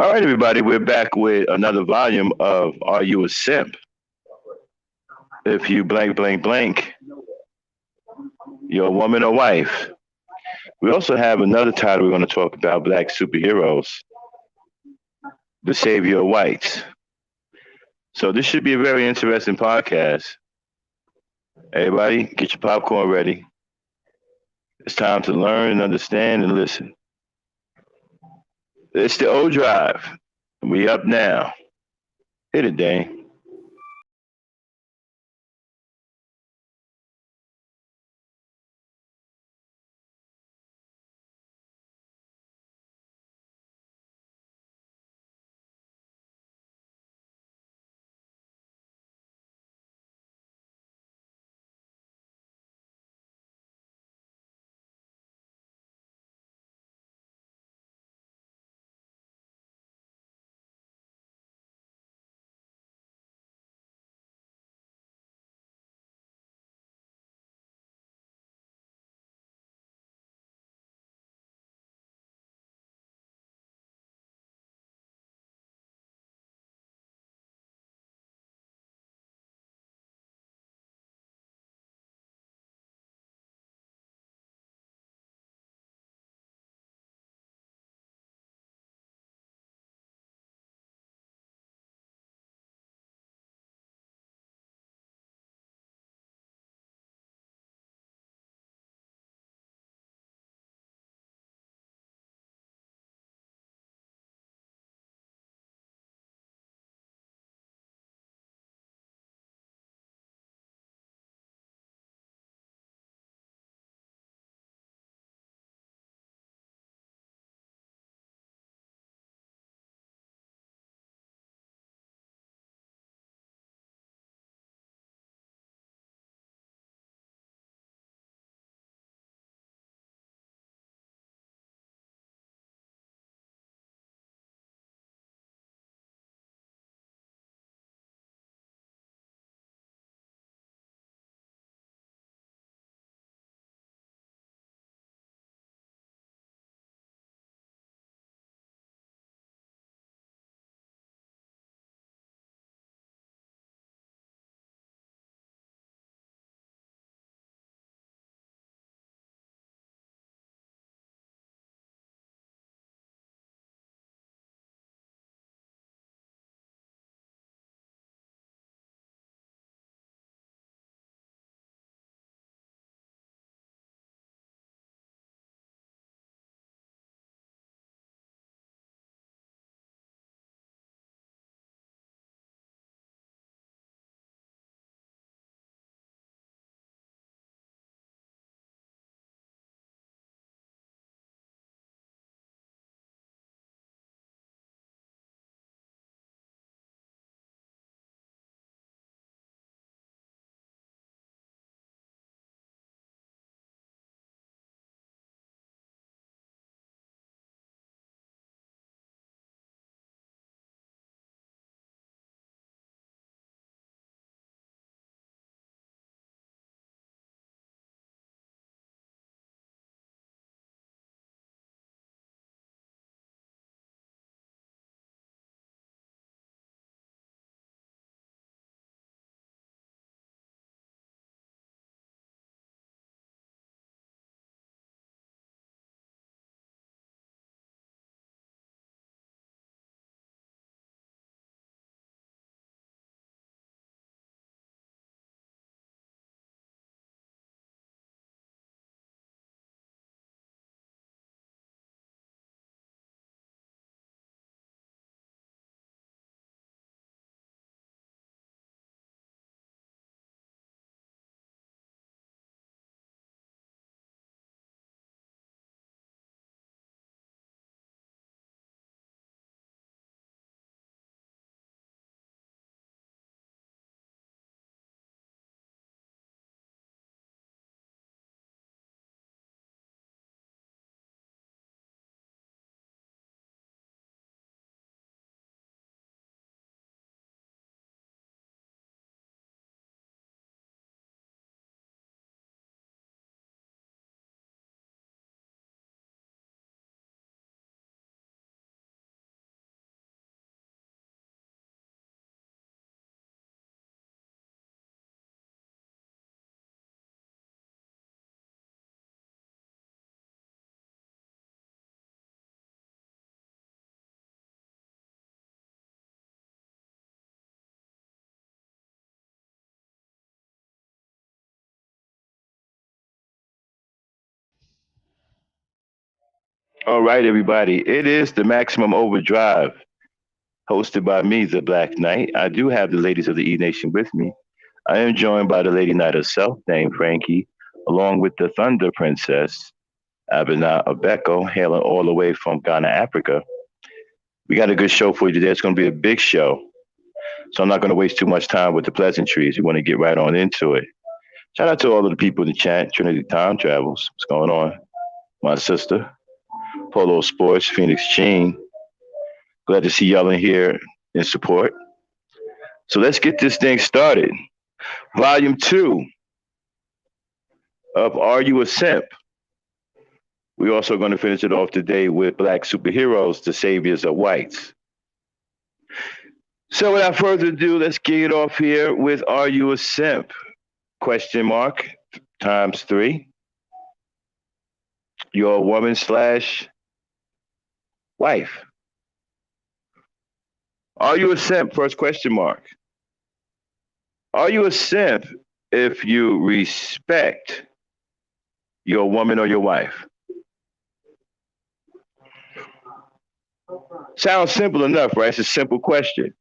All right, everybody, we're back with another volume of Are You a Simp? If you blank, blank, blank, you're a woman or wife. We also have another title we're going to talk about black superheroes, the savior of whites. So this should be a very interesting podcast. Everybody, get your popcorn ready. It's time to learn and understand and listen. It's the O Drive. We up now. Hit it, Dane. All right, everybody. It is the Maximum Overdrive, hosted by me, the Black Knight. I do have the ladies of the E Nation with me. I am joined by the Lady Knight herself, named Frankie, along with the Thunder Princess, Ebony Abeko, hailing all the way from Ghana, Africa. We got a good show for you today. It's going to be a big show. So I'm not going to waste too much time with the pleasantries. We want to get right on into it. Shout out to all of the people in the chat. Trinity Time Travels. What's going on? My sister. Polo Sports, Phoenix Sheen. Glad to see y'all in here in support. So let's get this thing started. Volume 2 of Are You a Simp? We're also going to finish it off today with Black Superheroes, the Saviors of Whites. So without further ado, let's get it off here with Are You a Simp? Question mark times 3. You're a woman slash wife. Are you a simp? First question mark. Are you a simp if you respect your woman or your wife? Sounds simple enough, right? It's a simple question.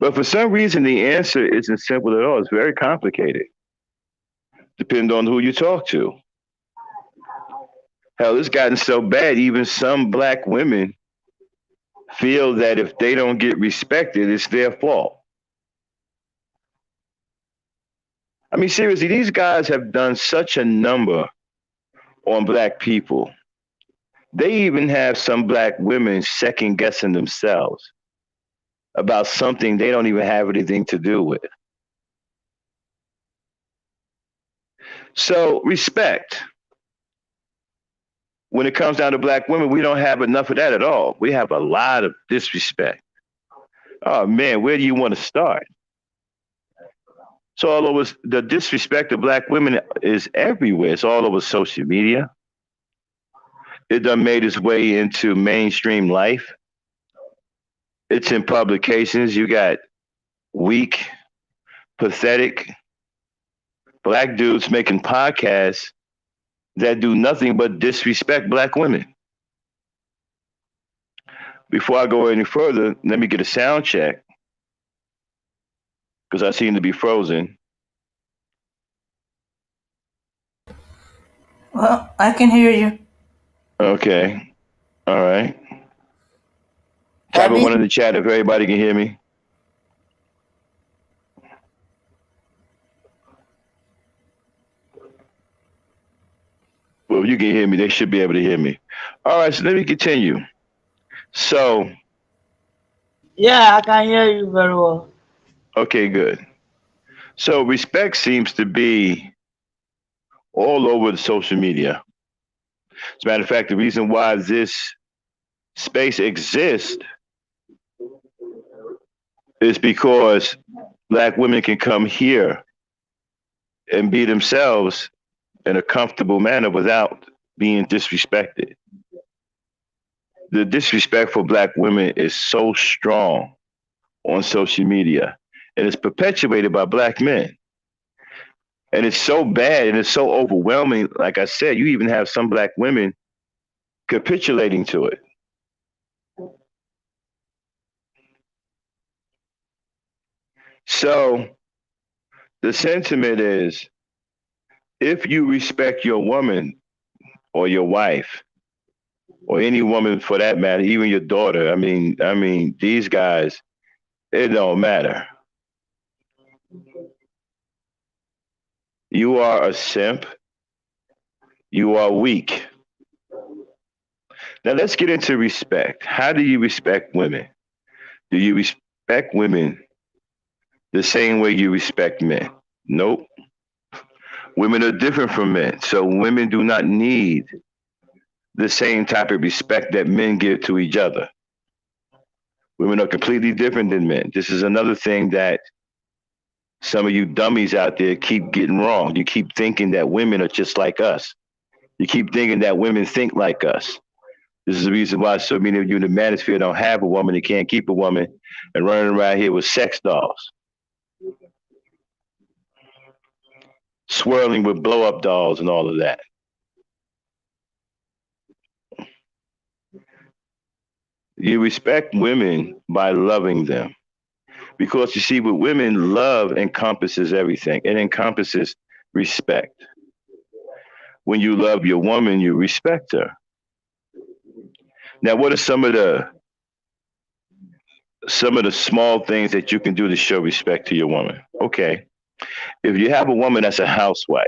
But for some reason, the answer isn't simple at all. It's very complicated. Depending on who you talk to. Hell, it's gotten so bad, even some black women feel that if they don't get respected, it's their fault. I mean, seriously, these guys have done such a number on black people. They even have some black women second guessing themselves about something they don't even have anything to do with. So, respect. When it comes down to black women, we don't have enough of that at all. We have a lot of disrespect. Oh man, where do you want to start? So all over the disrespect of black women is everywhere. It's all over social media. It done made its way into mainstream life. It's in publications. You got weak, pathetic black dudes making podcasts that do nothing but disrespect black women. Before I go any further, let me get a sound check because I seem to be frozen. Well, I can hear you. Okay. All right. Type of Abby? one in the chat if everybody can hear me. Well, if you can hear me, they should be able to hear me. All right, so let me continue. So, Yeah, I can hear you very well. okay, good. So, respect seems to be all over the social media. As a matter of fact, the reason why this space exists is because black women can come here and be themselves in a comfortable manner without being disrespected. The disrespect for black women is so strong on social media, and it's perpetuated by black men. And it's so bad and it's so overwhelming. Like I said, you even have some black women capitulating to it. So the sentiment is if you respect your woman or your wife or any woman for that matter, even your daughter, I mean, these guys, it don't matter. You are a simp. You are weak. Now let's get into respect. How do you respect women? Do you respect women the same way you respect men? Nope. Women are different from men. So women do not need the same type of respect that men give to each other. Women are completely different than men. This is another thing that some of you dummies out there keep getting wrong. You keep thinking that women are just like us. You keep thinking that women think like us. This is the reason why so many of you in the manosphere don't have a woman, they can't keep a woman, and running around here with sex dolls, swirling with blow up dolls and all of that. You respect women by loving them. Because you see, with women, love encompasses everything. It encompasses respect. When you love your woman, you respect her. Now, what are some of the small things that you can do to show respect to your woman? Okay. If you have a woman that's a housewife,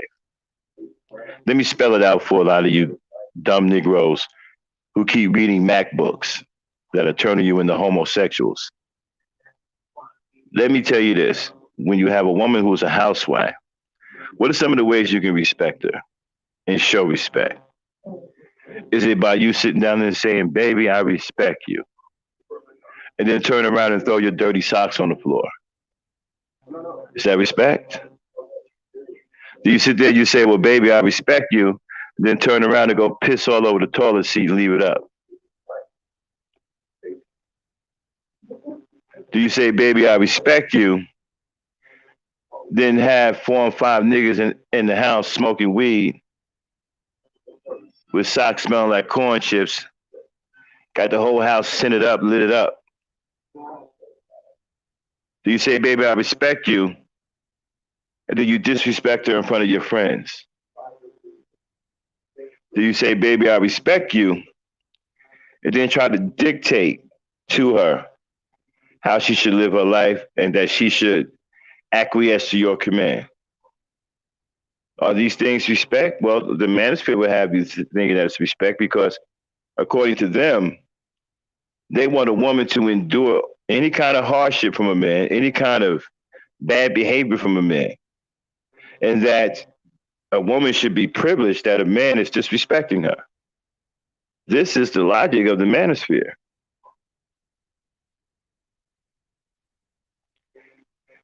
let me spell it out for a lot of you dumb Negroes who keep reading Mac books that are turning you into homosexuals. Let me tell you this. When you have a woman who's a housewife, what are some of the ways you can respect her and show respect? Is it by you sitting down and saying, baby, I respect you? And then turn around and throw your dirty socks on the floor. Is that respect? Do you sit there and you say, well, baby, I respect you, then turn around and go piss all over the toilet seat and leave it up? Do you say, baby, I respect you, then have 4 and 5 niggas in the house smoking weed with socks smelling like corn chips, got the whole house scented up, lit it up? Do you say, baby, I respect you, and then you disrespect her in front of your friends? Do you say, baby, I respect you, and then try to dictate to her how she should live her life and that she should acquiesce to your command? Are these things respect? Well, the manosphere will have you thinking that it's respect because, according to them, they want a woman to endure any kind of hardship from a man, any kind of bad behavior from a man, and that a woman should be privileged that a man is disrespecting her. This is the logic of the manosphere.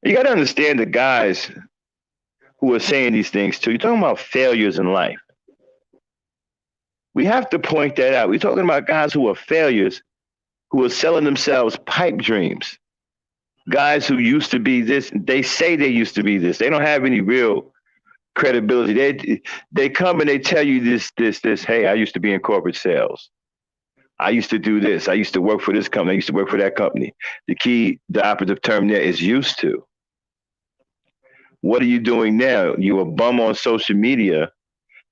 You got to understand the guys who are saying these things too. You're talking about failures in life. We have to point that out. We're talking about guys who are failures, who are selling themselves pipe dreams. Guys who used to be this, they say they used to be this. They don't have any real credibility. They come and they tell you this. Hey, I used to be in corporate sales. I used to do this. I used to work for this company. I used to work for that company. The operative term there is used to. What are you doing now? You a bum on social media,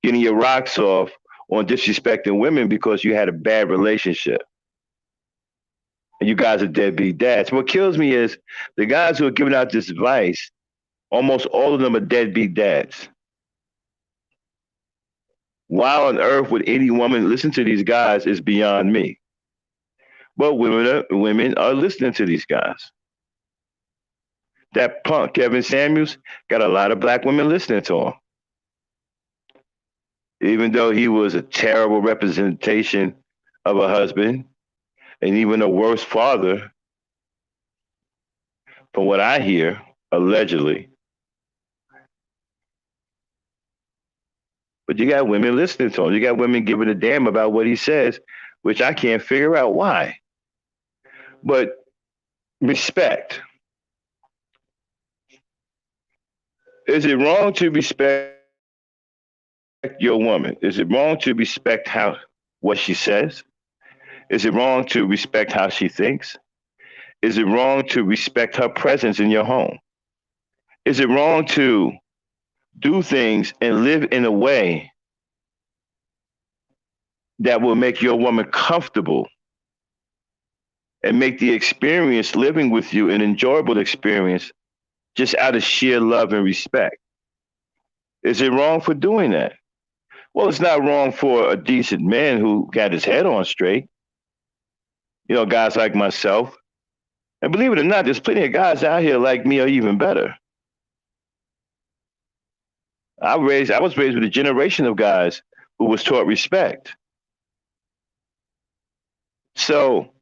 getting your rocks off on disrespecting women because you had a bad relationship. And you guys are deadbeat dads. What kills me is the guys who are giving out this advice, almost all of them are deadbeat dads. Why on earth would any woman listen to these guys is beyond me. But women are listening to these guys. That punk, Kevin Samuels, got a lot of black women listening to him. Even though he was a terrible representation of a husband and even a worse father, from what I hear, allegedly. But you got women listening to him. You got women giving a damn about what he says, which I can't figure out why. But respect. Is it wrong to respect your woman? Is it wrong to respect what she says? Is it wrong to respect how she thinks? Is it wrong to respect her presence in your home? Is it wrong to do things and live in a way that will make your woman comfortable and make the experience living with you an enjoyable experience just out of sheer love and respect? Is it wrong for doing that? Well, it's not wrong for a decent man who got his head on straight. You know, guys like myself. And believe it or not, there's plenty of guys out here like me or even better. I was raised with a generation of guys who was taught respect. So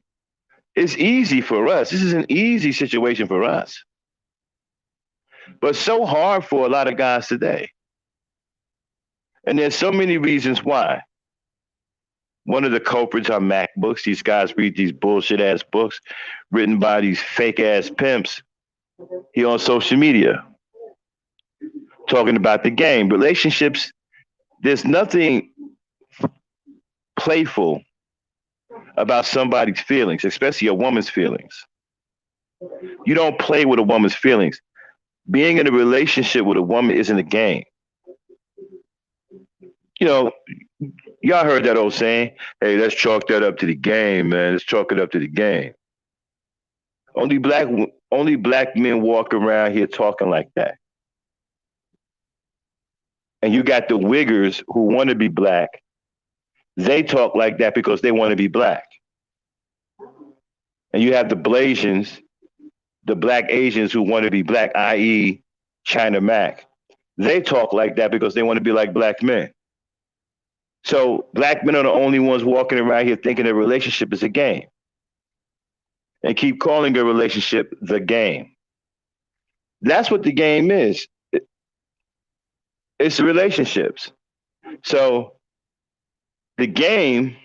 it's easy for us. This is an easy situation for us. But so hard for a lot of guys today. And there's so many reasons why. One of the culprits are Mac books. These guys read these bullshit ass books written by these fake ass pimps here on social media talking about the game. Relationships, there's nothing playful about somebody's feelings, especially a woman's feelings. You don't play with a woman's feelings. Being in a relationship with a woman isn't a game. You know, y'all heard that old saying, hey, let's chalk that up to the game, man. Let's chalk it up to the game. Only black only black men walk around here talking like that. And you got the wiggers who want to be black. They talk like that because they want to be black. And you have the Blasians, the black Asians who want to be black, i.e., China Mac. They talk like that because they want to be like black men. So black men are the only ones walking around here thinking a relationship is a game and keep calling a relationship the game. That's what the game is. It's relationships. So the game,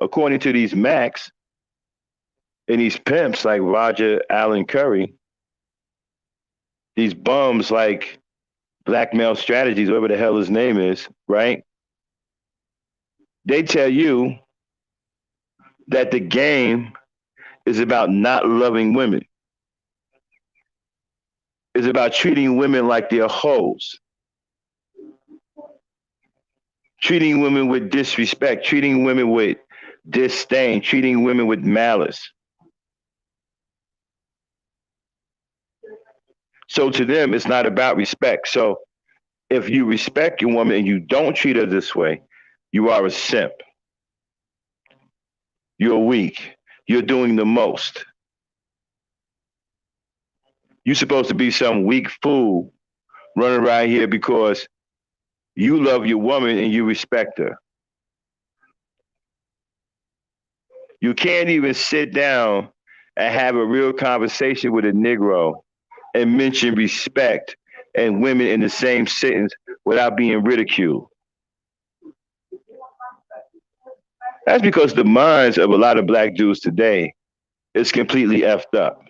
according to these Macs and these pimps like Roger Allen Curry, these bums like Blackmail Strategies, whatever the hell his name is, right? They tell you that the game is about not loving women. It's about treating women like they're hoes, treating women with disrespect, treating women with disdain, treating women with malice. So to them, it's not about respect. So if you respect your woman and you don't treat her this way, you are a simp. You're weak. You're doing the most. You're supposed to be some weak fool running around here because you love your woman and you respect her. You can't even sit down and have a real conversation with a Negro and mention respect and women in the same sentence without being ridiculed. That's because the minds of a lot of black dudes today is completely effed up.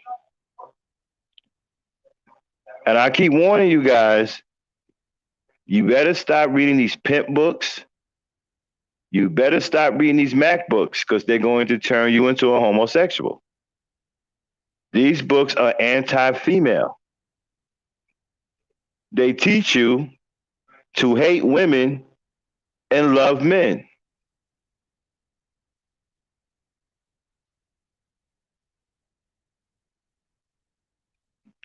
And I keep warning you guys, you better stop reading these pimp books. You better stop reading these Mac books because they're going to turn you into a homosexual. These books are anti-female. They teach you to hate women and love men.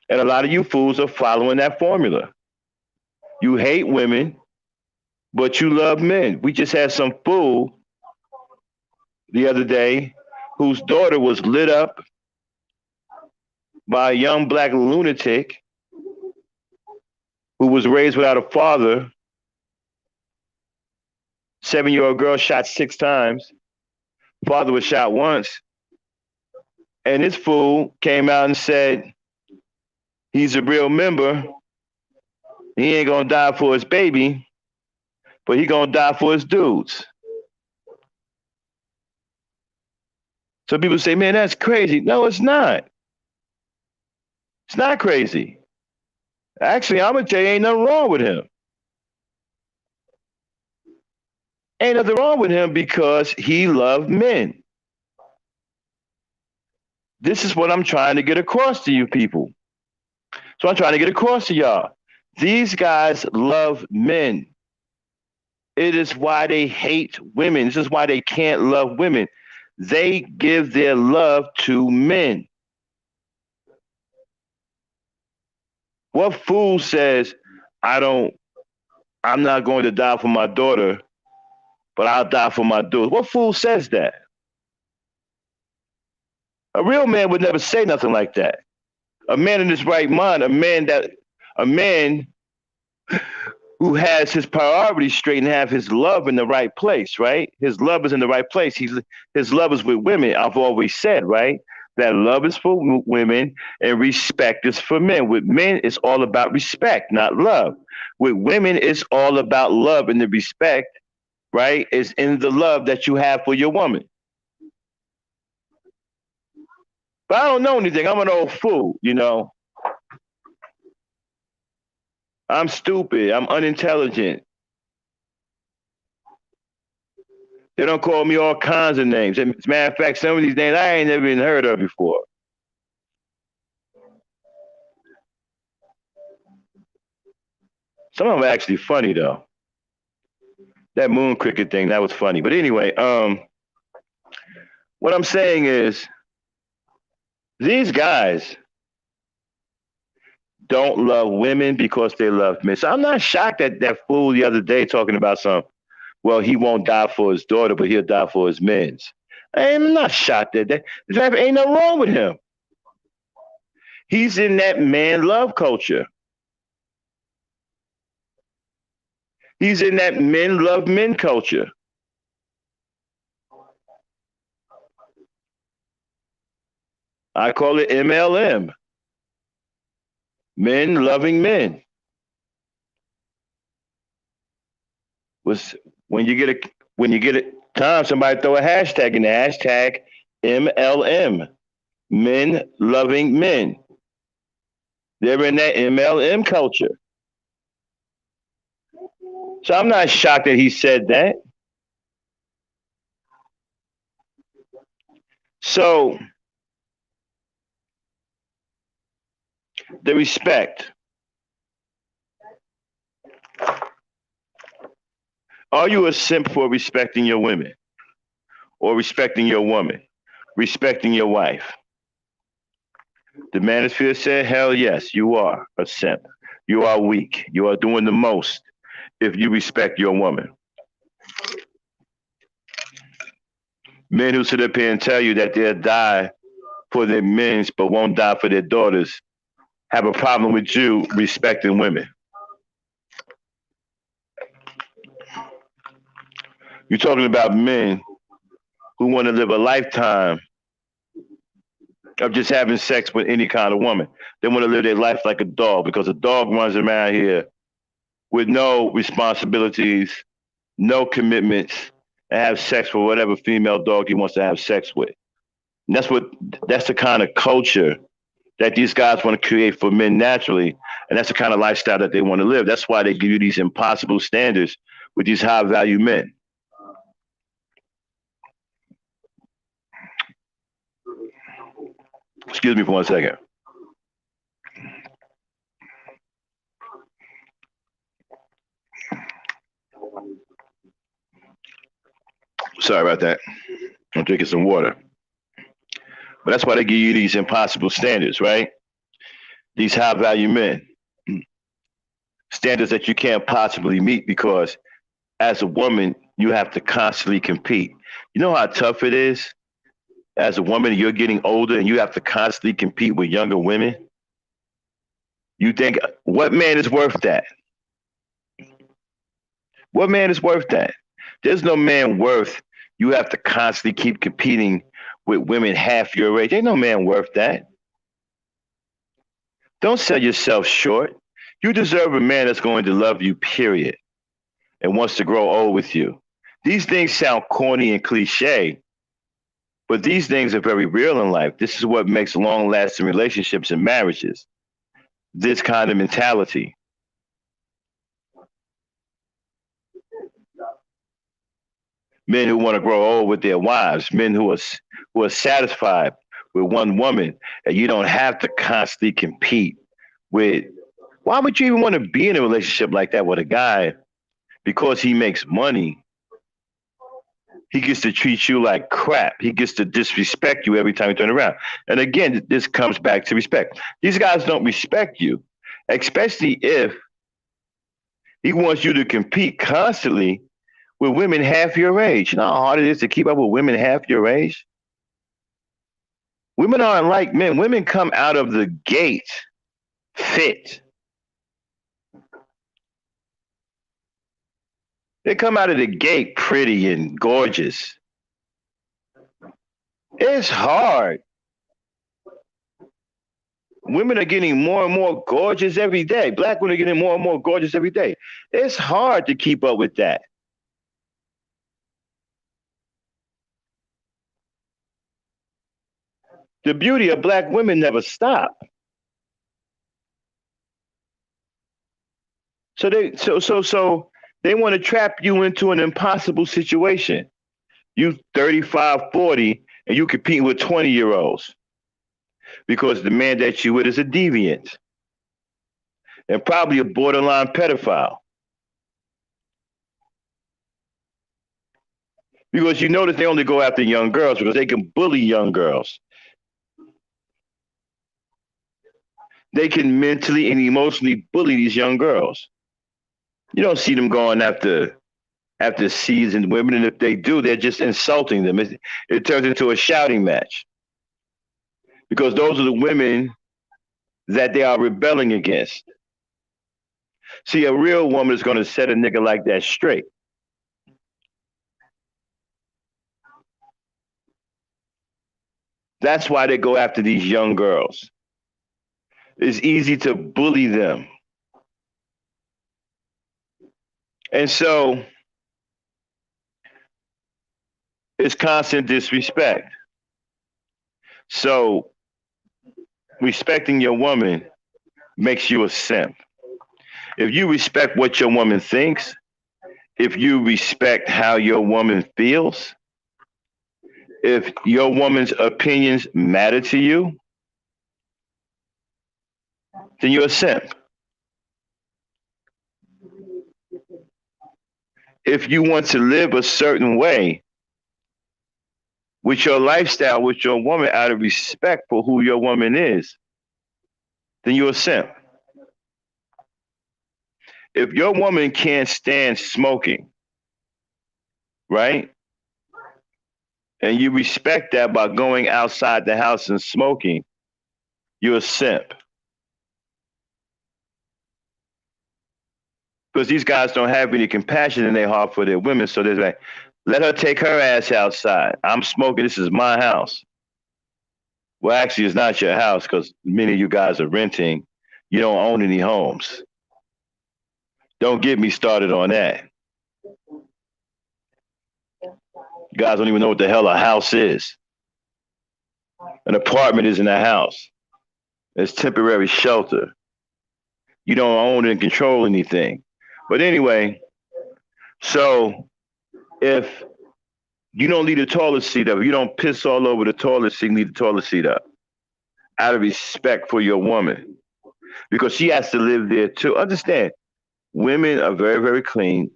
And a lot of you fools are following that formula. You hate women, but you love men. We just had some fool the other day whose daughter was lit up by a young black lunatic who was raised without a father. 7-year-old girl shot 6 times. Father was shot once. And this fool came out and said he's a real member. He ain't gonna die for his baby, but he gonna die for his dudes. So people say, man, that's crazy. No, it's not. It's not crazy. Actually, I'm gonna tell you, ain't nothing wrong with him. Ain't nothing wrong with him because he loved men. This is what I'm trying to get across to you people. So I'm trying to get across to y'all. These guys love men. It is why they hate women. This is why they can't love women. They give their love to men. What fool says, I'm not going to die for my daughter, but I'll die for my dude? What fool says that? A real man would never say nothing like that. A man in his right mind, a man who has his priorities straight and have his love in the right place, right? His love is in the right place. His love is with women. I've always said, right? That love is for women and respect is for men. With men, it's all about respect, not love. With women, it's all about love, and the respect, right, is in the love that you have for your woman. But I don't know anything. I'm an old fool, you know. I'm stupid. I'm unintelligent. They don't call me all kinds of names. As a matter of fact, some of these names I ain't never even heard of before. Some of them are actually funny though. That moon cricket thing, that was funny. But anyway, what I'm saying is these guys don't love women because they love men. So I'm not shocked at that fool the other day talking about some, well, he won't die for his daughter, but he'll die for his men's. I'm not shocked at that. In fact, ain't nothing wrong with him. He's in that man love culture. He's in that men love men culture. I call it MLM. Men loving men. Was when you get a time, somebody throw a hashtag in the hashtag MLM. Men loving men. They're in that MLM culture. So I'm not shocked that he said that. So the respect. Are you a simp for respecting your women or respecting your woman, respecting your wife? The manosphere said, hell yes, you are a simp. You are weak. You are doing the most if you respect your woman. Men who sit up here and tell you that they'll die for their men but won't die for their daughters have a problem with you respecting women. You're talking about men who want to live a lifetime of just having sex with any kind of woman. They want to live their life like a dog because a dog runs around here with no responsibilities, no commitments, and have sex with whatever female dog he wants to have sex with. And that's the kind of culture that these guys want to create for men naturally, and that's the kind of lifestyle that they want to live. That's why they give you these impossible standards with these high value men. Excuse me for 1 second. Sorry about that. I'm drinking some water. But that's why they give you these impossible standards, right? These high value men. Standards that you can't possibly meet because as a woman, you have to constantly compete. You know how tough it is? As a woman, you're getting older and you have to constantly compete with younger women. You think, what man is worth that? What man is worth that? There's no man worth you have to constantly keep competing with women half your age. Ain't no man worth that. Don't sell yourself short. You deserve a man that's going to love you, period, and wants to grow old with you. These things sound corny and cliche, but these things are very real in life. This is what makes long lasting relationships and marriages. This kind of mentality. Men who want to grow old with their wives, men who are satisfied with one woman, and you don't have to constantly compete with. Why would you even want to be in a relationship like that with a guy because he makes money? He gets to treat you like crap. He gets to disrespect you every time you turn around. And again, this comes back to respect. These guys don't respect you, especially if he wants you to compete constantly with women half your age. You know how hard it is to keep up with women half your age? Women aren't like men. Women come out of the gate fit. They come out of the gate pretty and gorgeous. It's hard. Women are getting more and more gorgeous every day. Black women are getting more and more gorgeous every day. It's hard to keep up with that. The beauty of black women never stop. So they want to trap you into an impossible situation. You 35, 40, and you competing with 20-year-olds because the man that you with is a deviant and probably a borderline pedophile. Because you notice they only go after young girls because they can bully young girls. They can mentally and emotionally bully these young girls. You don't see them going after seasoned women, and if they do, they're just insulting them. It turns into a shouting match because those are the women that they are rebelling against. See, a real woman is going to set a nigga like that straight. That's why they go after these young girls. It's easy to bully them. And so it's constant disrespect. So respecting your woman makes you a simp. If you respect what your woman thinks, if you respect how your woman feels, if your woman's opinions matter to you, then you're a simp. If you want to live a certain way with your lifestyle, with your woman, out of respect for who your woman is, then you're a simp. If your woman can't stand smoking, right? And you respect that by going outside the house and smoking, you're a simp. Because these guys don't have any compassion in their heart for their women. So they're like, let her take her ass outside. I'm smoking. This is my house. Well, actually, it's not your house because many of you guys are renting. You don't own any homes. Don't get me started on that. You guys don't even know what the hell a house is. An apartment isn't a house. It's temporary shelter. You don't own and control anything. But anyway, so if you don't leave the toilet seat up, if you don't piss all over the toilet seat, leave the toilet seat up out of respect for your woman because she has to live there too. Understand, women are very, very clean.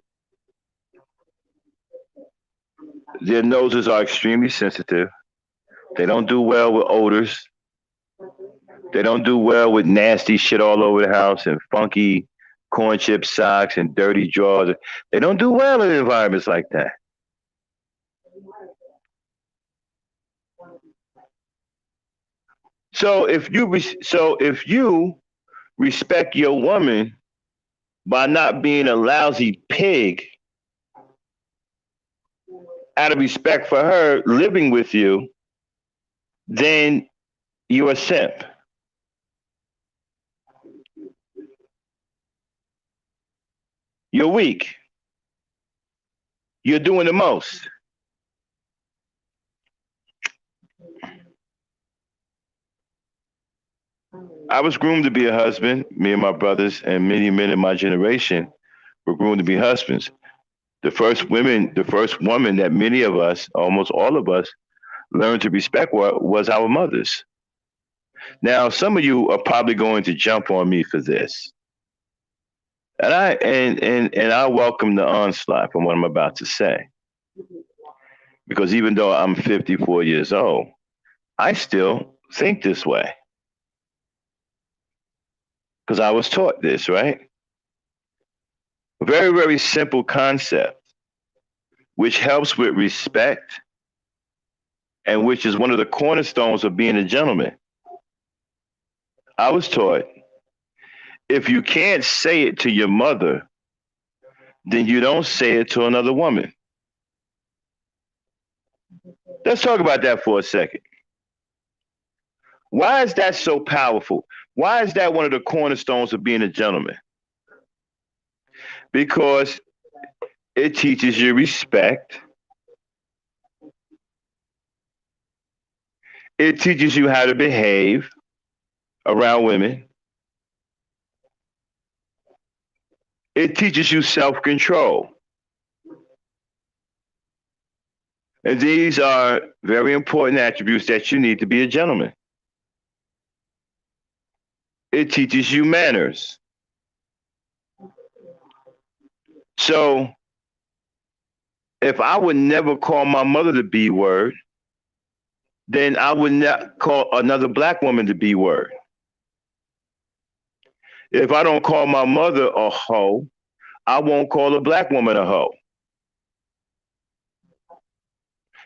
Their noses are extremely sensitive. They don't do well with odors. They don't do well with nasty shit all over the house and funky corn chip socks and dirty drawers. They don't do well in environments like that. So if you respect your woman by not being a lousy pig out of respect for her living with you, then you're a simp. You're weak. You're doing the most. I was groomed to be a husband. Me and my brothers and many men in my generation were groomed to be husbands. The first woman that many of us, almost all of us, learned to respect was our mothers. Now, some of you are probably going to jump on me for this. And I welcome the onslaught from what I'm about to say. Because even though I'm 54 years old, I still think this way. Because I was taught this, right? A very, very simple concept, which helps with respect and which is one of the cornerstones of being a gentleman. I was taught if you can't say it to your mother, then you don't say it to another woman. Let's talk about that for a second. Why is that so powerful? Why is that one of the cornerstones of being a gentleman? Because it teaches you respect. It teaches you how to behave around women. It teaches you self control. And these are very important attributes that you need to be a gentleman. It teaches you manners. So if I would never call my mother the B word, then I would not call another black woman the B word. If I don't call my mother a hoe, I won't call a black woman a hoe.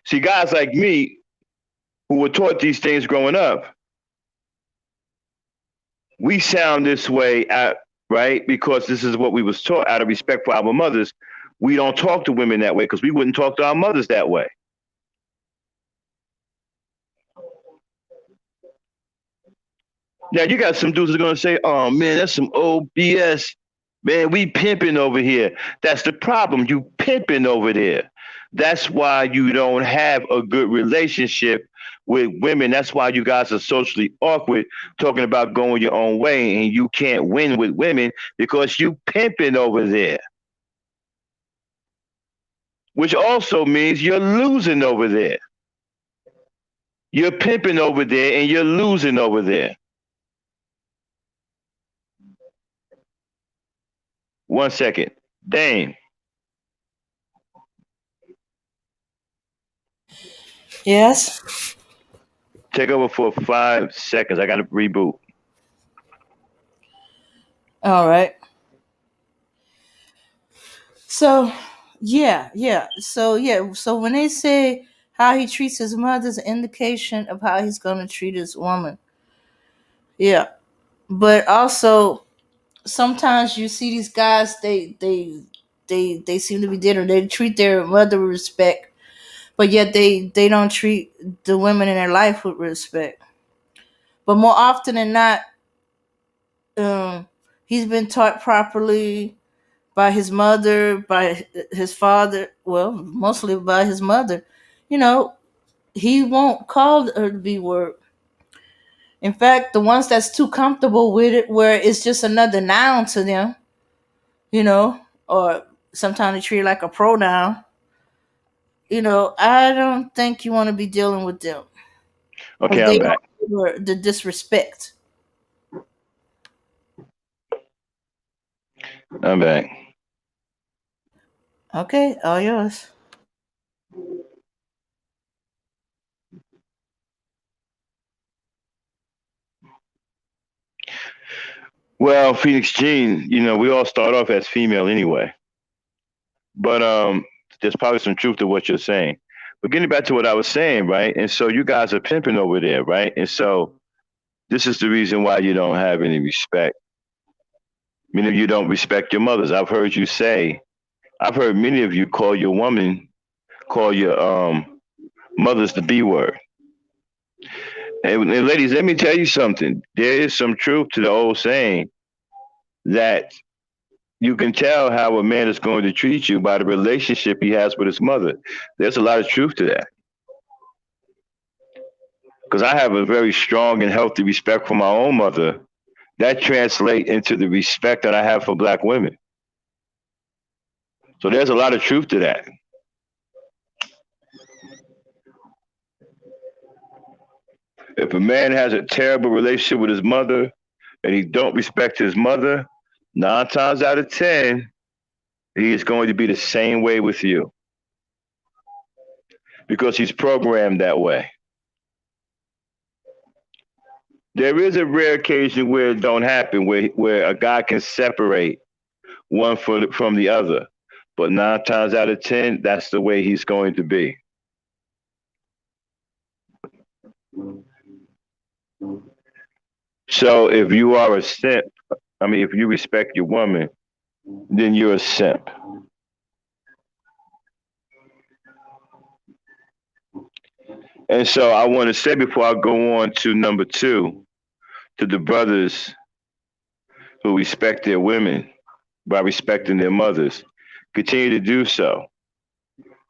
See, guys like me who were taught these things growing up, we sound this way at right because this is what we was taught out of respect for our mothers. We don't talk to women that way because we wouldn't talk to our mothers that way. Now you got some dudes that are gonna say, "Oh man, that's some old BS." Man, we pimping over here. That's the problem. You pimping over there. That's why you don't have a good relationship with women. That's why you guys are socially awkward talking about going your own way and you can't win with women because you pimping over there. Which also means you're losing over there. You're pimping over there and you're losing over there. One second. Dame, Yes. take over for 5 seconds. I got to reboot. All right. So, So when they say how he treats his mother is an indication of how he's going to treat his woman. Yeah. But also, sometimes you see these guys, they seem to be different. They treat their mother with respect, but yet they don't treat the women in their life with respect. But more often than not, he's been taught properly by his mother, by his father, well, mostly by his mother. You know, he won't call her the B word. In fact, the ones that's too comfortable with it, where it's just another noun to them, you know, or sometimes they treat it like a pronoun. I don't think you want to be dealing with them Okay, because I'm they back. don't the disrespect. I'm back. Okay, all yours. Well, Phoenix Jean, we all start off as female anyway. But there's probably some truth to what you're saying. But getting back to what I was saying, right? And so you guys are pimping over there, right? And so this is the reason why you don't have any respect. Many of you don't respect your mothers. I've heard many of you call your mothers the B word. And ladies, let me tell you something. There is some truth to the old saying that you can tell how a man is going to treat you by the relationship he has with his mother. There's a lot of truth to that. Because I have a very strong and healthy respect for my own mother. That translates into the respect that I have for black women. So there's a lot of truth to that. If a man has a terrible relationship with his mother and he don't respect his mother, 9 times out of 10, he is going to be the same way with you because he's programmed that way. There is a rare occasion where it don't happen, where a guy can separate one from the other. But 9 times out of 10, that's the way he's going to be. So if you are a simp, if you respect your woman, then you're a simp. And so I want to say before I go on to number two, to the brothers who respect their women by respecting their mothers, continue to do so.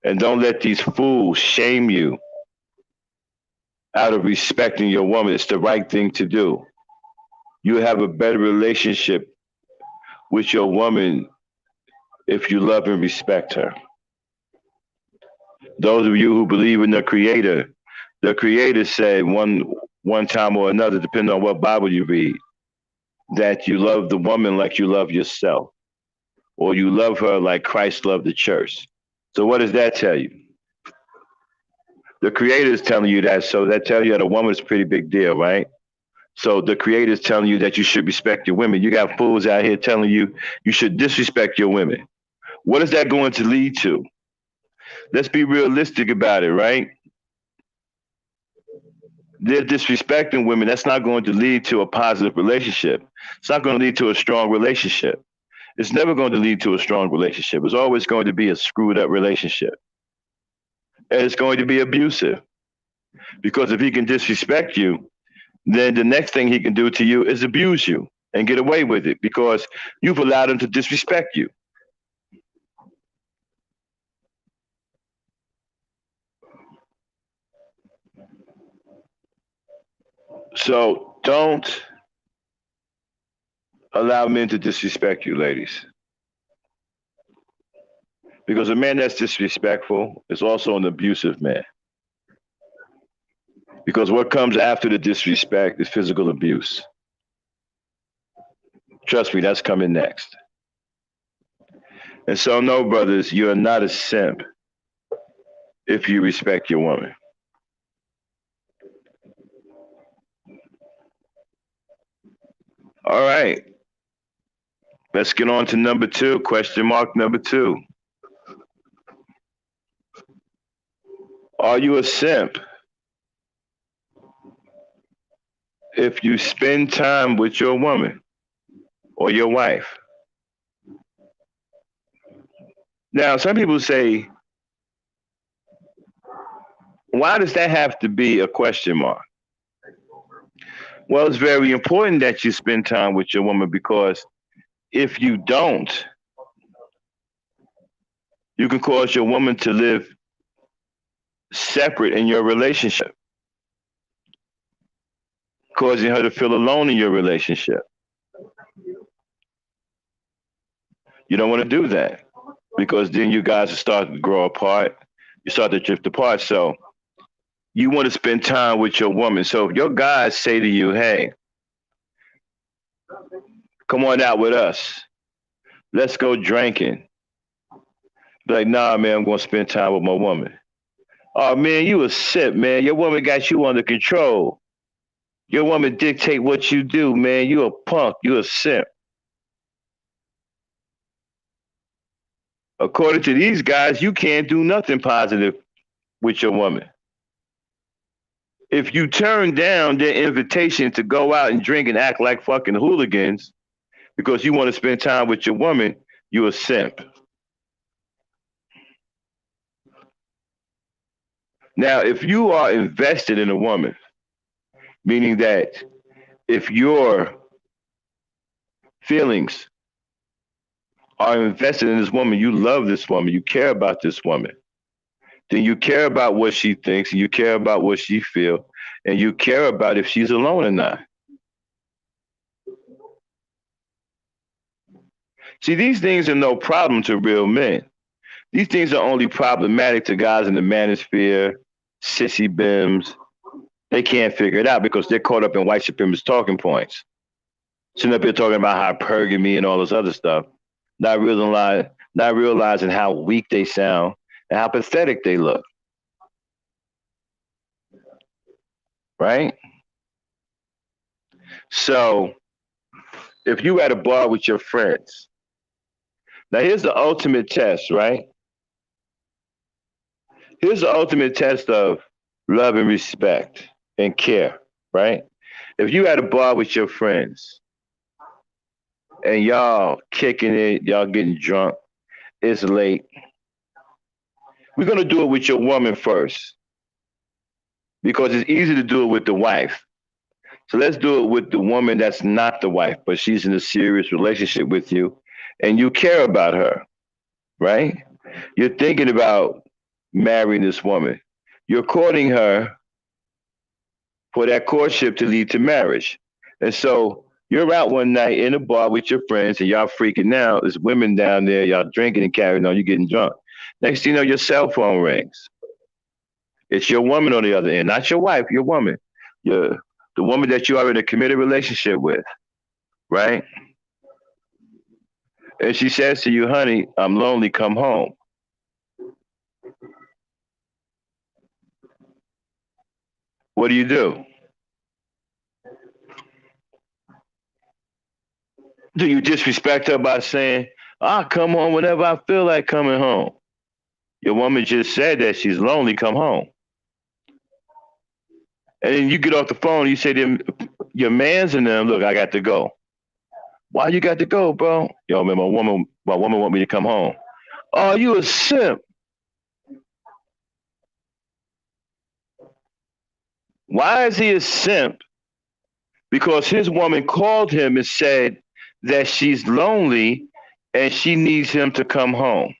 And don't let these fools shame you out of respecting your woman. It's the right thing to do. You have a better relationship with your woman if you love and respect her. Those of you who believe in the Creator said one time or another, depending on what Bible you read, that you love the woman like you love yourself, or you love her like Christ loved the church. So what does that tell you? The Creator is telling you that, so that tells you that a woman is a pretty big deal, right? So the Creator is telling you that you should respect your women. You got fools out here telling you you should disrespect your women. What is that going to lead to? Let's be realistic about it, right? They're disrespecting women. That's not going to lead to a positive relationship. It's not going to lead to a strong relationship. It's never going to lead to a strong relationship. It's always going to be a screwed up relationship. And it's going to be abusive. Because if he can disrespect you, then the next thing he can do to you is abuse you and get away with it because you've allowed him to disrespect you. So don't allow men to disrespect you, ladies. Because a man that's disrespectful is also an abusive man. Because what comes after the disrespect is physical abuse. Trust me, that's coming next. And so, no, brothers, you're not a simp if you respect your woman. All right. Let's get on to number two. Question mark number two. Are you a simp if you spend time with your woman or your wife? Now, some people say, why does that have to be a question mark? Well, it's very important that you spend time with your woman because if you don't, you can cause your woman to live separate in your relationship, causing her to feel alone in your relationship. You don't want to do that because then you guys will start to grow apart. You start to drift apart. So you want to spend time with your woman. So if your guys say to you, hey, come on out with us, let's go drinking. Be like, nah, man, I'm going to spend time with my woman. Oh, man, you a simp, man. Your woman got you under control. Your woman dictate what you do, man. You a punk. You a simp. According to these guys, you can't do nothing positive with your woman. If you turn down their invitation to go out and drink and act like fucking hooligans because you want to spend time with your woman, you a simp. Now, if you are invested in a woman, meaning that if your feelings are invested in this woman, you love this woman, you care about this woman, then you care about what she thinks, and you care about what she feels, and you care about if she's alone or not. See, these things are no problem to real men. These things are only problematic to guys in the manosphere, sissy bims. They can't figure it out because they're caught up in white supremacist talking points. Sitting up here talking about hypergamy and all this other stuff, not realizing how weak they sound and how pathetic they look. Right? So, if you at a bar with your friends, now here's the ultimate test, right? Here's the ultimate test of love and respect and care, right? If you at a bar with your friends and y'all kicking it, y'all getting drunk, it's late. We're gonna do it with your woman first because it's easy to do it with the wife. So let's do it with the woman that's not the wife, but she's in a serious relationship with you and you care about her, right? You're thinking about marrying this woman. You're courting her for that courtship to lead to marriage. And so you're out one night in a bar with your friends and y'all freaking out. There's women down there, y'all drinking and carrying on, you're getting drunk. Next thing you know, your cell phone rings. It's your woman on the other end, not your wife, your woman. Your the woman that you are in a committed relationship with, right? And she says to you, honey, I'm lonely, come home. What do you do? Do you disrespect her by saying, I'll come home whenever I feel like coming home? Your woman just said that she's lonely, come home. And then you get off the phone, you say to them, your man's in them, look, I got to go. Why you got to go, bro? Yo, man, my woman want me to come home. Oh, you a simp. Why is he a simp? Because his woman called him and said that she's lonely and she needs him to come home.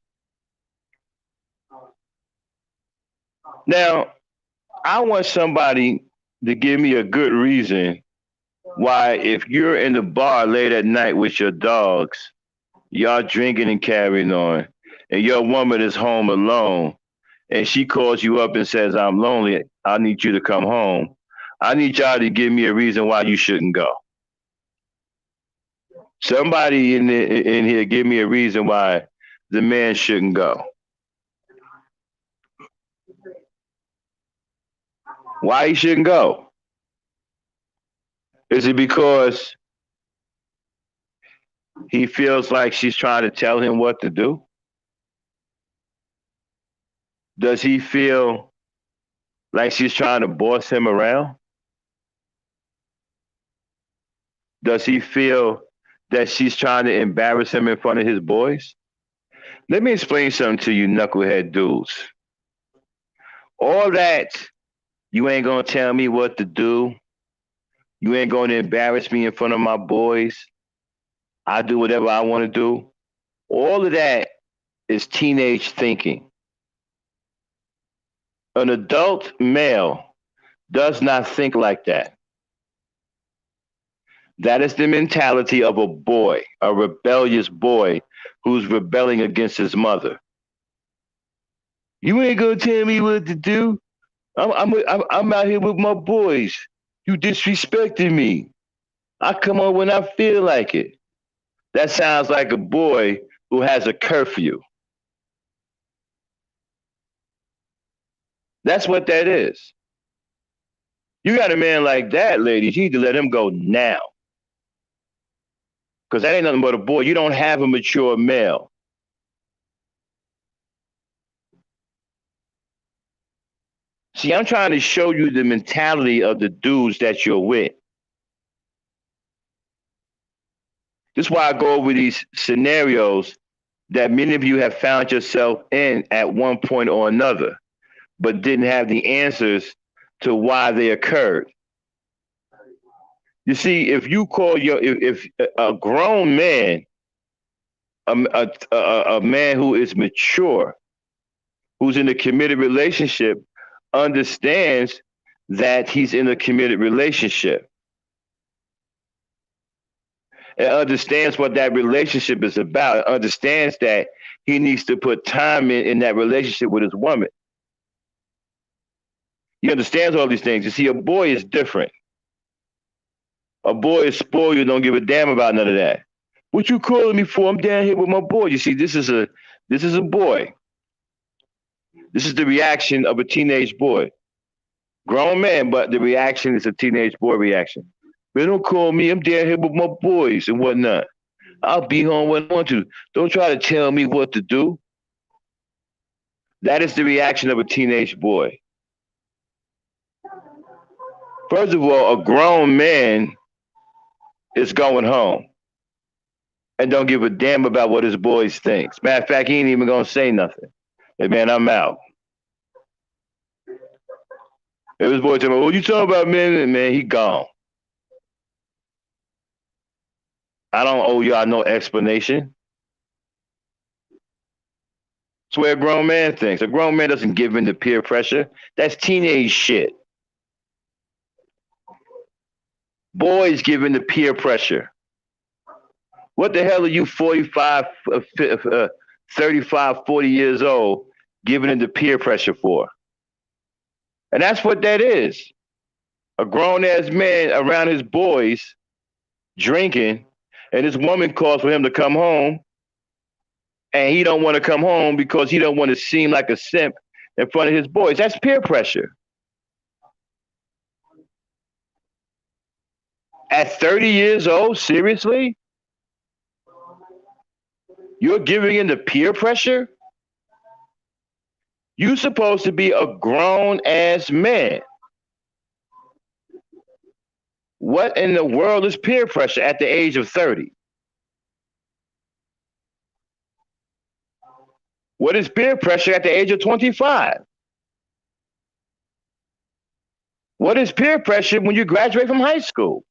Now, I want somebody to give me a good reason why, if you're in the bar late at night with your dogs, y'all drinking and carrying on, and your woman is home alone, and she calls you up and says, I'm lonely, I need you to come home. I need y'all to give me a reason why you shouldn't go. Somebody in here give me a reason why the man shouldn't go. Why he shouldn't go? Is it because he feels like she's trying to tell him what to do? Does he feel like she's trying to boss him around? Does he feel that she's trying to embarrass him in front of his boys? Let me explain something to you, knucklehead dudes. All that, you ain't gonna tell me what to do. You ain't gonna embarrass me in front of my boys. I do whatever I want to do. All of that is teenage thinking. An adult male does not think like that. That is the mentality of a boy, a rebellious boy who's rebelling against his mother. You ain't gonna tell me what to do. I'm out here with my boys. You disrespecting me. I come on when I feel like it. That sounds like a boy who has a curfew. That's what that is. You got a man like that, ladies, you need to let him go now. Because that ain't nothing but a boy. You don't have a mature male. See, I'm trying to show you the mentality of the dudes that you're with. This is why I go over these scenarios that many of you have found yourself in at one point or another, but didn't have the answers to why they occurred. You see, if you call if a grown man, a man who is mature, who's in a committed relationship, understands that he's in a committed relationship and understands what that relationship is about, understands that he needs to put time in that relationship with his woman. He understands all these things. You see, a boy is different. A boy is spoiled, you don't give a damn about none of that. What you calling me for? I'm down here with my boy. You see, this is a boy. This is the reaction of a teenage boy. Grown man, but the reaction is a teenage boy reaction. Man, don't call me. I'm down here with my boys and whatnot. I'll be home when I want to. Don't try to tell me what to do. That is the reaction of a teenage boy. First of all, a grown man is going home and don't give a damn about what his boys think. Matter of fact, he ain't even gonna say nothing. Hey man, I'm out. If his boy tell me, what you talking about, man? Man, he gone. I don't owe y'all no explanation. That's where a grown man thinks. A grown man doesn't give in to peer pressure. That's teenage shit. Boys give in to peer pressure. What the hell are you 45, 35, 40 years old giving into peer pressure for? And that's what that is. A grown ass man around his boys drinking, and this woman calls for him to come home, and he don't want to come home because he don't want to seem like a simp in front of his boys. That's peer pressure. At 30 years old, seriously? You're giving in to peer pressure? You're supposed to be a grown ass man. What in the world is peer pressure at the age of 30? What is peer pressure at the age of 25? What is peer pressure when you graduate from high school?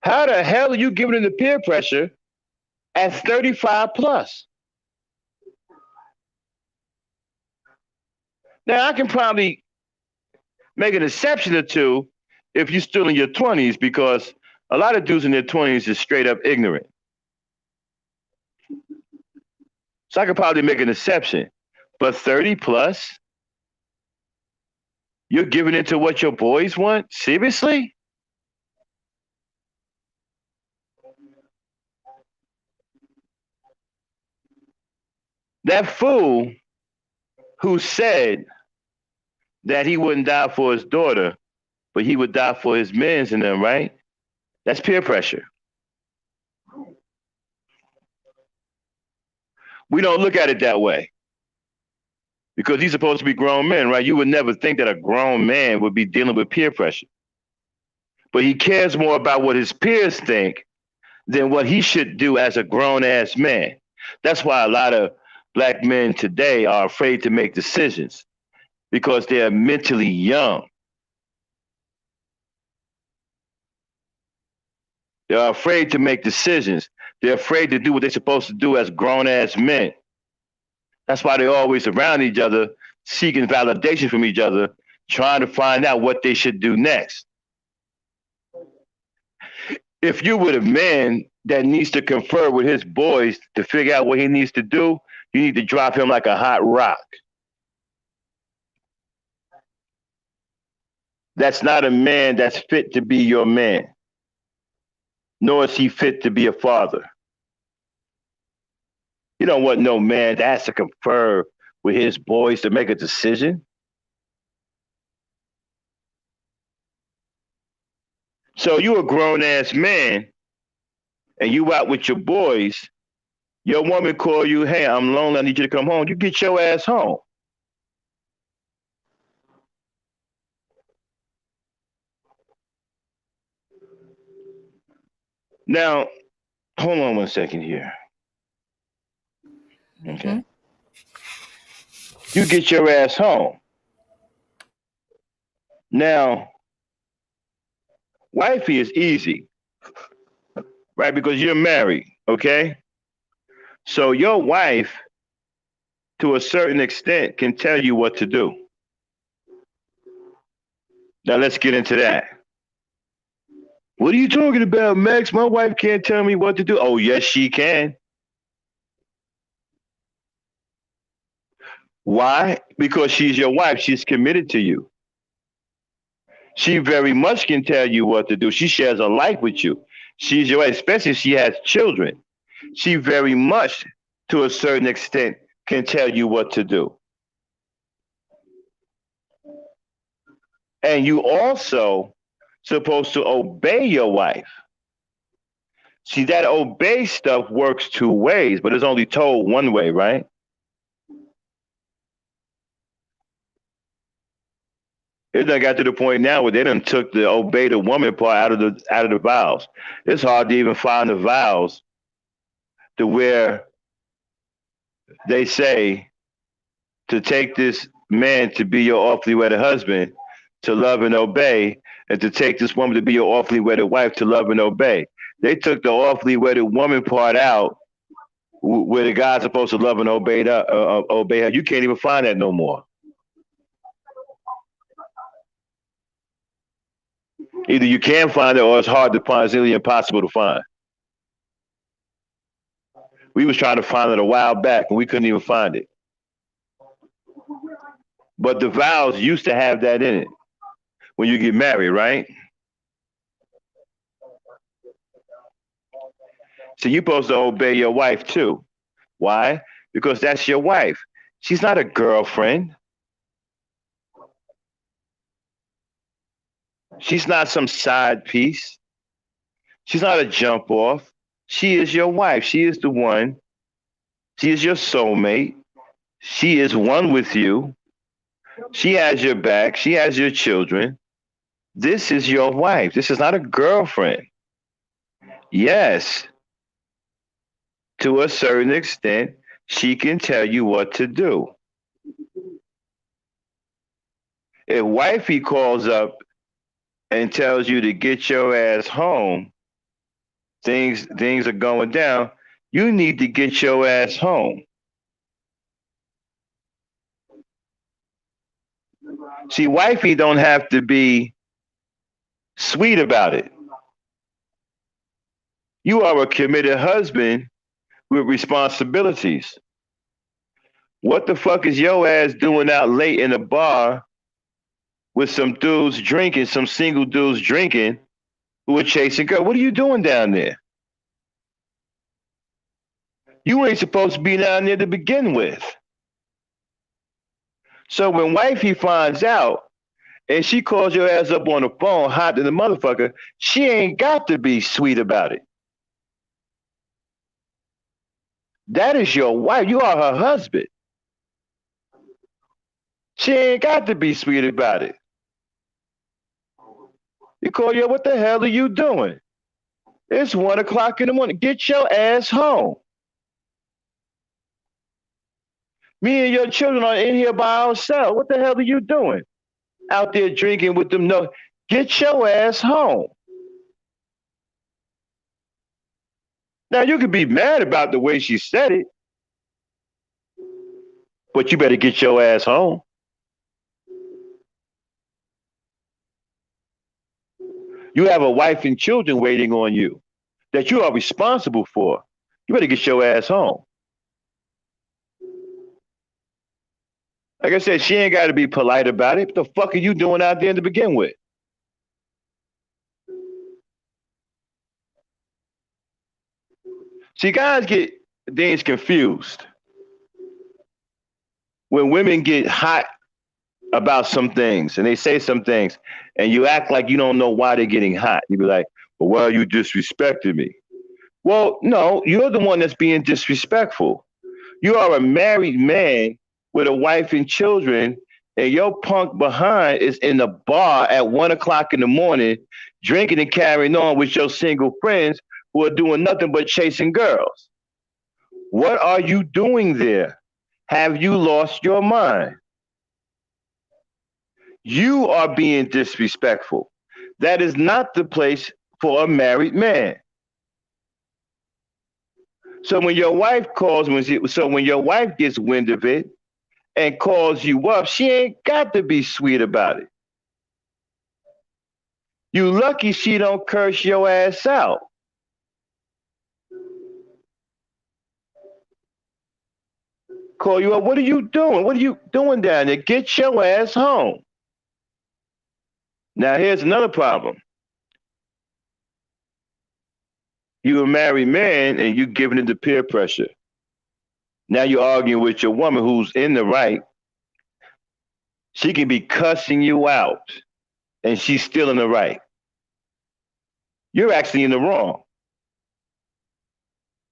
How the hell are you giving in to peer pressure at 35 plus? Now, I can probably make an exception or two if you're still in your 20s because a lot of dudes in their 20s is straight up ignorant. So I could probably make an exception. But 30 plus, you're giving into what your boys want? Seriously? That fool who said that he wouldn't die for his daughter, but he would die for his men's and them, right? That's peer pressure. We don't look at it that way because he's supposed to be grown men, right? You would never think that a grown man would be dealing with peer pressure. But he cares more about what his peers think than what he should do as a grown ass man. That's why a lot of black men today are afraid to make decisions because they're mentally young. They're afraid to make decisions. They're afraid to do what they're supposed to do as grown ass men. That's why they're always around each other, seeking validation from each other, trying to find out what they should do next. If you were a man that needs to confer with his boys to figure out what he needs to do, you need to drop him like a hot rock. That's not a man that's fit to be your man, nor is he fit to be a father. You don't want no man that has to confer with his boys to make a decision. So you a grown ass man and you out with your boys, your woman call you, hey, I'm lonely, I need you to come home. You get your ass home. Now, hold on one second here. Okay. Mm-hmm. You get your ass home. Now, wifey is easy, right? Because you're married, okay? So your wife, to a certain extent, can tell you what to do. Now let's get into that. What are you talking about, Max? My wife can't tell me what to do. Oh, yes, she can. Why? Because she's your wife. She's committed to you. She very much can tell you what to do. She shares a life with you. She's your wife, especially if she has children. She very much, to a certain extent, can tell you what to do. And you also supposed to obey your wife. See, that obey stuff works two ways, but it's only told one way, right? It done got to the point now where they done took the obey the woman part out of the vows. It's hard to even find the vows to where they say to take this man to be your awfully wedded husband, to love and obey, and to take this woman to be your awfully wedded wife, to love and obey. They took the awfully wedded woman part out, where the guy's supposed to love and obey her. You can't even find that no more. Either you can find it or it's hard to find. It's nearly impossible to find. We was trying to find it a while back and we couldn't even find it. But the vows used to have that in it when you get married, right? So you're supposed to obey your wife too. Why? Because that's your wife. She's not a girlfriend. She's not some side piece. She's not a jump off. She is your wife. She is the one. She is your soulmate. She is one with you. She has your back. She has your children. This is your wife. This is not a girlfriend. Yes, to a certain extent, she can tell you what to do. If wifey calls up and tells you to get your ass home, things are going down. You need to get your ass home. See, wifey don't have to be sweet about it. You are a committed husband with responsibilities. What the fuck is your ass doing out late in a bar with some dudes drinking, some single dudes drinking who are chasing girls? What are you doing down there? You ain't supposed to be down there to begin with. So when wifey finds out and she calls your ass up on the phone, hot to the motherfucker, she ain't got to be sweet about it. That is your wife. You are her husband. She ain't got to be sweet about it. You call you, what the hell are you doing? It's 1 o'clock in the morning. Get your ass home. Me and your children are in here by ourselves. What the hell are you doing? Out there drinking with them. No, get your ass home. Now you could be mad about the way she said it, but you better get your ass home. You have a wife and children waiting on you that you are responsible for. You better get your ass home. Like I said, she ain't got to be polite about it. What the fuck are you doing out there to begin with? See, guys get things confused. When women get hot about some things and they say some things and you act like you don't know why they're getting hot. You be like, well, why are you disrespecting me? Well, no, you're the one that's being disrespectful. You are a married man with a wife and children, and your punk behind is in the bar at 1 o'clock in the morning, drinking and carrying on with your single friends who are doing nothing but chasing girls. What are you doing there? Have you lost your mind? You are being disrespectful. That is not the place for a married man. So when your wife calls, when your wife gets wind of it and calls you up, she ain't got to be sweet about it. You lucky she don't curse your ass out. Call you up. What are you doing? What are you doing down there? Get your ass home. Now here's another problem. You're a married man and you're giving into peer pressure. Now you're arguing with your woman who's in the right. She can be cussing you out and she's still in the right. You're actually in the wrong.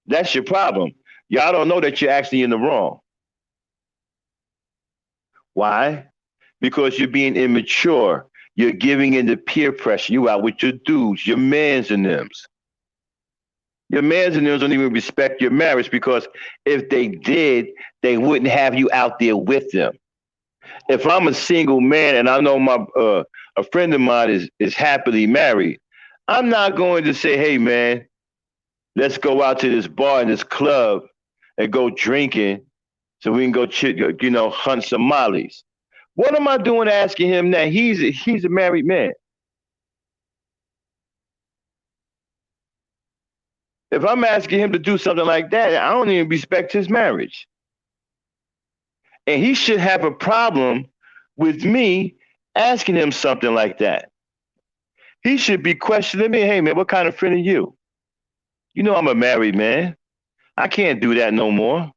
That's your problem. Y'all don't know that you're actually in the wrong. Why? Because you're being immature. You're giving in to peer pressure. You out with your dudes, your mans and thems. Your mans and thems don't even respect your marriage because if they did, they wouldn't have you out there with them. If I'm a single man and I know a friend of mine is happily married, I'm not going to say, hey man, let's go out to this bar and this club and go drinking so we can go hunt some mollies. What am I doing asking him that? He's a married man. If I'm asking him to do something like that, I don't even respect his marriage. And he should have a problem with me asking him something like that. He should be questioning me. Hey man, what kind of friend are you? You know I'm a married man. I can't do that no more.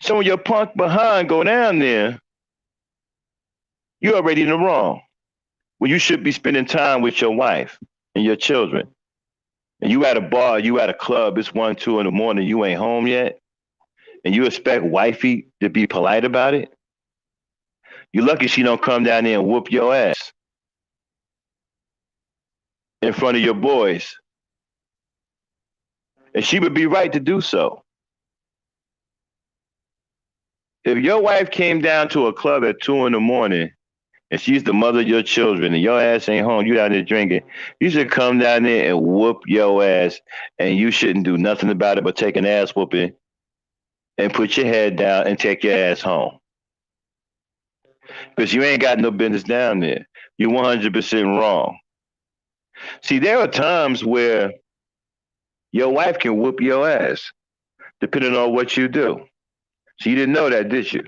So when your punk behind go down there, you're already in the wrong. When you should be spending time with your wife and your children. And you at a bar, you at a club, it's 1, 2 in the morning, you ain't home yet, and you expect wifey to be polite about it. You're lucky she don't come down there and whoop your ass in front of your boys. And she would be right to do so. If your wife came down to a club at 2 in the morning and she's the mother of your children and your ass ain't home, you down there drinking, you should come down there and whoop your ass, and you shouldn't do nothing about it but take an ass whooping and put your head down and take your ass home. Because you ain't got no business down there. You're 100% wrong. See, there are times where your wife can whoop your ass, depending on what you do. So you didn't know that, did you?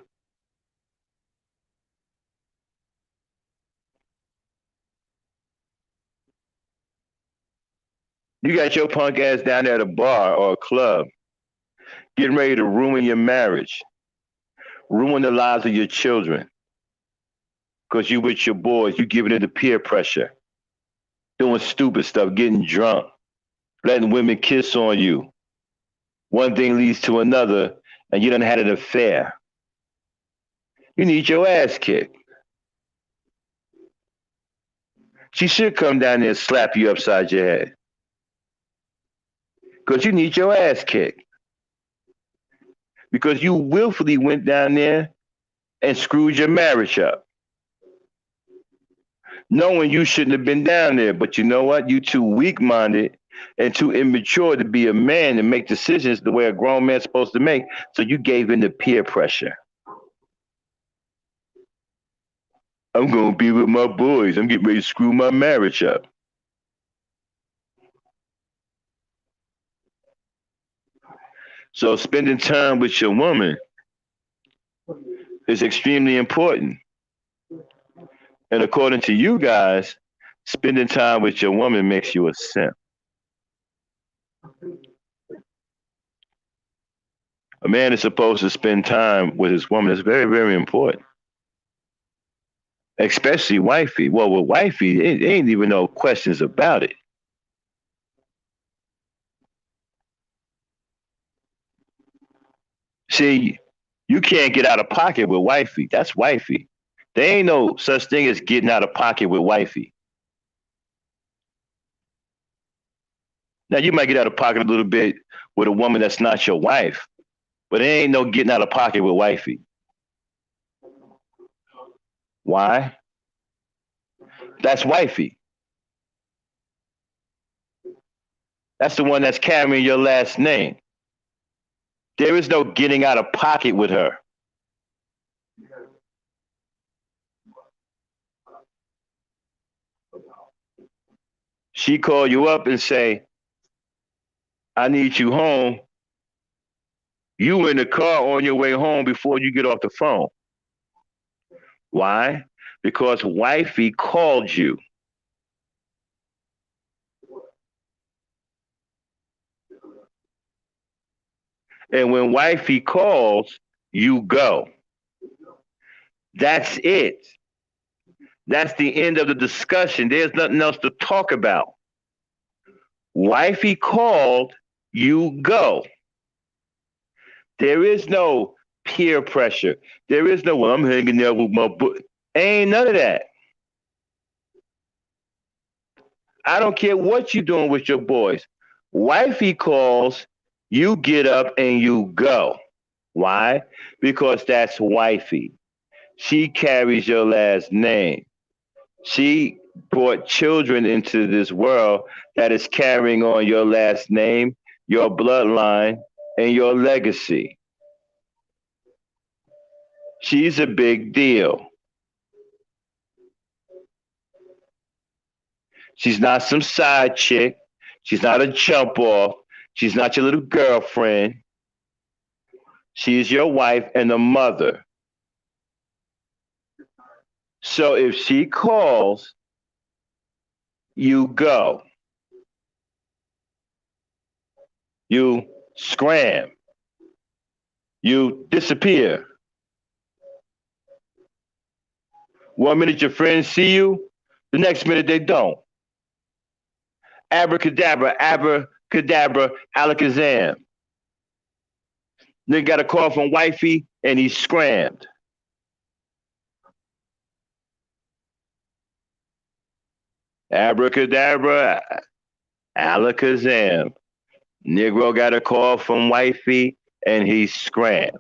You got your punk ass down there at a bar or a club, getting ready to ruin your marriage, ruin the lives of your children, because you with your boys, you giving it the peer pressure, doing stupid stuff, getting drunk, letting women kiss on you. One thing leads to another, and you done had an affair. You need your ass kicked. She should come down there and slap you upside your head. Because you need your ass kicked. Because you willfully went down there and screwed your marriage up. Knowing you shouldn't have been down there. But you know what? You too weak-minded and too immature to be a man and make decisions the way a grown man's supposed to make. So you gave in to peer pressure. I'm going to be with my boys. I'm getting ready to screw my marriage up. So spending time with your woman is extremely important. And according to you guys, spending time with your woman makes you a simp. A man is supposed to spend time with his woman. It's very, very important. Especially wifey. Well, with wifey, it ain't even no questions about it. See, you can't get out of pocket with wifey. That's wifey. There ain't no such thing as getting out of pocket with wifey. Now you might get out of pocket a little bit with a woman that's not your wife, but there ain't no getting out of pocket with wifey. Why? That's wifey. That's the one that's carrying your last name. There is no getting out of pocket with her. She call you up and say, I need you home. You in the car on your way home before you get off the phone. Why? Because wifey called you. And when wifey calls, you go. That's it. That's the end of the discussion. There's nothing else to talk about. Wifey called, you go. There is no peer pressure. There is no, well, I'm hanging there with my book. Ain't none of that. I don't care what you're doing with your boys. Wifey calls, you get up and you go. Why? Because that's wifey. She carries your last name. She brought children into this world that is carrying on your last name, your bloodline, and your legacy. She's a big deal. She's not some side chick. She's not a jump off. She's not your little girlfriend. She is your wife and a mother. So if she calls, you go. You scram. You disappear. One minute your friends see you, the next minute they don't. Abracadabra, abracadabra, alakazam. Nigga got a call from wifey and he scrammed. Abracadabra, alakazam. Negro got a call from wifey and he scrammed.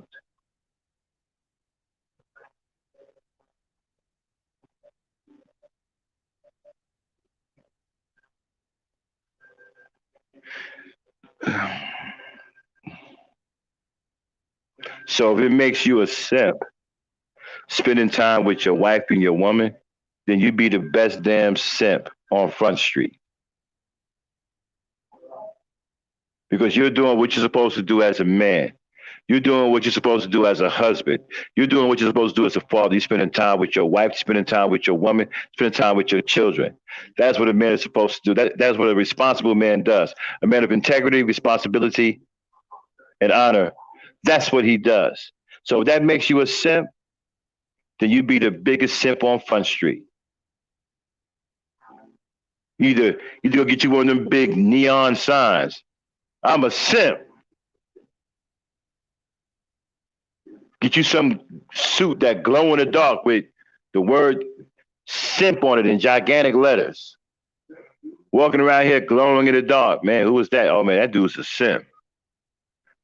So if it makes you a simp, spending time with your wife and your woman, then you be the best damn simp on Front Street. Because you're doing what you're supposed to do as a man. You're doing what you're supposed to do as a husband. You're doing what you're supposed to do as a father. You're spending time with your wife, spending time with your woman, spending time with your children. That's what a man is supposed to do. That's what a responsible man does. A man of integrity, responsibility, and honor. That's what he does. So if that makes you a simp, then you be the biggest simp on Front Street. You go get you one of them big neon signs. I'm a simp. Get you some suit that glow in the dark with the word simp on it in gigantic letters. Walking around here glowing in the dark. Man, who was that? Oh man, that dude's a simp.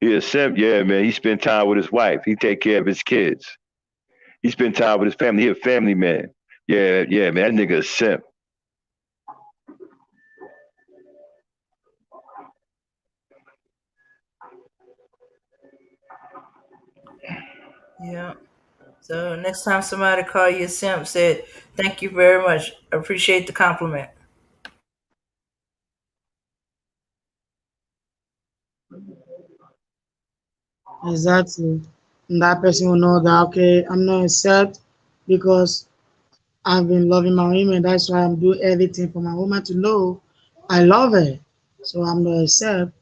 He a simp? Yeah, man. He spend time with his wife. He take care of his kids. He spend time with his family. He a family man. Yeah, man. That nigga a simp. Yeah. So next time somebody call you a simp, said, "Thank you very much. Appreciate the compliment." Exactly. And that person will know that, okay, I'm not accept because I've been loving my woman. That's why I'm doing everything for my woman to know I love her. So I'm not accept.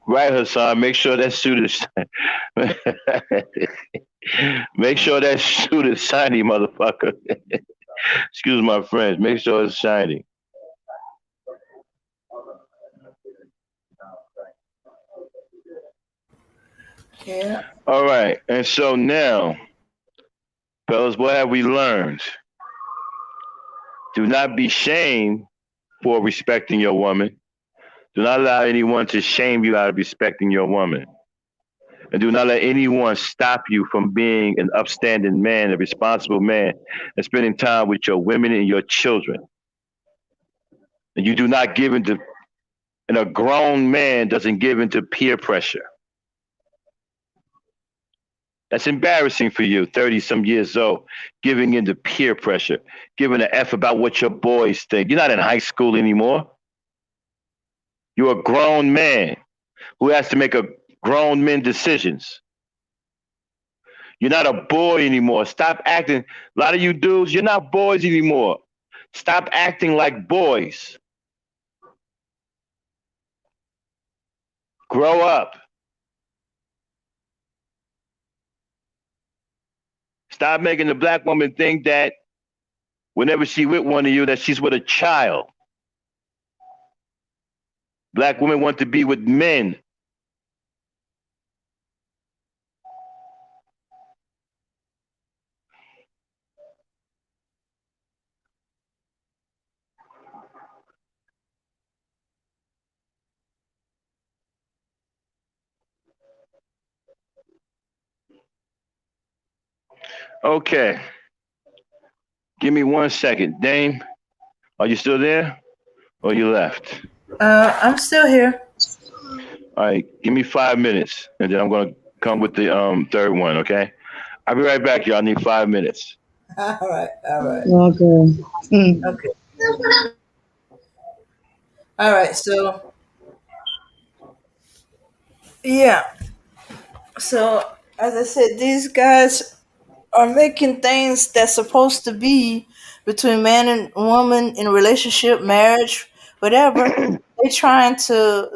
Right, Hassan. Make sure that suit is. Make sure that suit is shiny, motherfucker. Excuse my French. Make sure it's shiny. Yeah. All right. And so now, fellas, what have we learned? Do not be shamed for respecting your woman. Do not allow anyone to shame you out of respecting your woman. And do not let anyone stop you from being an upstanding man, a responsible man, and spending time with your women and your children. And you do not give into, and a grown man doesn't give into peer pressure. That's embarrassing for you, 30 some years old, giving into peer pressure, giving a F about what your boys think. You're not in high school anymore. You're a grown man who has to make a grown men decisions. You're not a boy anymore. Stop acting. A lot of you dudes, you're not boys anymore. Stop acting like boys. Grow up. Stop making the black woman think that whenever she with one of you, that she's with a child. Black women want to be with men. Okay. Give me 1 second. Dame, are you still there? Or you left? I'm still here. All right, give me 5 minutes, and then I'm gonna come with the third one. Okay, I'll be right back, y'all. I need 5 minutes. All right. Okay. Okay. All right, so yeah, so as I said, these guys are making things that's supposed to be between man and woman in a relationship, marriage, whatever. They trying to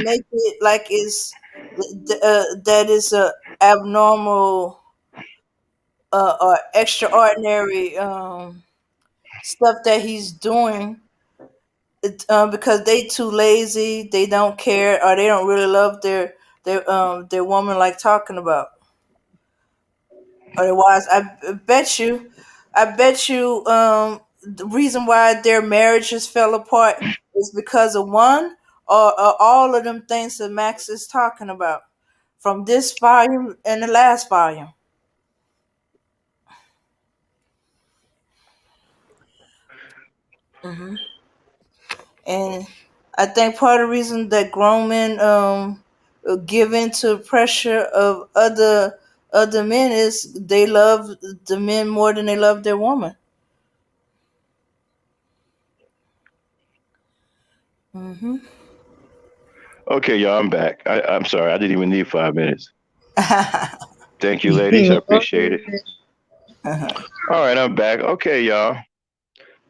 make it like it's that is a abnormal or extraordinary stuff that he's doing. Because they too lazy, they don't care, or they don't really love their woman like talking about. Otherwise, I bet you, the reason why their marriages fell apart is because of one or all of them things that Max is talking about from this volume and the last volume. Hmm. And I think part of the reason that grown men give in to pressure of other men is they love the men more than they love their woman. Hmm. Okay, y'all, I'm back. I'm sorry, I didn't even need 5 minutes. Thank you, ladies. I appreciate it. Okay. All right, I'm back. Okay, y'all.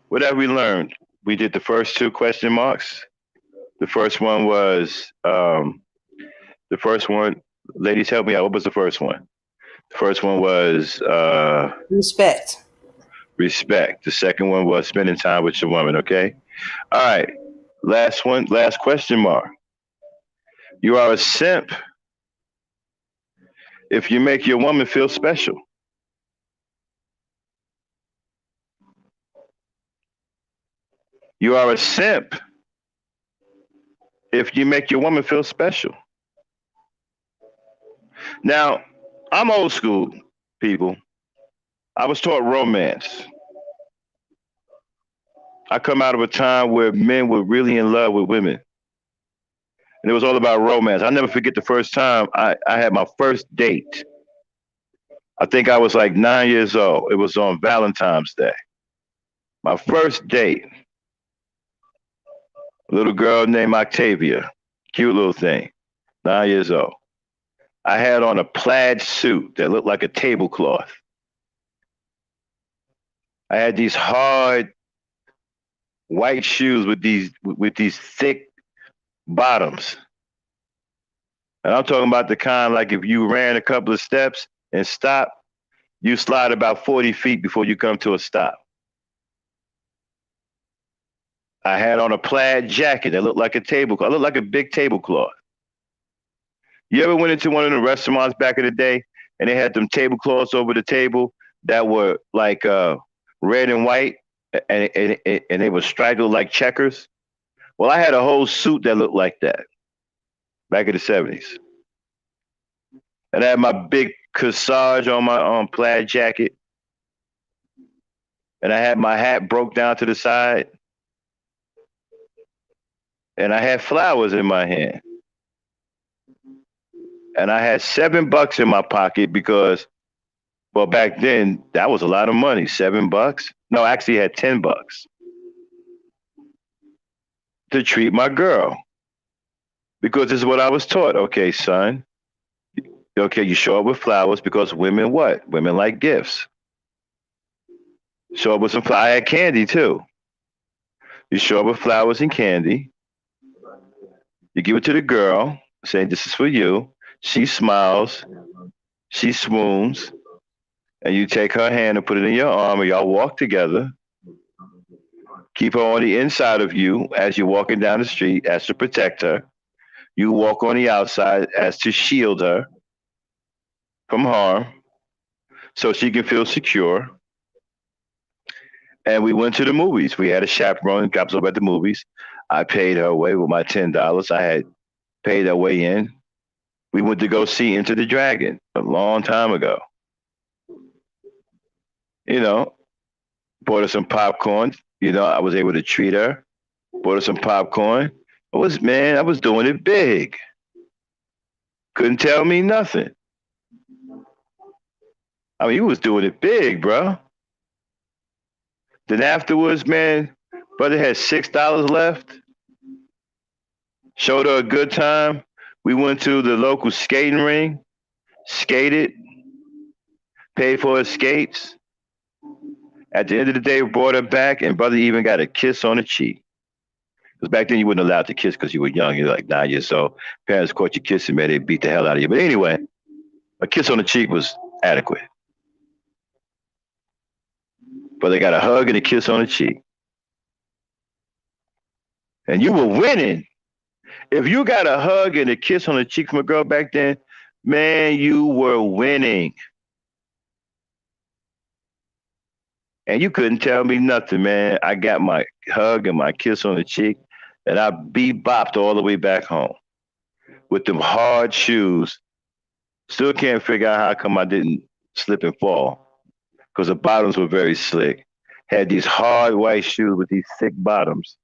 What have we learned? We did the first two question marks. The first one was the first one. Ladies, help me out. What was the first one? The first one was Respect. respect. The second one was spending time with your woman. Okay. All right. Last one. Last question mark. You are a simp if you make your woman feel special. You are a simp if you make your woman feel special. Now, I'm old school, people. I was taught romance. I come out of a time where men were really in love with women. And it was all about romance. I'll never forget the first time I had my first date. I think I was like 9 years old. It was on Valentine's Day. My first date, a little girl named Octavia, cute little thing, 9 years old. I had on a plaid suit that looked like a tablecloth. I had these hard white shoes with these thick bottoms. And I'm talking about the kind like if you ran a couple of steps and stopped, you slide about 40 feet before you come to a stop. I had on a plaid jacket that looked like a tablecloth. It looked like a big tablecloth. You ever went into one of the restaurants back in the day and they had them tablecloths over the table that were like red and white and they were straggled like checkers? Well, I had a whole suit that looked like that back in the 70s. And I had my big corsage on my plaid jacket. And I had my hat broke down to the side. And I had flowers in my hand. And I had $7 in my pocket because, well, back then that was a lot of money. $7? No, I actually had $10 to treat my girl because this is what I was taught. Okay, son. Okay, you show up with flowers because women what? Women like gifts. Show up with some flowers. I had candy too. You show up with flowers and candy. You give it to the girl, saying this is for you. She smiles. She swoons. And you take her hand and put it in your arm, and y'all walk together. Keep her on the inside of you as you're walking down the street, as to protect her. You walk on the outside as to shield her from harm, so she can feel secure. And we went to the movies. We had a chaperone got us up at the movies. I paid her way with my $10. I had paid her way in. We went to go see Into the Dragon a long time ago. You know, bought her some popcorn. I was able to treat her. Bought her some popcorn. I was doing it big. Couldn't tell me nothing. I mean, he was doing it big, bro. Then afterwards, man, brother had $6 left. Showed her a good time. We went to the local skating ring, skated, paid for her skates. At the end of the day, we brought her back, and brother even got a kiss on the cheek. Because back then you wasn't allowed to kiss because you were young. You're like 9 years old. Parents caught you kissing, man, they beat the hell out of you. But anyway, a kiss on the cheek was adequate. But they got a hug and a kiss on the cheek. And you were winning. If you got a hug and a kiss on the cheek from a girl back then, man, you were winning. And you couldn't tell me nothing, man. I got my hug and my kiss on the cheek, and I bebopped all the way back home with them hard shoes. Still can't figure out how come I didn't slip and fall because the bottoms were very slick. Had these hard white shoes with these thick bottoms,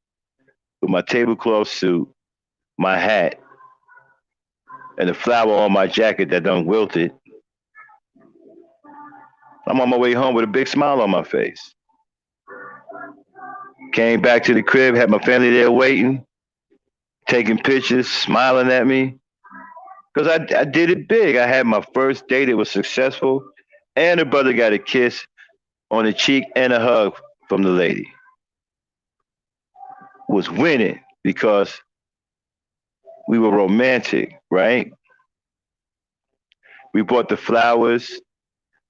with my tablecloth suit, my hat, and the flower on my jacket that done wilted. I'm on my way home with a big smile on my face. Came back to the crib, had my family there waiting, taking pictures, smiling at me. Because I did it big. I had my first date, it was successful, and the brother got a kiss on the cheek and a hug from the lady. Was winning because we were romantic, right? We bought the flowers.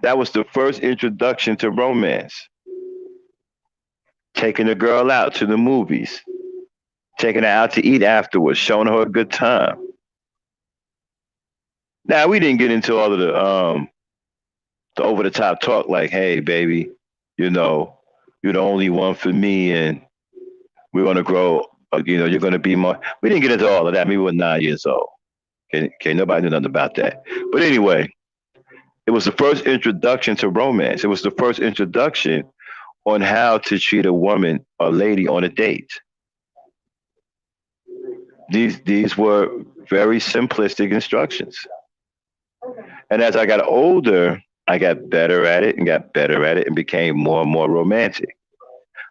That was the first introduction to romance. Taking the girl out to the movies, taking her out to eat afterwards, showing her a good time. Now we didn't get into all of the over the top talk like, "Hey, baby, you know, you're the only one for me, and we're gonna grow. You're gonna be more." We didn't get into all of that. We were 9 years old. Okay, nobody knew nothing about that. But anyway, it was the first introduction to romance. It was the first introduction on how to treat a woman or lady on a date. These were very simplistic instructions. And as I got older, I got better at it and got better at it and became more and more romantic.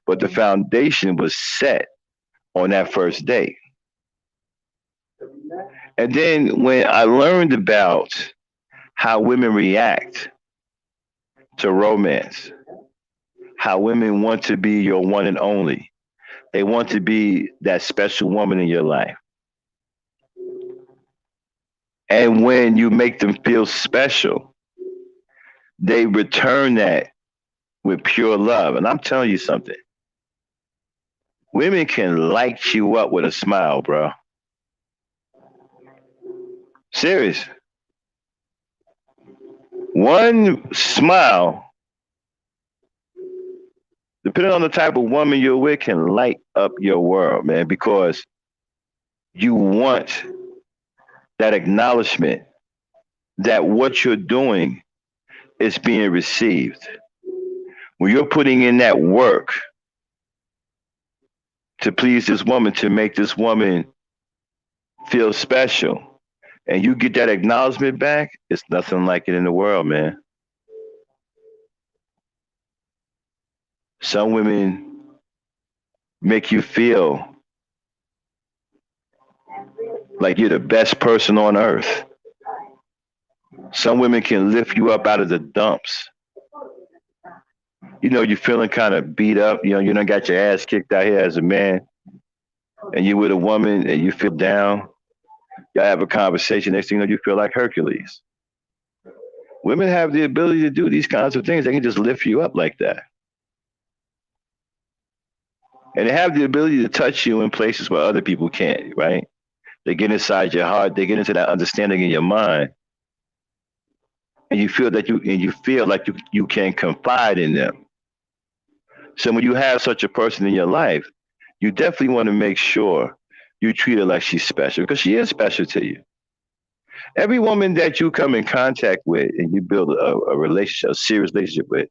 But the foundation was set on that first date. And then when I learned about how women react to romance, how women want to be your one and only, they want to be that special woman in your life. And when you make them feel special, they return that with pure love. And I'm telling you something, women can light you up with a smile, bro. Serious. One smile, depending on the type of woman you're with, can light up your world, man, because you want that acknowledgement that what you're doing is being received. When you're putting in that work to please this woman, to make this woman feel special, and you get that acknowledgement back, it's nothing like it in the world, man. Some women make you feel like you're the best person on earth. Some women can lift you up out of the dumps. You're feeling kind of beat up. You don't got your ass kicked out here as a man, and you with a woman and you feel down. Y'all have a conversation. Next thing you know, you feel like Hercules. Women have the ability to do these kinds of things. They can just lift you up like that. And they have the ability to touch you in places where other people can't, right? They get inside your heart. They get into that understanding in your mind. And you feel like you can confide in them. So when you have such a person in your life, you definitely want to make sure you treat her like she's special because she is special to you. Every woman that you come in contact with and you build a relationship, a serious relationship with,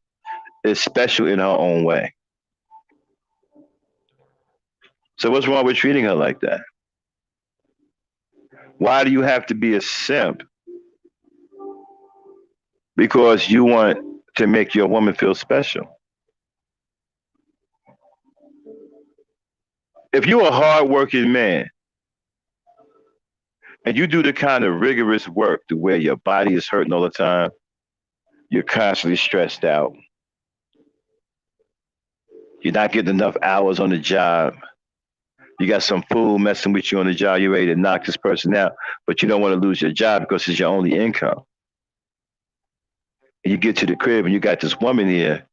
is special in her own way. So what's wrong with treating her like that? Why do you have to be a simp? Because you want to make your woman feel special. If you're a hardworking man and you do the kind of rigorous work to where your body is hurting all the time, you're constantly stressed out, you're not getting enough hours on the job, you got some fool messing with you on the job, you're ready to knock this person out, but you don't want to lose your job because it's your only income. And you get to the crib and you got this woman here,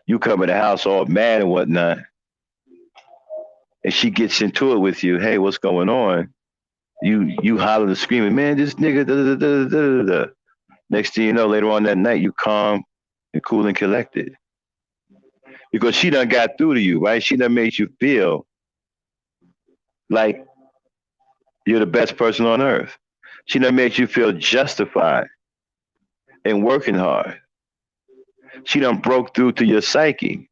you come in the house all mad and whatnot, and she gets into it with you, hey, what's going on? You hollering and screaming, man, this nigga, da, da, da, da, da, da. Next thing you know, later on that night, you calm and cool and collected. Because she done got through to you, right? She done made you feel like you're the best person on earth. She done made you feel justified and working hard. She done broke through to your psyche.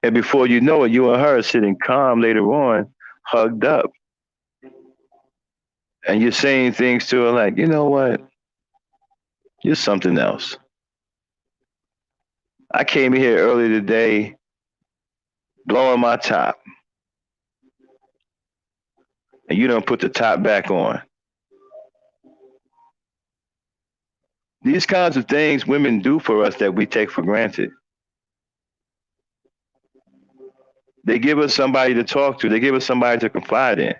And before you know it, you and her are sitting calm later on, hugged up. And you're saying things to her like, you know what? You're something else. I came here early today blowing my top, and you don't put the top back on. These kinds of things women do for us that we take for granted. They give us somebody to talk to, they give us somebody to confide in.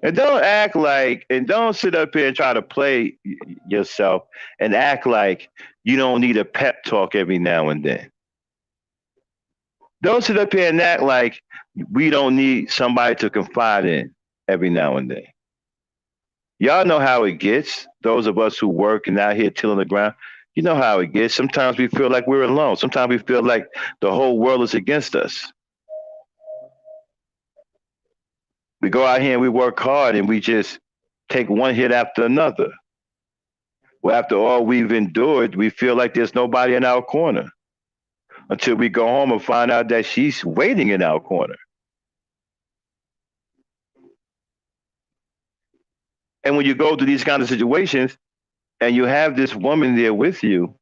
And don't act like, and don't sit up here and try to play yourself and act like you don't need a pep talk every now and then. Don't sit up here and act like we don't need somebody to confide in every now and then. Y'all know how it gets. Those of us who work and out here tilling the ground, you know how it gets. Sometimes we feel like we're alone. Sometimes we feel like the whole world is against us. We go out here and we work hard and we just take one hit after another. Well, after all we've endured, we feel like there's nobody in our corner until we go home and find out that she's waiting in our corner. And when you go through these kind of situations and you have this woman there with you,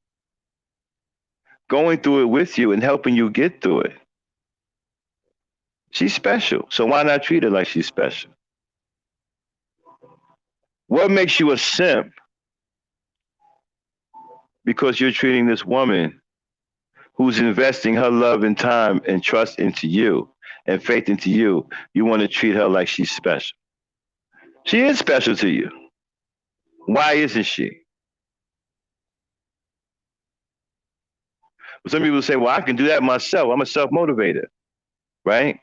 going through it with you and helping you get through it, she's special. So why not treat her like she's special? What makes you a simp? Because you're treating this woman who's investing her love and time and trust into you and faith into you. You want to treat her like she's special. She is special to you. Why isn't she? Some people say, well, I can do that myself. I'm a self motivator, right?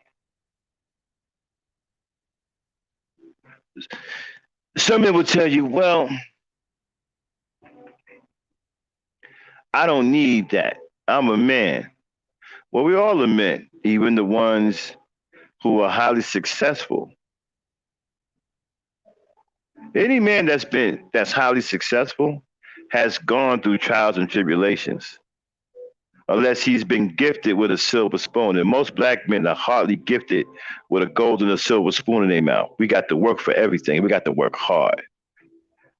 Some people will tell you, well, I don't need that. I'm a man. Well, we all are men, even the ones who are highly successful. Any man that's highly successful has gone through trials and tribulations, unless he's been gifted with a silver spoon. And most black men are hardly gifted with a gold and a silver spoon in their mouth. We got to work for everything. We got to work hard.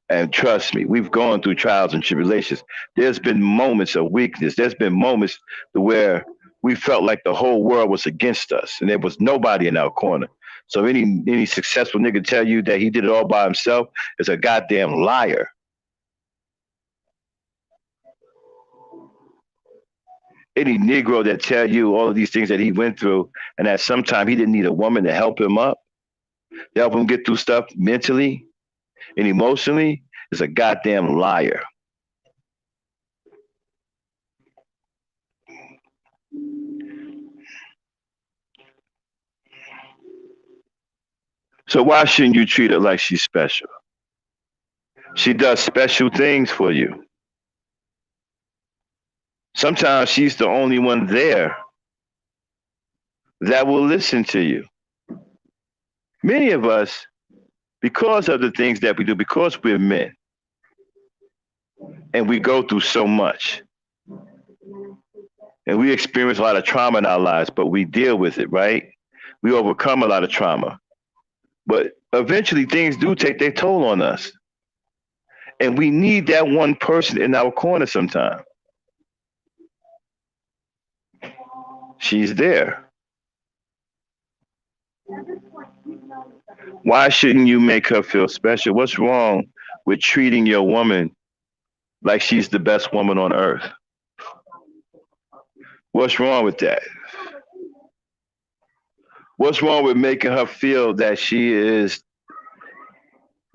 And trust me, we've gone through trials and tribulations. There's been moments of weakness. There's been moments where we felt like the whole world was against us and there was nobody in our corner. So any successful nigga tell you that he did it all by himself is a goddamn liar. Any Negro that tell you all of these things that he went through and that sometimes he didn't need a woman to help him up, to help him get through stuff mentally and emotionally is a goddamn liar. So why shouldn't you treat her like she's special? She does special things for you. Sometimes she's the only one there that will listen to you. Many of us, because of the things that we do, because we're men and we go through so much and we experience a lot of trauma in our lives, but we deal with it, right? We overcome a lot of trauma. But eventually things do take their toll on us. And we need that one person in our corner sometime. She's there. Why shouldn't you make her feel special? What's wrong with treating your woman like she's the best woman on earth? What's wrong with that? What's wrong with making her feel that she is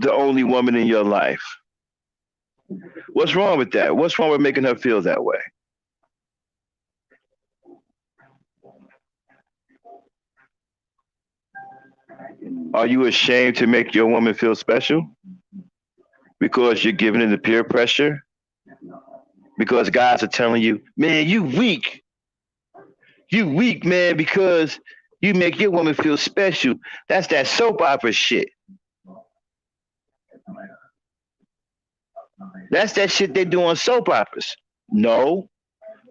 the only woman in your life? What's wrong with that? What's wrong with making her feel that way? Are you ashamed to make your woman feel special because you're giving in to peer pressure? Because guys are telling you, man, you weak. You weak, man, because you make your woman feel special. That's that soap opera shit. That's that shit they do on soap operas. No,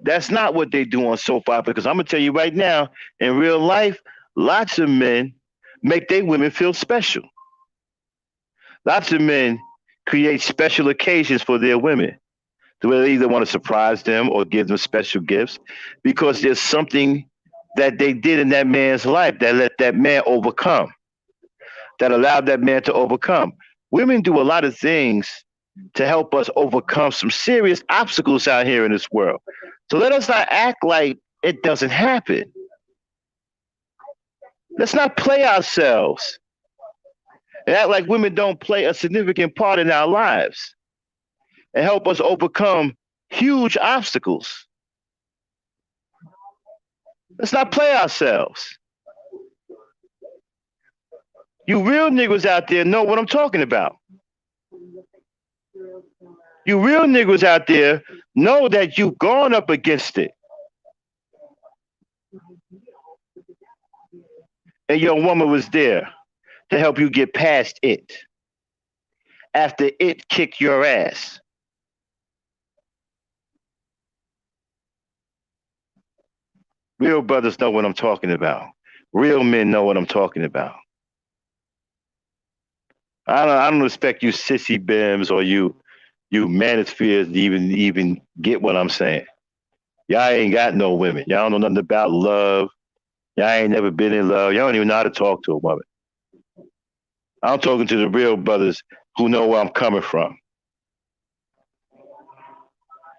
that's not what they do on soap opera. Because I'm gonna tell you right now, in real life, lots of men make their women feel special. Lots of men create special occasions for their women. They either want to surprise them or give them special gifts because there's something that they did in that man's life that let that man overcome, that allowed that man to overcome. Women do a lot of things to help us overcome some serious obstacles out here in this world. So let us not act like it doesn't happen. Let's not play ourselves and act like women don't play a significant part in our lives and help us overcome huge obstacles. Let's not play ourselves. You real niggas out there know what I'm talking about. You real niggas out there know that you've gone up against it. And your woman was there to help you get past it after it kicked your ass. Real brothers know what I'm talking about. Real men know what I'm talking about. I don't expect you sissy bims or you manospheres to even get what I'm saying. Y'all ain't got no women. Y'all don't know nothing about love. Y'all ain't never been in love. Y'all don't even know how to talk to a woman. I'm talking to the real brothers who know where I'm coming from.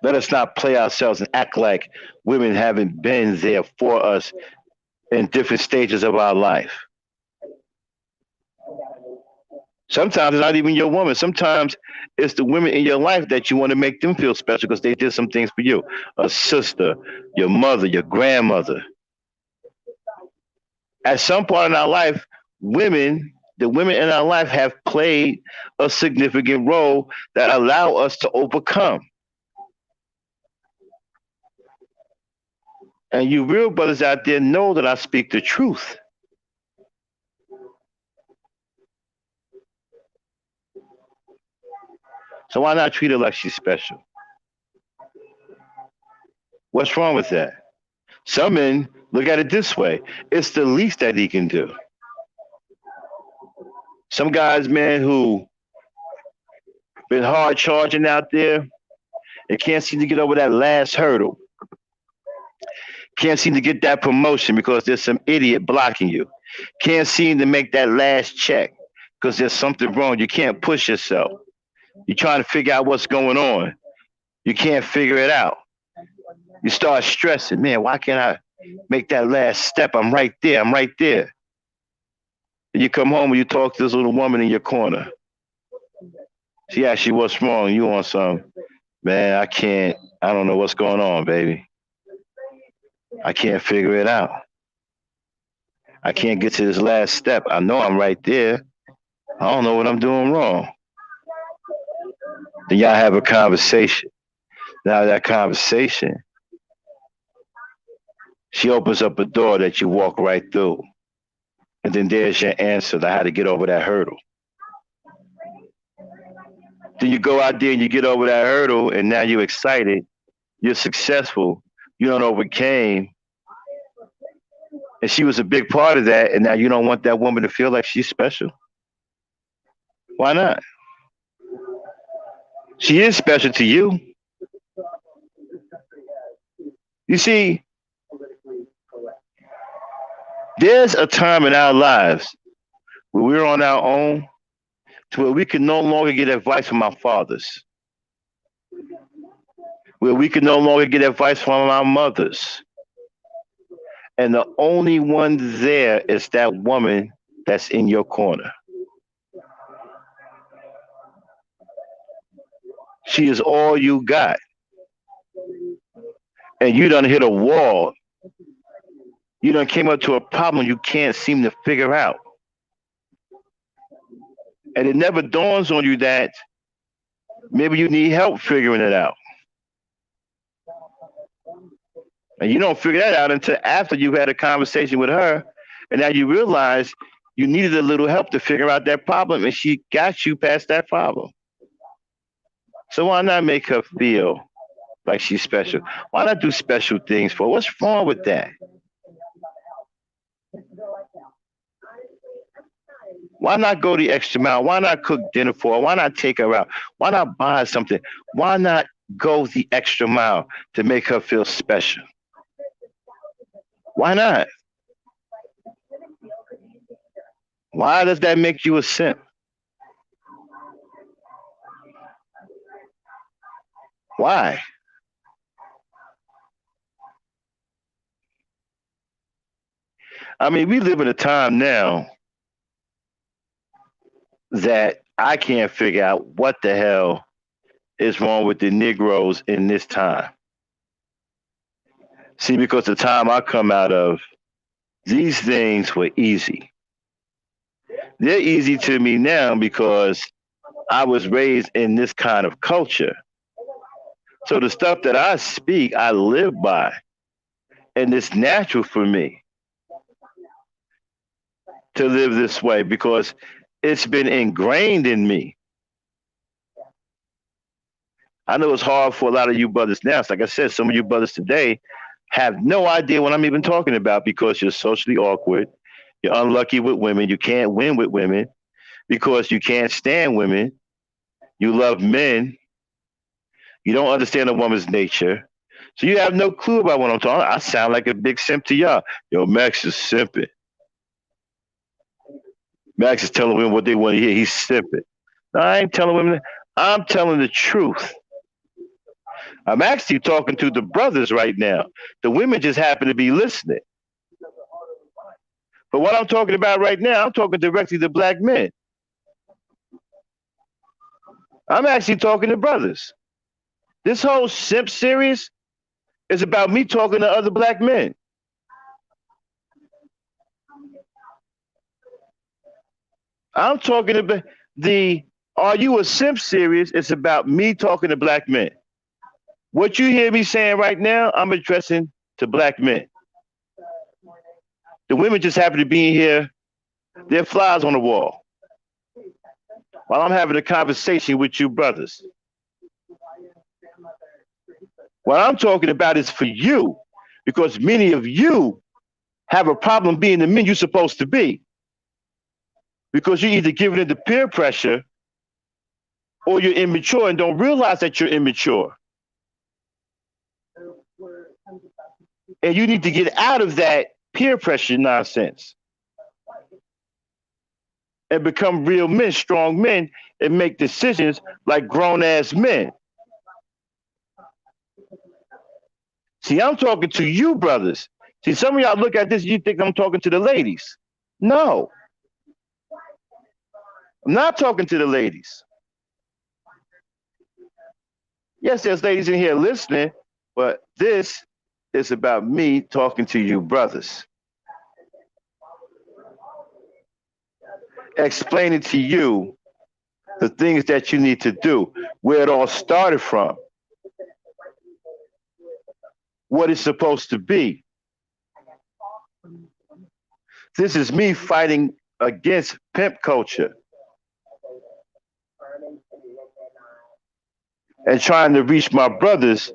Let us not play ourselves and act like women haven't been there for us in different stages of our life. Sometimes it's not even your woman. Sometimes it's the women in your life that you want to make them feel special because they did some things for you. A sister, your mother, your grandmother. At some point in our life, the women in our life have played a significant role that allow us to overcome. And you real brothers out there know that I speak the truth. So why not treat her like she's special? What's wrong with that? Some men look at it this way. It's the least that he can do. Some guys, man, who been hard charging out there and can't seem to get over that last hurdle. Can't seem to get that promotion because there's some idiot blocking you. Can't seem to make that last check because there's something wrong. You can't push yourself. You're trying to figure out what's going on. You can't figure it out. You start stressing, man, why can't I make that last step? I'm right there. I'm right there. And you come home and you talk to this little woman in your corner. She asks you what's wrong. You on some, man, I don't know what's going on, baby. I can't figure it out. I can't get to this last step. I know I'm right there. I don't know what I'm doing wrong. Then y'all have a conversation. Now that conversation, she opens up a door that you walk right through. And then there's your answer to how to get over that hurdle. Then you go out there and you get over that hurdle, and now you're excited. You're successful. You don't overcame. And she was a big part of that. And now you don't want that woman to feel like she's special. Why not? She is special to you. You see, there's a time in our lives where we're on our own, to where we can no longer get advice from our fathers, where we can no longer get advice from our mothers. And the only one there is that woman that's in your corner. She is all you got. And you done hit a wall. You done came up to a problem you can't seem to figure out. And it never dawns on you that maybe you need help figuring it out. And you don't figure that out until after you've had a conversation with her. And now you realize you needed a little help to figure out that problem. And she got you past that problem. So why not make her feel like she's special? Why not do special things for her? What's wrong with that? Why not go the extra mile? Why not cook dinner for her? Why not take her out? Why not buy her something? Why not go the extra mile to make her feel special? Why not? Why does that make you a simp? Why? I mean, we live in a time now that I can't figure out what the hell is wrong with the Negroes in this time. See, because the time I come out of, these things were easy. They're easy to me now because I was raised in this kind of culture. So the stuff that I speak, I live by. And it's natural for me to live this way because it's been ingrained in me. I know it's hard for a lot of you brothers now. It's like I said, some of you brothers today have no idea what I'm even talking about because you're socially awkward. You're unlucky with women. You can't win with women because you can't stand women. You love men. You don't understand a woman's nature. So you have no clue about what I'm talking about. I sound like a big simp to y'all. Yo, Max is simping. Max is telling women what they want to hear. He's simping. No, I ain't telling women that. I'm telling the truth. I'm actually talking to the brothers right now. The women just happen to be listening. But what I'm talking about right now, I'm talking directly to black men. I'm actually talking to brothers. This whole simp series is about me talking to other black men. I'm talking about the Are You a Simp series? It's about me talking to black men. What you hear me saying right now, I'm addressing to black men. The women just happen to be in here. They're flies on the wall. While I'm having a conversation with you brothers. What I'm talking about is for you, because many of you have a problem being the men you're supposed to be. Because you're either giving into peer pressure or you're immature and don't realize that you're immature. And you need to get out of that peer pressure nonsense and become real men, strong men, and make decisions like grown ass men. See, I'm talking to you, brothers. See, some of y'all look at this, you think I'm talking to the ladies. No, I'm not talking to the ladies. Yes, there's ladies in here listening, but this is about me talking to you, brothers. Explaining to you the things that you need to do, where it all started from, what it's supposed to be. This is me fighting against pimp culture and trying to reach my brothers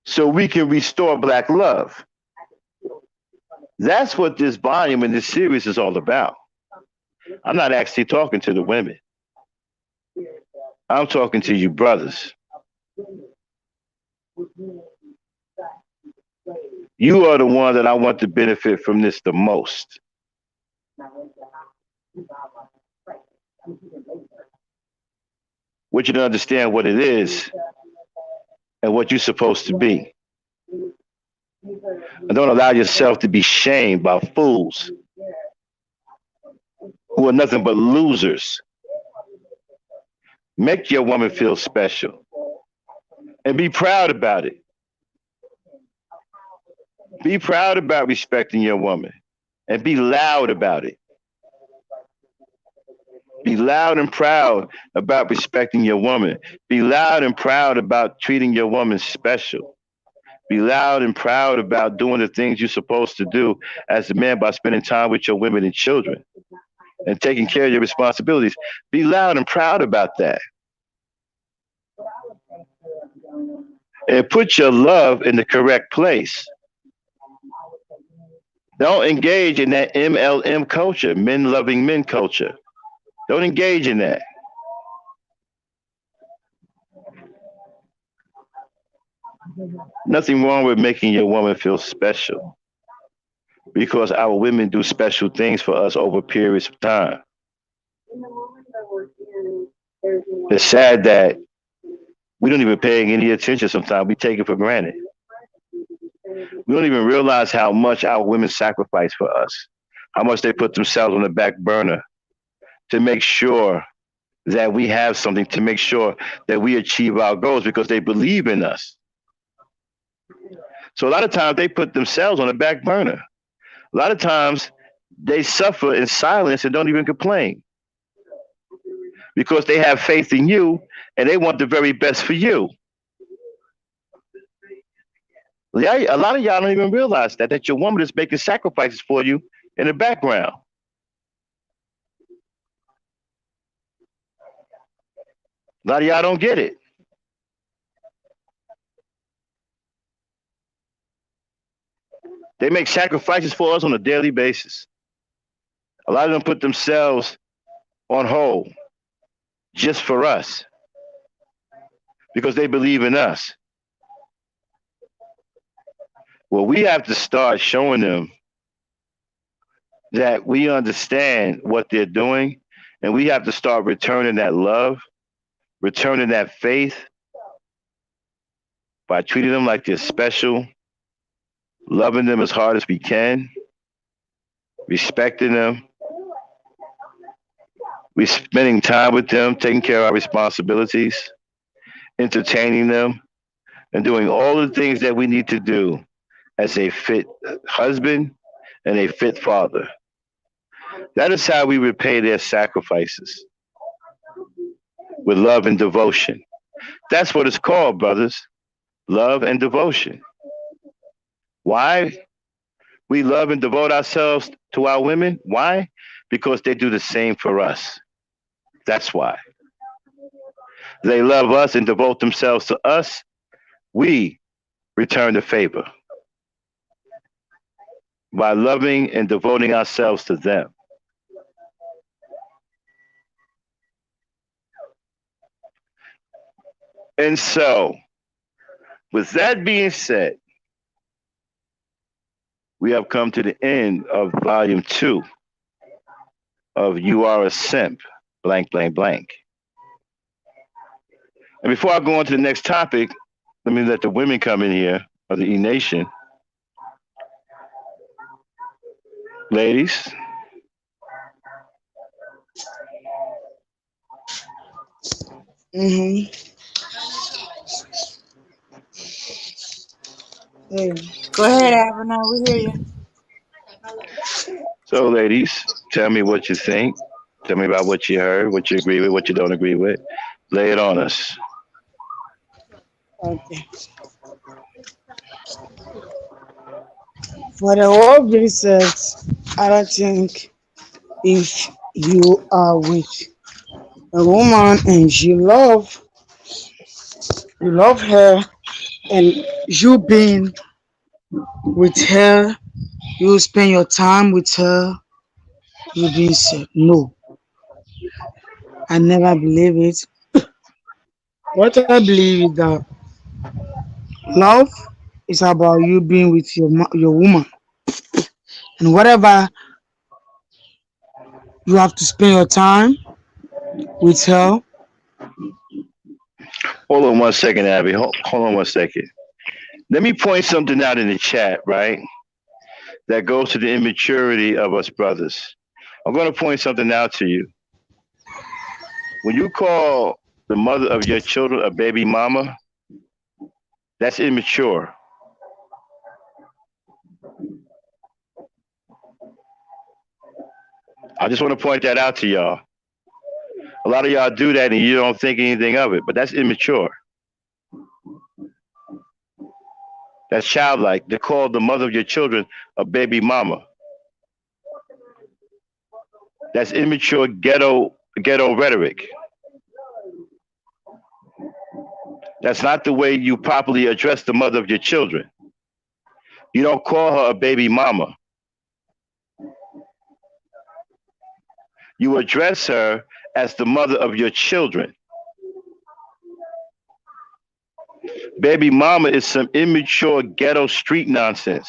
so we can restore black love. That's what this volume and this series is all about. I'm not actually talking to the women. I'm talking to you brothers. You are the one that I want to benefit from this the most. want you to understand what it is and what you're supposed to be. And don't allow yourself to be shamed by fools who are nothing but losers. Make your woman feel special and be proud about it. Be proud about respecting your woman and be loud about it. Be loud and proud about respecting your woman. Be loud and proud about treating your woman special. Be loud and proud about doing the things you're supposed to do as a man by spending time with your women and children and taking care of your responsibilities. Be loud and proud about that. And put your love in the correct place. Don't engage in that MLM culture, men loving men culture. Don't engage in that. Nothing wrong with making your woman feel special because our women do special things for us over periods of time. It's sad that we don't even pay any attention sometimes. We take it for granted. We don't even realize how much our women sacrifice for us, how much they put themselves on the back burner to make sure that we have something, to make sure that we achieve our goals because they believe in us. So a lot of times they put themselves on the back burner. A lot of times they suffer in silence and don't even complain because they have faith in you and they want the very best for you. Yeah, a lot of y'all don't even realize that your woman is making sacrifices for you in the background. A lot of y'all don't get it. They make sacrifices for us on a daily basis. A lot of them put themselves on hold just for us because they believe in us. Well, we have to start showing them that we understand what they're doing, and we have to start returning that love, returning that faith by treating them like they're special, loving them as hard as we can, respecting them, we spending time with them, taking care of our responsibilities, entertaining them, and doing all the things that we need to do as a fit husband and a fit father. That is how we repay their sacrifices with love and devotion. That's what it's called, brothers. Love and devotion. Why we love and devote ourselves to our women? Why? Because they do the same for us. That's why. They love us and devote themselves to us. We return the favor by loving and devoting ourselves to them. And so, with that being said, we have come to the end of volume 2 of You Are a Simp, blank, blank, blank. And before I go on to the next topic, let me let the women come in here of the E Nation. Ladies, Mm-hmm. Yeah. Go ahead, Abner. We hear you. so ladies, tell me what you think. Tell me about what you heard, what you agree with, what you don't agree with. Lay it on us. Okay. For the whole being said, I don't think if you are with a woman and you love her, and you being with her, you spend your time with her, you being said, no, I never believe it. What I believe is that love is about you being with your woman, and whatever You have to spend your time with her. Hold on one second, Abby. Hold on one second. Let me point something out in the chat, right? That goes to the immaturity of us brothers. I'm going to point something out to you. When you call the mother of your children a baby mama, that's immature. I just want to point that out to y'all. A lot of y'all do that and you don't think anything of it, but that's immature. That's childlike. They call the mother of your children a baby mama. That's immature ghetto rhetoric. That's not the way you properly address the mother of your children. You don't call her a baby mama. You address her as the mother of your children. Baby mama is some immature ghetto street nonsense.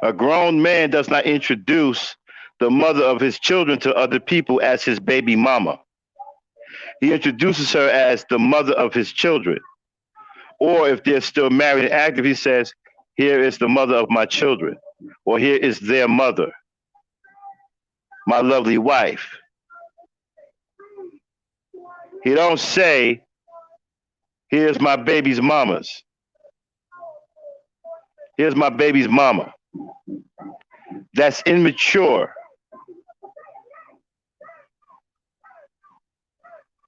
A grown man does not introduce the mother of his children to other people as his baby mama. He introduces her as the mother of his children. Or if they're still married and active, he says, here is the mother of my children. Or here is their mother, my lovely wife. He don't say, here's my baby's mama's. Here's my baby's mama. That's immature.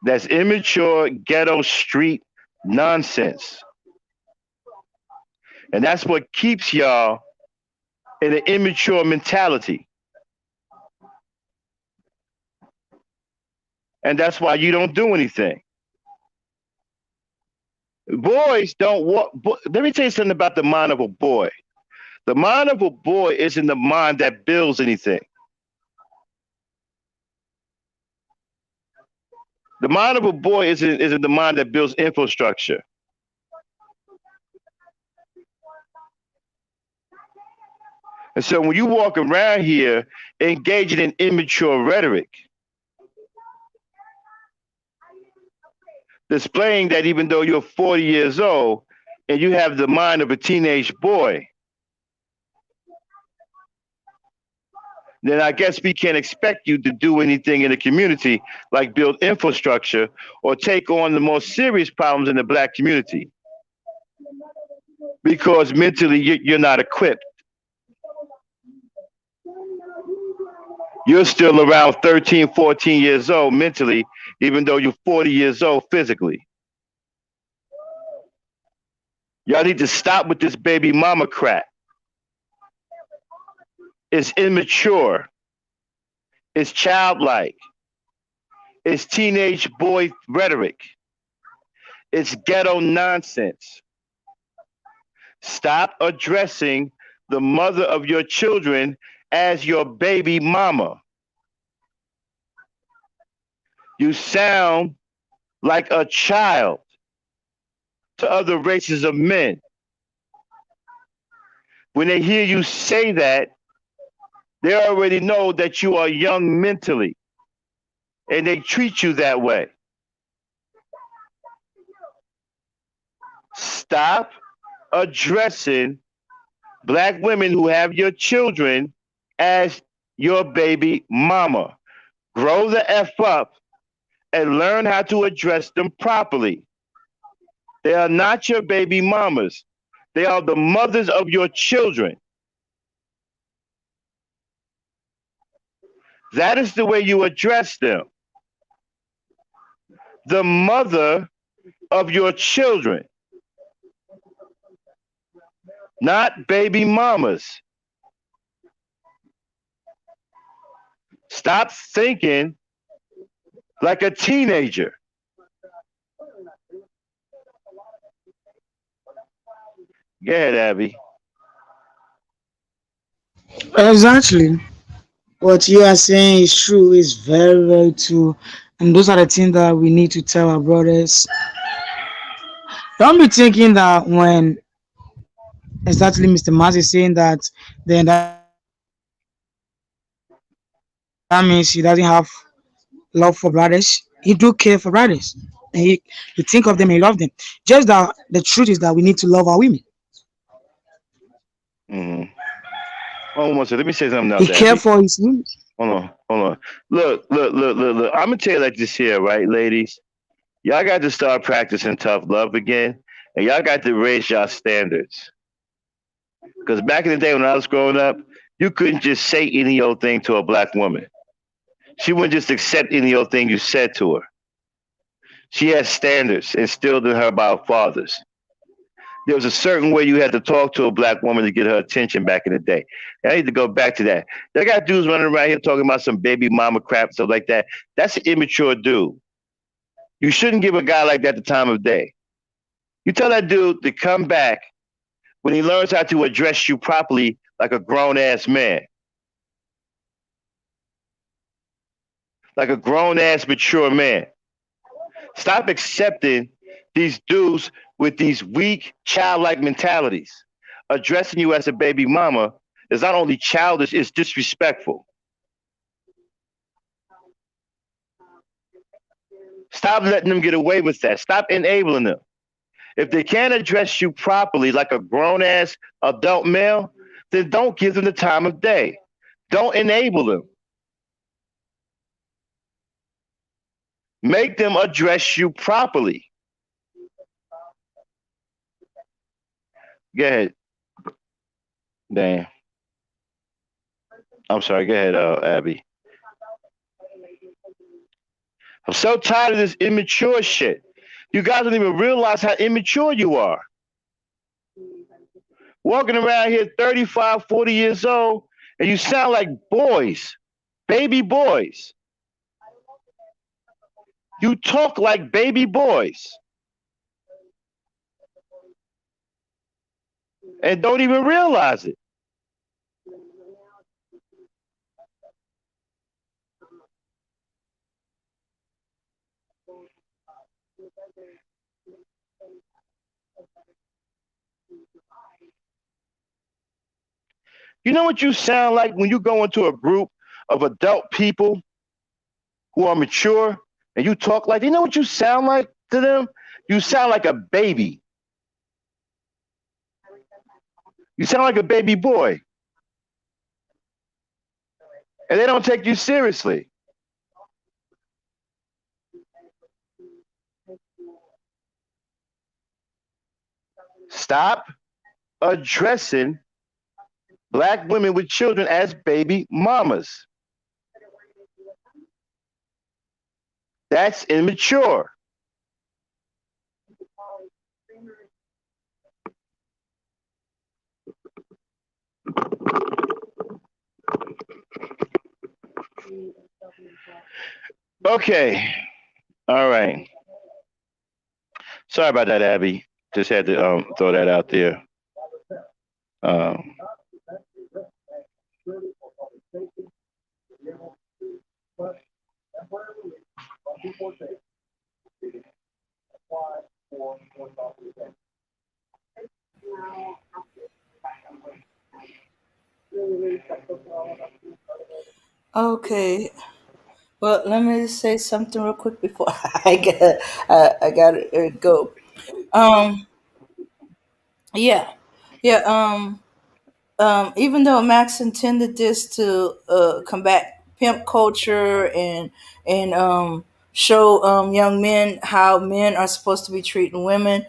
That's immature ghetto street nonsense. And that's what keeps y'all in an immature mentality. And that's why you don't do anything. Boys don't walk. Let me tell you something about the mind of a boy. The mind of a boy isn't the mind that builds anything. The mind of a boy isn't the mind that builds infrastructure. And so when you walk around here engaging in immature rhetoric, displaying that even though you're 40 years old and you have the mind of a teenage boy, then I guess we can't expect you to do anything in the community like build infrastructure or take on the more serious problems in the Black community because mentally you're not equipped. You're still around 13, 14 years old mentally, even though you're 40 years old physically. Y'all need to stop with this baby mama crap. It's immature. It's childlike. It's teenage boy rhetoric. It's ghetto nonsense. Stop addressing the mother of your children as your baby mama. You sound like a child to other races of men. When they hear you say that, they already know that you are young mentally, and they treat you that way. Stop addressing Black women who have your children as your baby mama. Grow the F up and learn how to address them properly. They are not your baby mamas. They are the mothers of your children. That is the way you address them. The mother of your children, not baby mamas. Stop thinking like a teenager. Go ahead, Abby. Exactly. What you are saying is true, is very, very true. And those are the things that we need to tell our brothers. Don't be thinking that when exactly Mr. Maz is saying that, then that means she doesn't have love for brothers. He do care for brothers. And he think of them and he love them. Just that the truth is that we need to love our women. Hmm. Hold on one second. Let me say He something else, care for Abby. his women. Hold on. Look. I'm gonna tell you like this here, right, ladies? Y'all got to start practicing tough love again, and y'all got to raise y'all standards. Because back in the day when I was growing up, you couldn't just say any old thing to a black woman. She wouldn't just accept any old thing you said to her. She had standards instilled in her by her fathers. There was a certain way you had to talk to a black woman to get her attention back in the day. I need to go back to that. They got dudes running around here talking about some baby mama crap, stuff like that. That's an immature dude. You shouldn't give a guy like that the time of day. You tell that dude to come back when he learns how to address you properly like a grown ass man, like a grown ass mature man. Stop accepting these dudes with these weak, childlike mentalities. Addressing you as a baby mama is not only childish, it's disrespectful. Stop letting them get away with that. Stop enabling them. If they can't address you properly like a grown ass adult male, then don't give them the time of day. Don't enable them. Make them address you properly. Go ahead, Dan. I'm sorry. Go ahead, Abby. I'm so tired of this immature shit. You guys don't even realize how immature you are. Walking around here 35, 40 years old, and you sound like boys, baby boys. You talk like baby boys and don't even realize it. You know what you sound like when you go into a group of adult people who are mature and you talk like, you know what you sound like to them? You sound like a baby. You sound like a baby boy. And they don't take you seriously. Stop addressing black women with children as baby mamas. That's immature. Okay. All right. Sorry about that, Abby. Just had to throw that out there. Um, Okay. Well, let me say something real quick before I got to go. Um, yeah, yeah. Even though Max intended this to combat pimp culture and show young men how men are supposed to be treating women,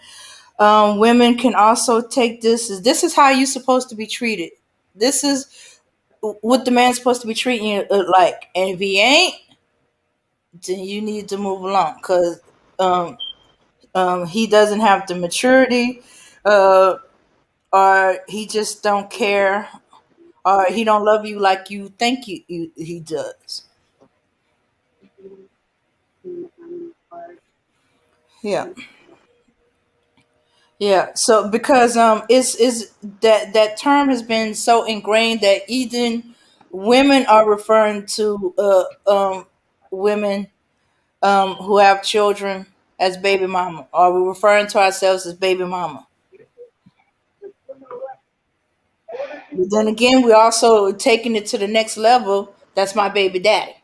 women can also take this as this is how you're supposed to be treated. This is what the man's supposed to be treating you like, and if he ain't, then you need to move along because um, he doesn't have the maturity, uh, or he just don't care, or he don't love you like you think he does. Yeah, yeah. So because it's that term has been so ingrained that even women are referring to women who have children as baby mama, or we're referring to ourselves as baby mama. But then again, we're also taking it to the next level. That's my baby daddy.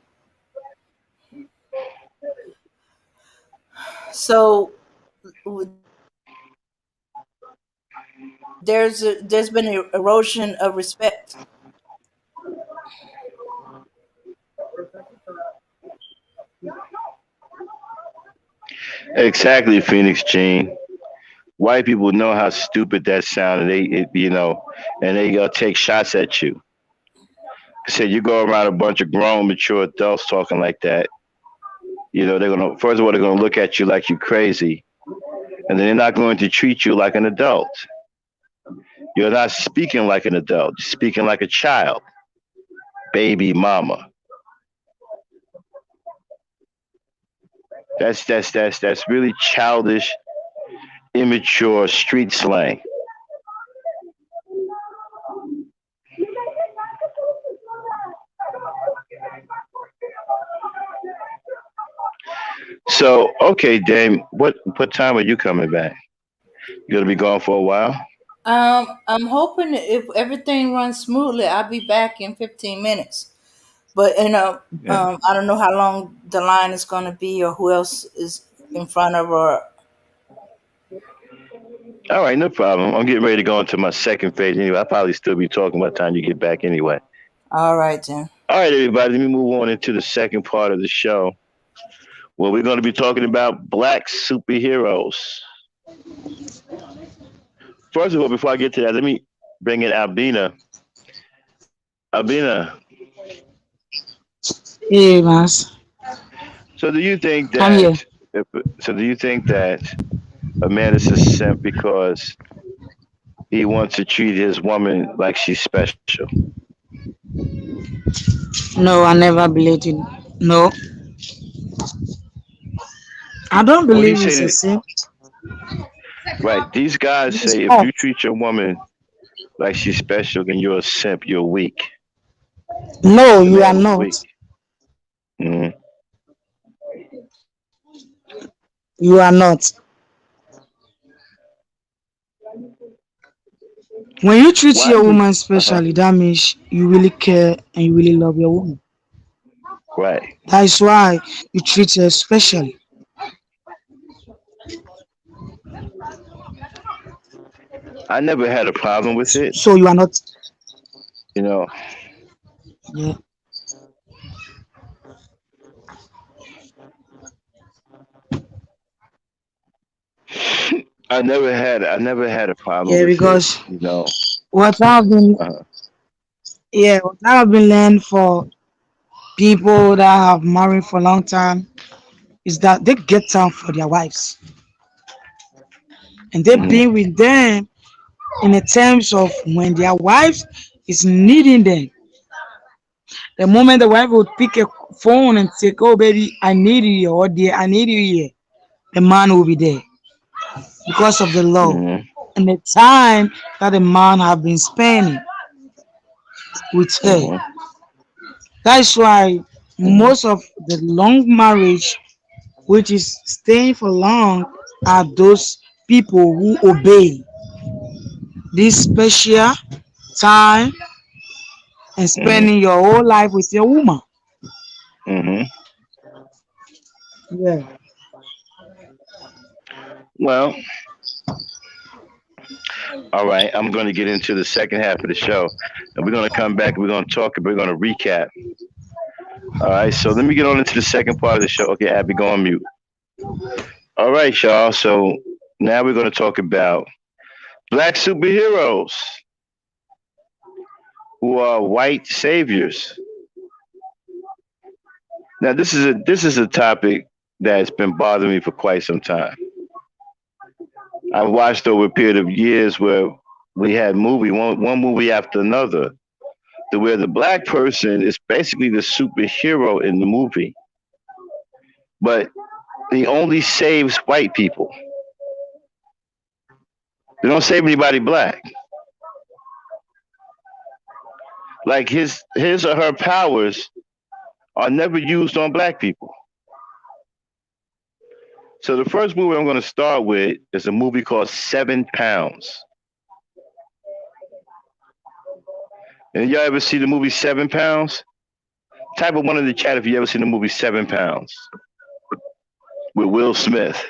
So there's been an erosion of respect. Exactly, Phoenix Gene. White people know how stupid that sounds, and and they take shots at you. Say you go around a bunch of grown, mature adults talking like that. They're gonna first of all they're gonna look at you like you crazy, and then they're not going to treat you like an adult. You're not speaking like an adult. You're speaking like a child, baby mama. That's really childish, immature street slang. So, okay, Dame, what time are you coming back? You gonna be gone for a while? I'm hoping that if everything runs smoothly, I'll be back in 15 minutes. But Yeah. I don't know how long the line is going to be, or who else is in front of her. All right, no problem. I'm getting ready to go into my second phase anyway. I'll probably still be talking by the time you get back anyway. All right then. All right, everybody, let me move on into the second part of the show where we're going to be talking about black superheroes. First of all, before I get to that, let me bring in Albina. Albina, Hey, Mas. so do you think I'm here. that if, do you think that a man is a simp because he wants to treat his woman like she's special? No, I never believed it. No, I don't Well, he believe it's said a it sin. right. These guys It's say if not. you treat your woman like she's special, then you're a simp. You're weak. No, The you are man is weak. not. Mm-hmm. You are not. When you treat Why your do? woman Uh huh. specially, that means you really care and you really love your woman. Right. That is why you treat her specially. I never had a problem with it. So you are not. You know, Yeah. I never had a problem Yeah, with it. because You know. what I've been, Uh, yeah, what I've been learning for people that have married for a long time is that they get time for their wives and they mm-hmm. been with them in the terms of when their wife is needing them. The moment the wife would pick a phone and say, "Oh baby, I need you here," or "Dear, I need you here," the man will be there because of the love Mm-hmm. and the time that the man have been spending with her. Mm-hmm. That's why Mm-hmm. most of the long marriage, which is staying for long, are those people who obey this special time and Mm-hmm. spending your whole life with your woman. Mm-hmm. Yeah. Well, all right. I'm going to get into the second half of the show, and we're going to come back and we're going to talk and we're going to recap. All right. So let me get on into the second part of the show. Okay, Abby, go on mute. All right, y'all. So now we're going to talk about black superheroes who are white saviors. Now this is a topic that's been bothering me for quite some time. I've watched over a period of years where we had one movie after another, to where the black person is basically the superhero in the movie, but he only saves white people. They don't save anybody black. Like his or her powers are never used on black people. So the first movie I'm going to start with is a movie called 7 Pounds. And y'all ever see the movie 7 Pounds? Type of one in the chat if you ever seen the movie 7 Pounds with Will Smith.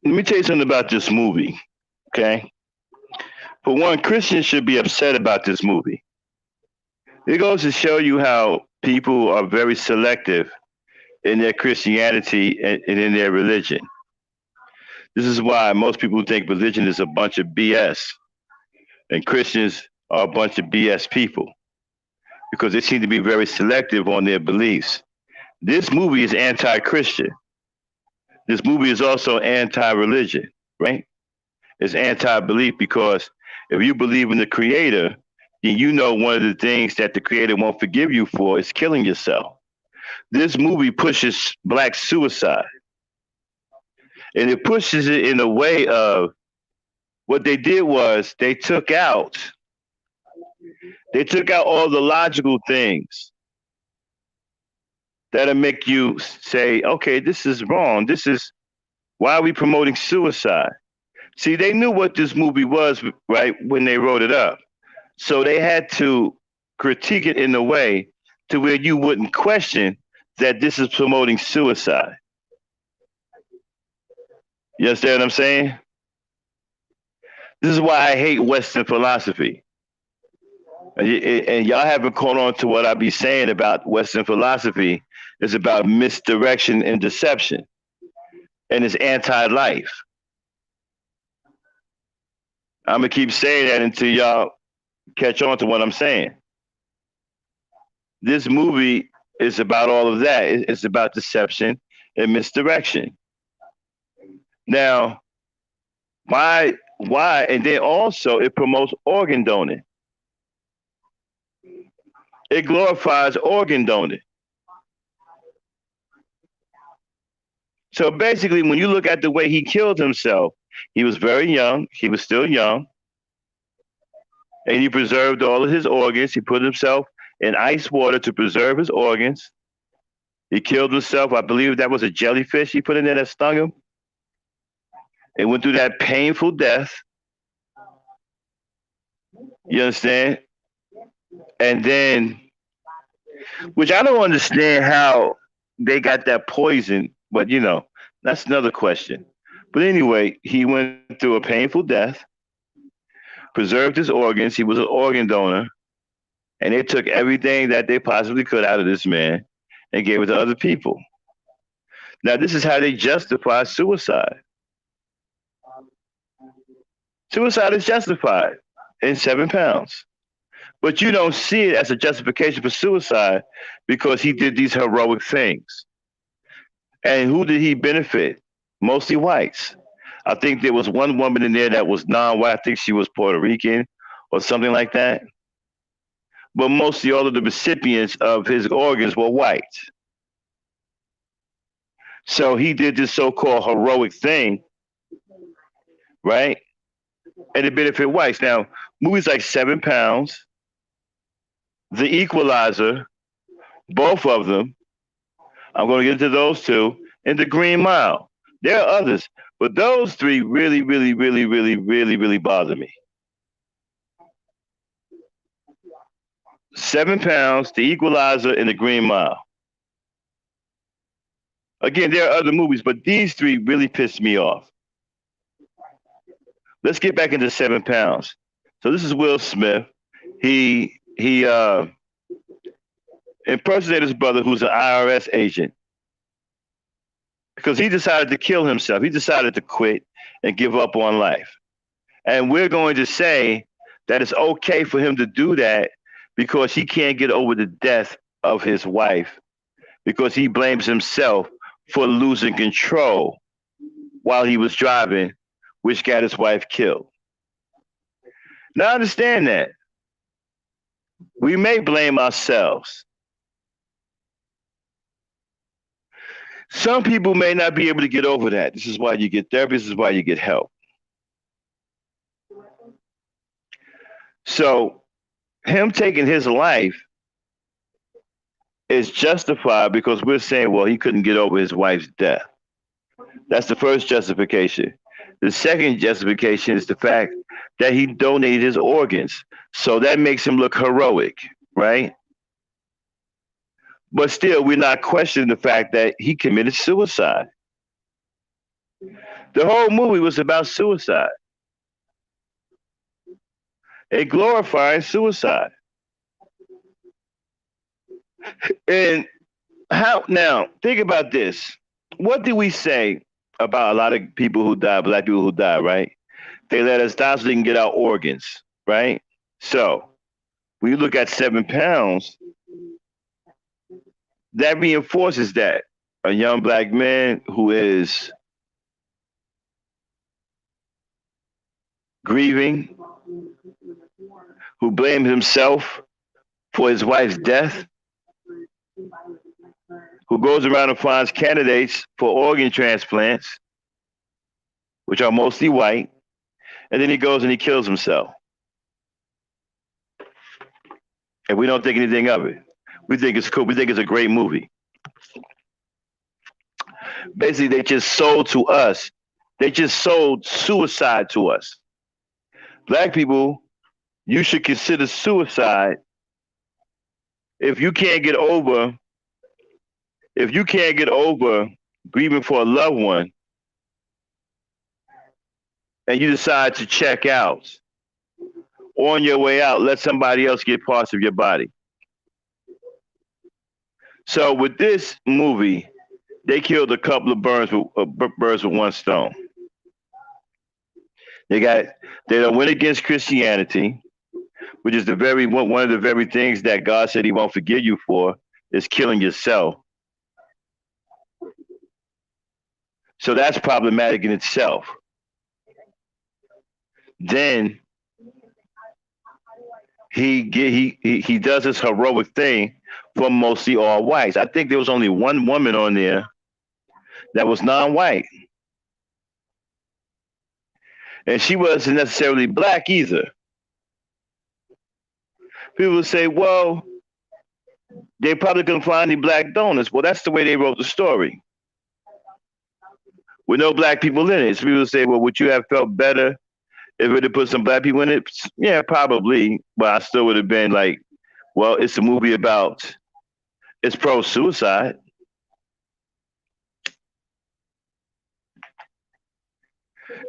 Let me tell you something about this movie, okay? For one, Christians should be upset about this movie. It goes to show you how people are very selective in their Christianity and in their religion. This is why most people think religion is a bunch of BS and Christians are a bunch of BS people because they seem to be very selective on their beliefs. This movie is anti Christian. This movie is also anti religion, right? It's anti belief because if you believe in the Creator, then you know one of the things that the Creator won't forgive you for is killing yourself. This movie pushes black suicide, and it pushes it in a way of what they did was they took out all the logical things that'll make you say, okay, this is wrong. This is why are we promoting suicide? See, they knew what this movie was, right, when they wrote it up. So they had to critique it in a way to where you wouldn't question that this is promoting suicide. You understand what I'm saying? This is why I hate Western philosophy. And y'all haven't caught on to what I be saying about Western philosophy. It's about misdirection and deception, and it's anti-life. I'm gonna keep saying that until y'all catch on to what I'm saying. This movie is about all of that. It's about deception and misdirection. Now, why? Why? And then also it promotes organ donor. It glorifies organ donor. So basically, when you look at the way he killed himself, he was very young. He was still young. And he preserved all of his organs. He put himself in ice water to preserve his organs. He killed himself. I believe that was a jellyfish he put in there that stung him. And went through that painful death. You understand? And then, which I don't understand how they got that poison, but that's another question. But anyway, he went through a painful death, preserved his organs. He was an organ donor, and they took everything that they possibly could out of this man and gave it to other people. Now, this is how they justify suicide. Suicide is justified in 7 pounds. But you don't see it as a justification for suicide because he did these heroic things. And who did he benefit? Mostly whites. I think there was one woman in there that was non-white. I think she was Puerto Rican or something like that. But mostly all of the recipients of his organs were white. So he did this so-called heroic thing, right? And it benefited whites. Now, movies like 7 Pounds, The Equalizer, both of them, I'm going to get into those two, and The Green Mile. There are others, but those three really, really, really, really, really, really bother me. 7 Pounds, The Equalizer, and The Green Mile. Again, there are other movies, but these three really pissed me off. Let's get back into 7 Pounds. So this is Will Smith. He impersonated his brother, who's an IRS agent, because he decided to kill himself. He decided to quit and give up on life. And we're going to say that it's okay for him to do that because he can't get over the death of his wife, because he blames himself for losing control while he was driving, which got his wife killed. Now, understand that. We may blame ourselves. Some people may not be able to get over that. This is why you get therapy. This is why you get help. So him taking his life is justified because we're saying, well, he couldn't get over his wife's death. That's the first justification. The second justification is the fact that he donated his organs. So that makes him look heroic, right? But still, we're not questioning the fact that he committed suicide. The whole movie was about suicide. It glorified suicide. And how now, think about this. What do we say about a lot of people who die, black people who die, right? They let us die so they can get our organs, right? So when you look at 7 pounds, that reinforces that. A young black man who is grieving, who blames himself for his wife's death, who goes around and finds candidates for organ transplants, which are mostly white, and then he goes and he kills himself. And we don't think anything of it. We think it's cool. We think it's a great movie. Basically, they just sold to us. They just sold suicide to us. Black people, you should consider suicide if you can't get over if you can't get over grieving for a loved one and you decide to check out, on your way out, let somebody else get parts of your body. So with this movie, they killed a couple of birds with one stone. They got they don't went against Christianity, which is the very one of the very things that God said He won't forgive you for is killing yourself. So that's problematic in itself. Then he does this heroic thing for mostly all whites. I think there was only one woman on there that was non-white, and she wasn't necessarily black either. People say, well, they probably couldn't find any black donors. Well, that's the way they wrote the story, with no black people in it. So people say, well, would you have felt better if it had put some black people in it? Yeah, probably. But I still would have been like, well, it's a movie about, it's pro suicide.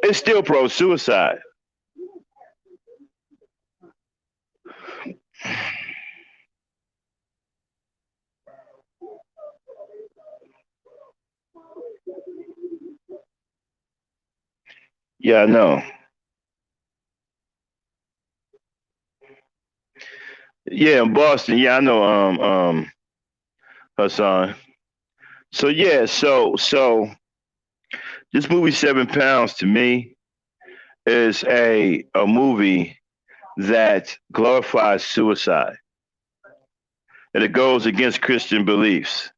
It's still pro suicide. Yeah, I know. Yeah, in Boston. Yeah, I know. Hassan. So yeah, so this movie 7 Pounds to me is a movie that glorifies suicide and it goes against Christian beliefs.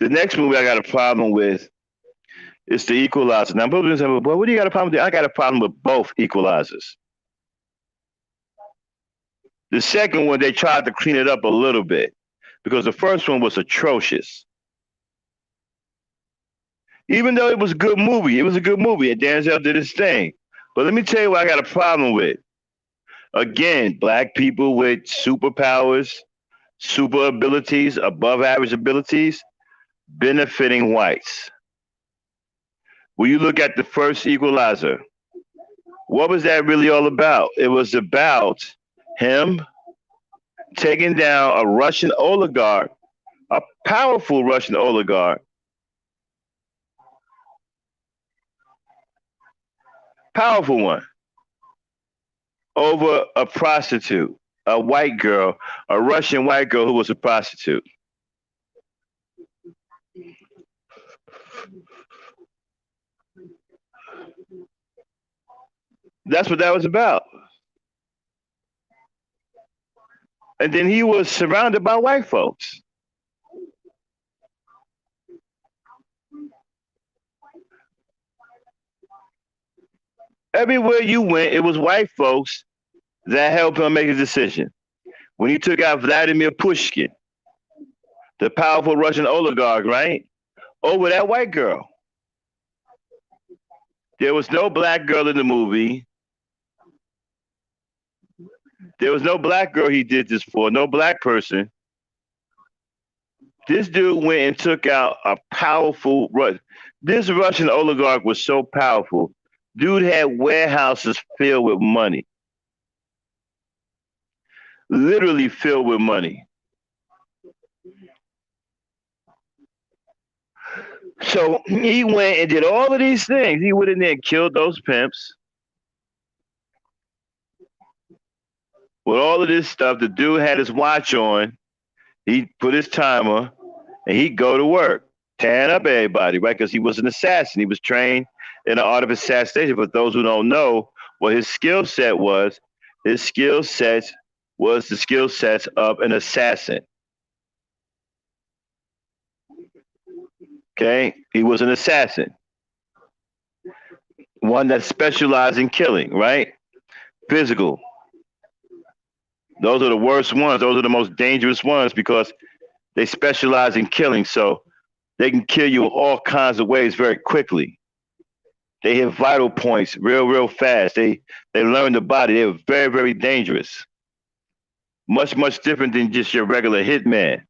The next movie I got a problem with is The Equalizer. Now, people say, well, what do you got a problem with? I got a problem with both Equalizers. The second one, they tried to clean it up a little bit because the first one was atrocious. Even though it was a good movie, it was a good movie, and Denzel did his thing. But let me tell you what I got a problem with. Again, black people with superpowers, super abilities, above average abilities, benefiting whites. When you look at the first Equalizer, what was that really all about? It was about him taking down a Russian oligarch, a powerful Russian oligarch, powerful one, over a prostitute, a white girl, a Russian white girl who was a prostitute. That's what that was about. And then he was surrounded by white folks. Everywhere you went, it was white folks that helped him make his decision. When he took out Vladimir Pushkin, the powerful Russian oligarch, right? Over that white girl. There was no black girl in the movie. There was no black girl he did this for, no black person. This dude went and took out a powerful This Russian oligarch was so powerful. Dude had warehouses filled with money. Literally filled with money. So he went and did all of these things. He went in there and killed those pimps. With all of this stuff, the dude had his watch on. He put his timer and he'd go to work, tearing up everybody, right? Because he was an assassin. He was trained in the art of assassination. For those who don't know what his skill set was, his skill set was the skill sets of an assassin. Okay? He was an assassin. One that specialized in killing, right? Physical. Those are the worst ones. Those are the most dangerous ones because they specialize in killing. So they can kill you all kinds of ways very quickly. They hit vital points real fast. They learn the body. They're very, very dangerous. Much different than just your regular hitman.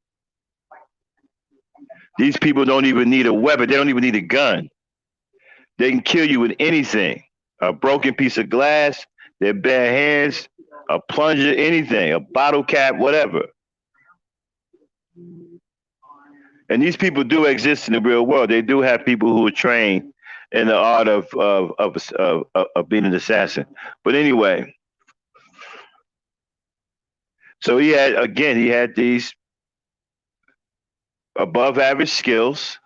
These people don't even need a weapon. They don't even need a gun. They can kill you with anything. A broken piece of glass, their bare hands, a plunger, anything, a bottle cap, whatever. And these people do exist in the real world. They do have people who are trained in the art of being an assassin. But anyway, so he had these above average skills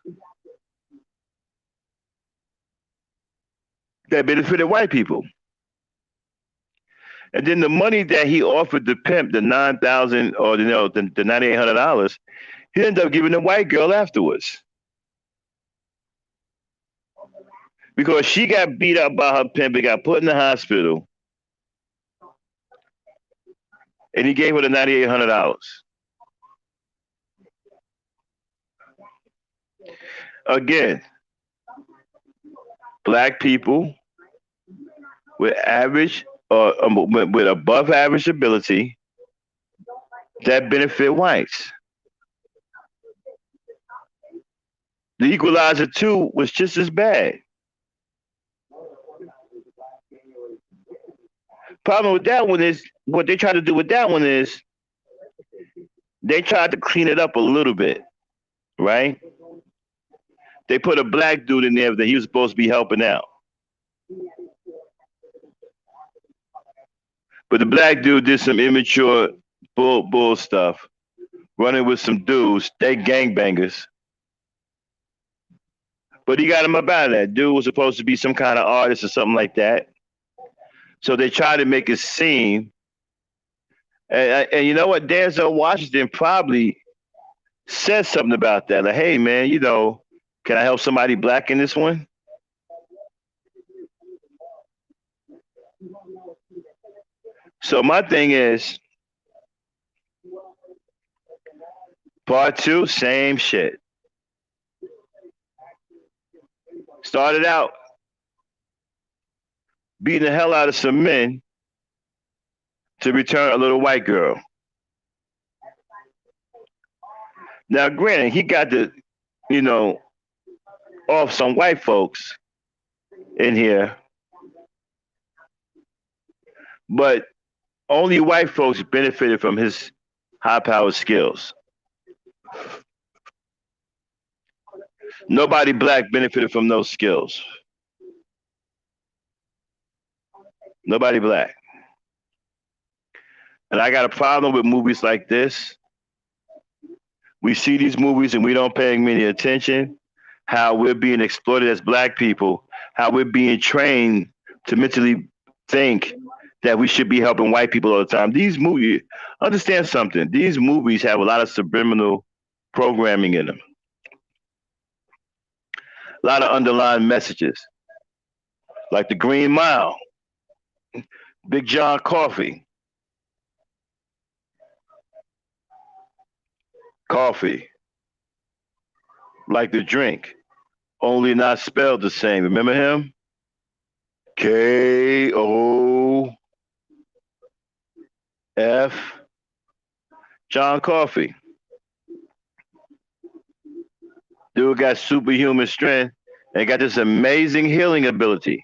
that benefited white people. And then the money that he offered the pimp, the $9,000 or the $9,800, he ended up giving the white girl afterwards. Because she got beat up by her pimp and got put in the hospital. And he gave her the $9,800. Again, black people with average with above average ability that benefit whites. The Equalizer 2 was just as bad. Problem with that one is what they tried to do with that one is they tried to clean it up a little bit, right? They put a black dude in there that he was supposed to be helping out. But the black dude did some immature bull stuff, running with some dudes, they gangbangers. But he got him up out of that. Dude was supposed to be some kind of artist or something like that. So they tried to make it seem, and you know what? Denzel Washington probably said something about that. Like, hey, man, can I help somebody black in this one? So my thing is, part 2, same shit. Started out beating the hell out of some men to return a little white girl. Now, granted, he got to, off some white folks in here, but only white folks benefited from his high-powered skills. Nobody black benefited from those skills. Nobody black. And I got a problem with movies like this. We see these movies and we don't pay any attention. How we're being exploited as black people. How we're being trained to mentally think that we should be helping white people all the time. These movies, understand something. These movies have a lot of subliminal programming in them, a lot of underlying messages, like the Green Mile, Big John Coffee, coffee, like the drink, only not spelled the same. Remember him? K-O-F, John Coffee. Dude got superhuman strength and got this amazing healing ability,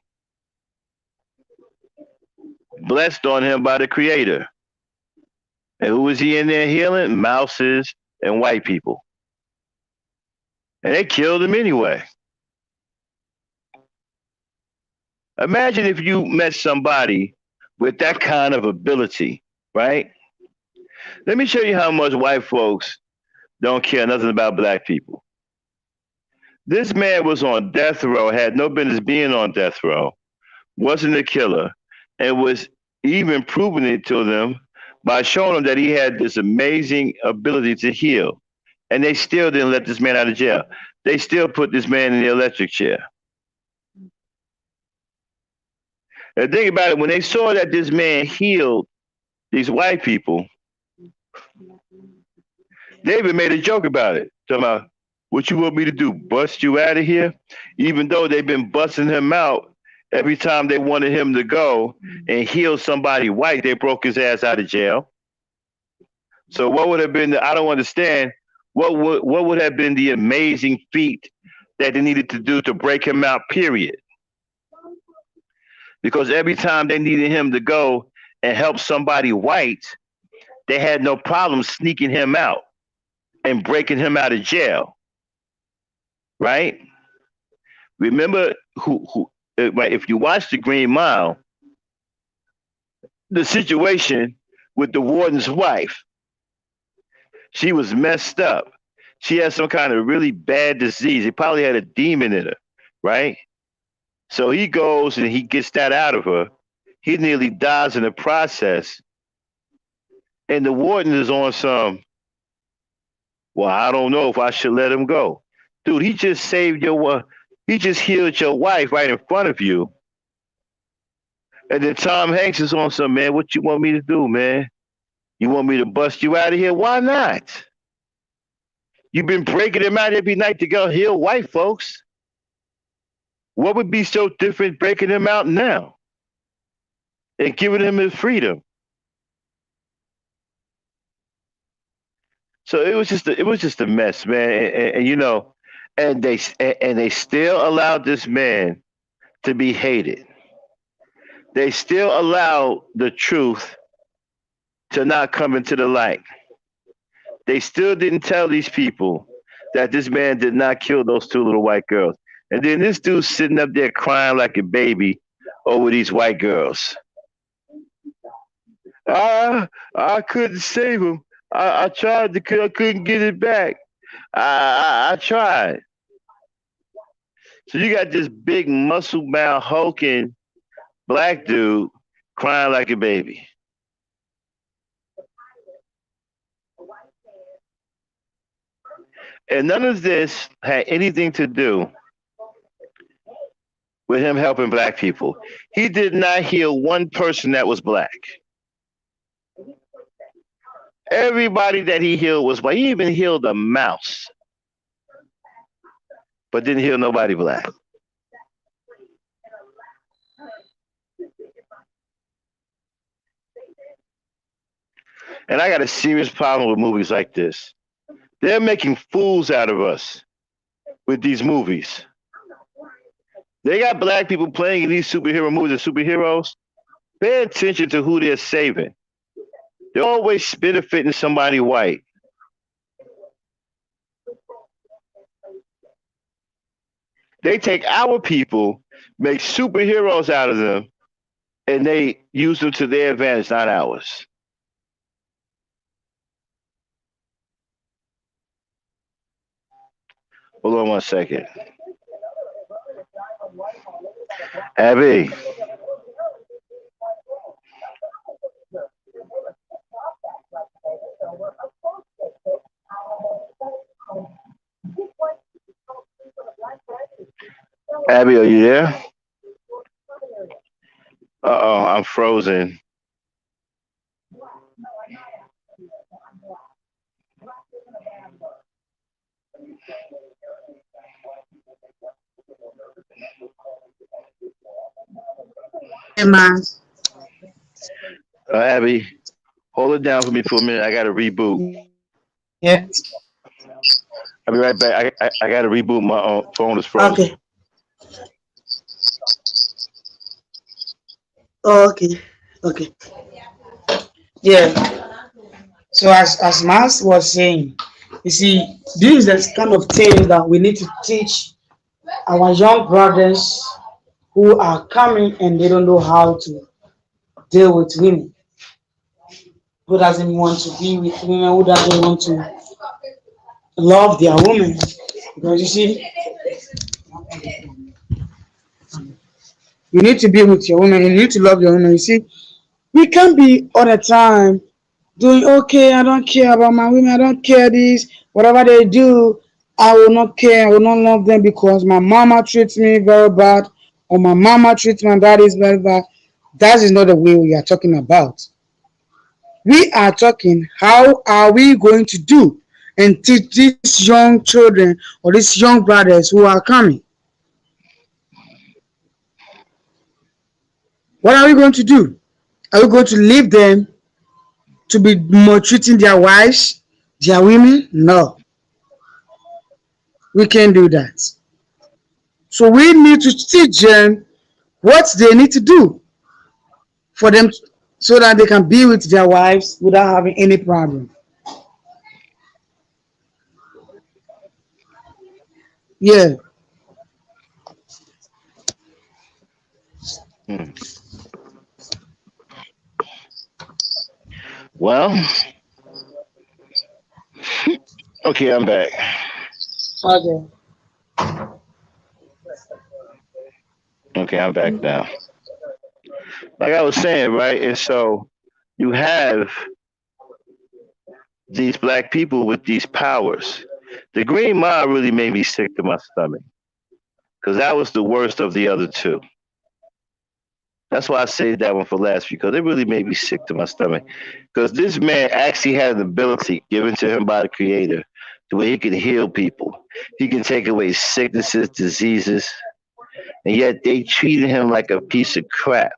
blessed on him by the creator. And who was he in there healing? Mouses and white people. And they killed him anyway. Imagine if you met somebody with that kind of ability, right? Let me show you how much white folks don't care nothing about black people. This man was on death row, had no business being on death row, wasn't a killer, and was even proving it to them by showing them that he had this amazing ability to heal. And they still didn't let this man out of jail. They still put this man in the electric chair. And think about it, when they saw that this man healed these white people, they even made a joke about it. Talking about, what you want me to do, bust you out of here? Even though they've been busting him out every time they wanted him to go and heal somebody white, they broke his ass out of jail. So what would have been I don't understand, what would have been the amazing feat that they needed to do to break him out, period? Because every time they needed him to go and help somebody white, they had no problem sneaking him out and breaking him out of jail. Right? Remember if you watch the Green Mile, the situation with the warden's wife, she was messed up. She had some kind of really bad disease. He probably had a demon in her, right? So he goes and he gets that out of her. He nearly dies in the process. And the warden is on some, well, I don't know if I should let him go. Dude, he just saved he just healed your wife right in front of you. And then Tom Hanks is on some, man, what you want me to do, man? You want me to bust you out of here? Why not? You've been breaking him out every night to go heal white folks. What would be so different breaking him out now and giving him his freedom? So it was just a mess, man. And you know, and they still allowed this man to be hated. They still allowed the truth to not come into the light. They still didn't tell these people that this man did not kill those two little white girls. And then this dude's sitting up there crying like a baby over these white girls. I couldn't save him. I tried to, I couldn't get it back. I tried. So you got this big muscle bound hulking black dude crying like a baby. And none of this had anything to do with him helping black people. He did not heal one person that was black. Everybody that he healed was white. He even healed a mouse, but didn't heal nobody black. And I got a serious problem with movies like this. They're making fools out of us with these movies. They got black people playing in these superhero movies and superheroes. Pay attention to who they're saving. They're always benefiting somebody white. They take our people, make superheroes out of them, and they use them to their advantage, not ours. Hold on one second. Abby, Abby, are you there? Uh-oh, I'm frozen. Hey, man. Abby, hold it down for me for a minute. I got to reboot. Yeah. I'll be right back. I got to reboot. My phone is frozen. Okay. Oh, okay. Okay. Yeah. So as Mas was saying, you see, this is the kind of thing that we need to teach our young brothers who are coming and they don't know how to deal with women, who doesn't want to be with women, who doesn't want to love their women. Because you see, you need to be with your woman, you need to love your woman. You see, we can't be all the time doing okay, I don't care about my women, I don't care this, whatever they do, I will not care, I will not love them because my mama treats me very bad, or my mama treats my dad is very bad. That is not the way we are talking about. We are talking how are we going to do and teach these young children or these young brothers who are coming. What are we going to do? Are we going to leave them to be maltreating their wives, their women? No, we can't do that. So we need to teach them what they need to do for them so that they can be with their wives without having any problem. Yeah. Hmm. Well, okay, I'm back. Okay. Okay, I'm back now. Like I was saying, right? And so you have these black people with these powers. The Green Mile really made me sick to my stomach because that was the worst of the other two. That's why I saved that one for last because it really made me sick to my stomach. Because this man actually had an ability given to him by the Creator, the way he can heal people. He can take away sicknesses, diseases, and yet they treated him like a piece of crap.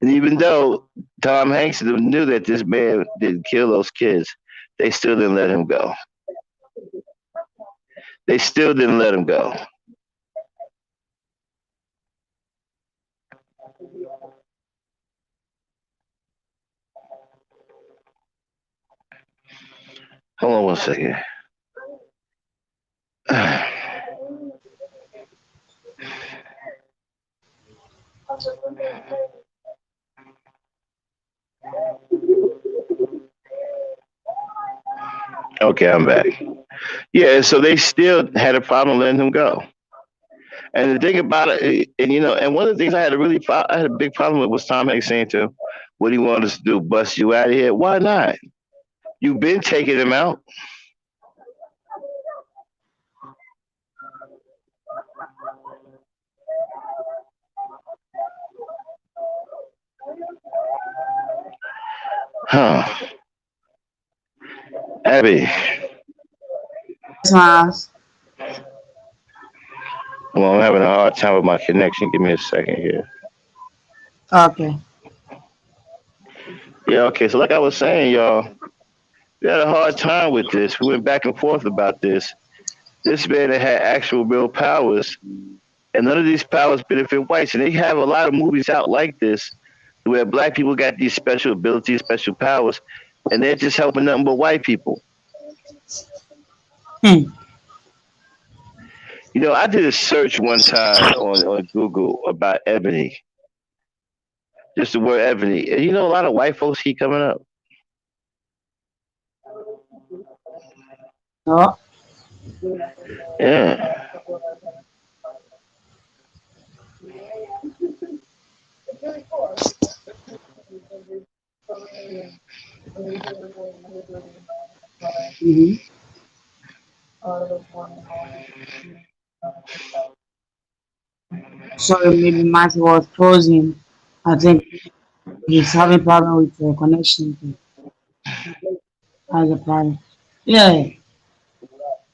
And even though Tom Hanks knew that this man didn't kill those kids, they still didn't let him go. They still didn't let him go. Hold on one second. Okay, I'm back. Yeah, so they still had a problem letting him go. And the thing about it, and and one of the things I had a big problem with was Tom Hanks saying to him, "What do you want us to do? Bust you out of here? Why not? You've been taking him out, huh?" Abby, Yes, Miles. well, I'm having a hard time with my connection. Give me a second here. Okay. Yeah, okay. So like I was saying, y'all, we had a hard time with this. We went back and forth about this. This man had actual real powers, and none of these powers benefit whites. And they have a lot of movies out like this, where black people got these special abilities, special powers, and they're just helping nothing but white people. Hmm. I did a search one time on Google about Ebony, just the word Ebony, and a lot of white folks keep coming up. No. Yeah. Mm-hmm. Sorry, maybe Matthew was frozen. I think he's having problem with the connection. Has a problem. Yeah,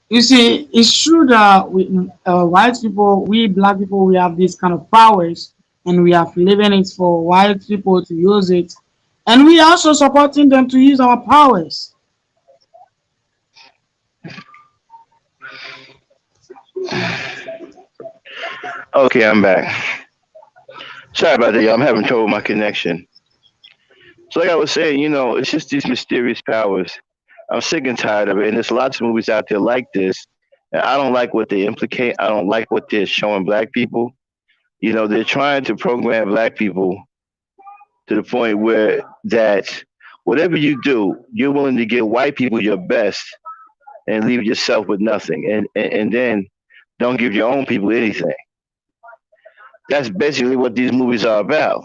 you see, it's true that we white people, we black people, we have these kind of powers, and we have leaving it for white people to use it, and we are also supporting them to use our powers. Okay, I'm back. Sorry about that, y'all. I'm having trouble with my connection. So, like I was saying, it's just these mysterious powers. I'm sick and tired of it, and there's lots of movies out there like this. And I don't like what they implicate. I don't like what they're showing black people. They're trying to program black people to the point where that whatever you do, you're willing to give white people your best and leave yourself with nothing, and then don't give your own people anything. That's basically what these movies are about.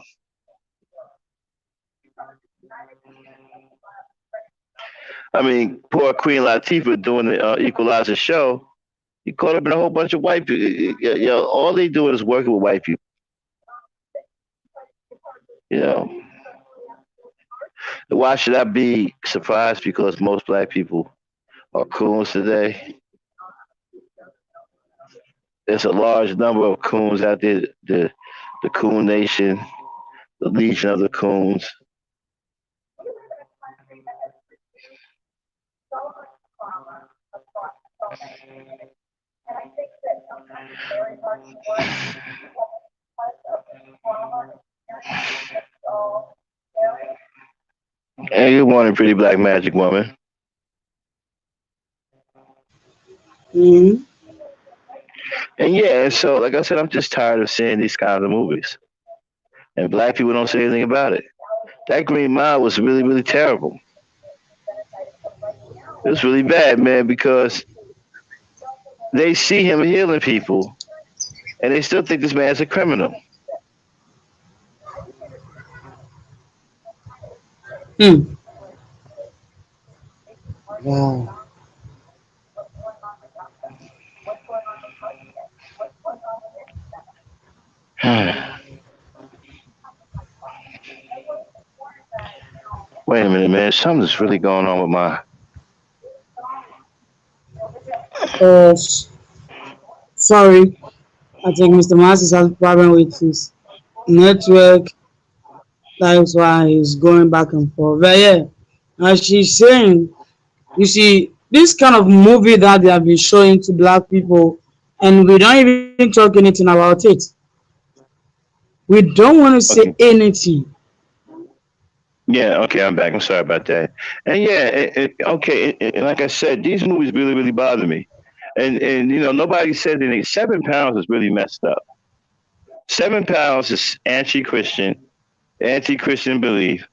I mean, poor Queen Latifah doing the Equalizer show. He caught up in a whole bunch of white people. All they doing is working with white people. You know, why should I be surprised? Because most black people are coons today. There's a large number of coons out there. The Coon Nation, the Legion of the Coons. And good morning, pretty black magic woman. Mhm. And yeah, and so like I said, I'm just tired of seeing these kinds of movies. And black people don't say anything about it. That Green Mile was really, really terrible. It was really bad, man, because they see him healing people and they still think this man's a criminal. Hmm. Wow. Wait a minute, man. Something's really going on with my. Sorry, I think Mr. Masters has a problem with his network. That is why he's going back and forth. But yeah, as she's saying, you see, this kind of movie that they have been showing to black people, and we don't even talk anything about it. We don't want to say Okay. anything. Yeah, okay, I'm back. I'm sorry about that. And yeah, okay, and like I said, these movies really, really bother me. And nobody said anything. 7 pounds is really messed up. 7 pounds is anti-Christian, anti-Christian belief.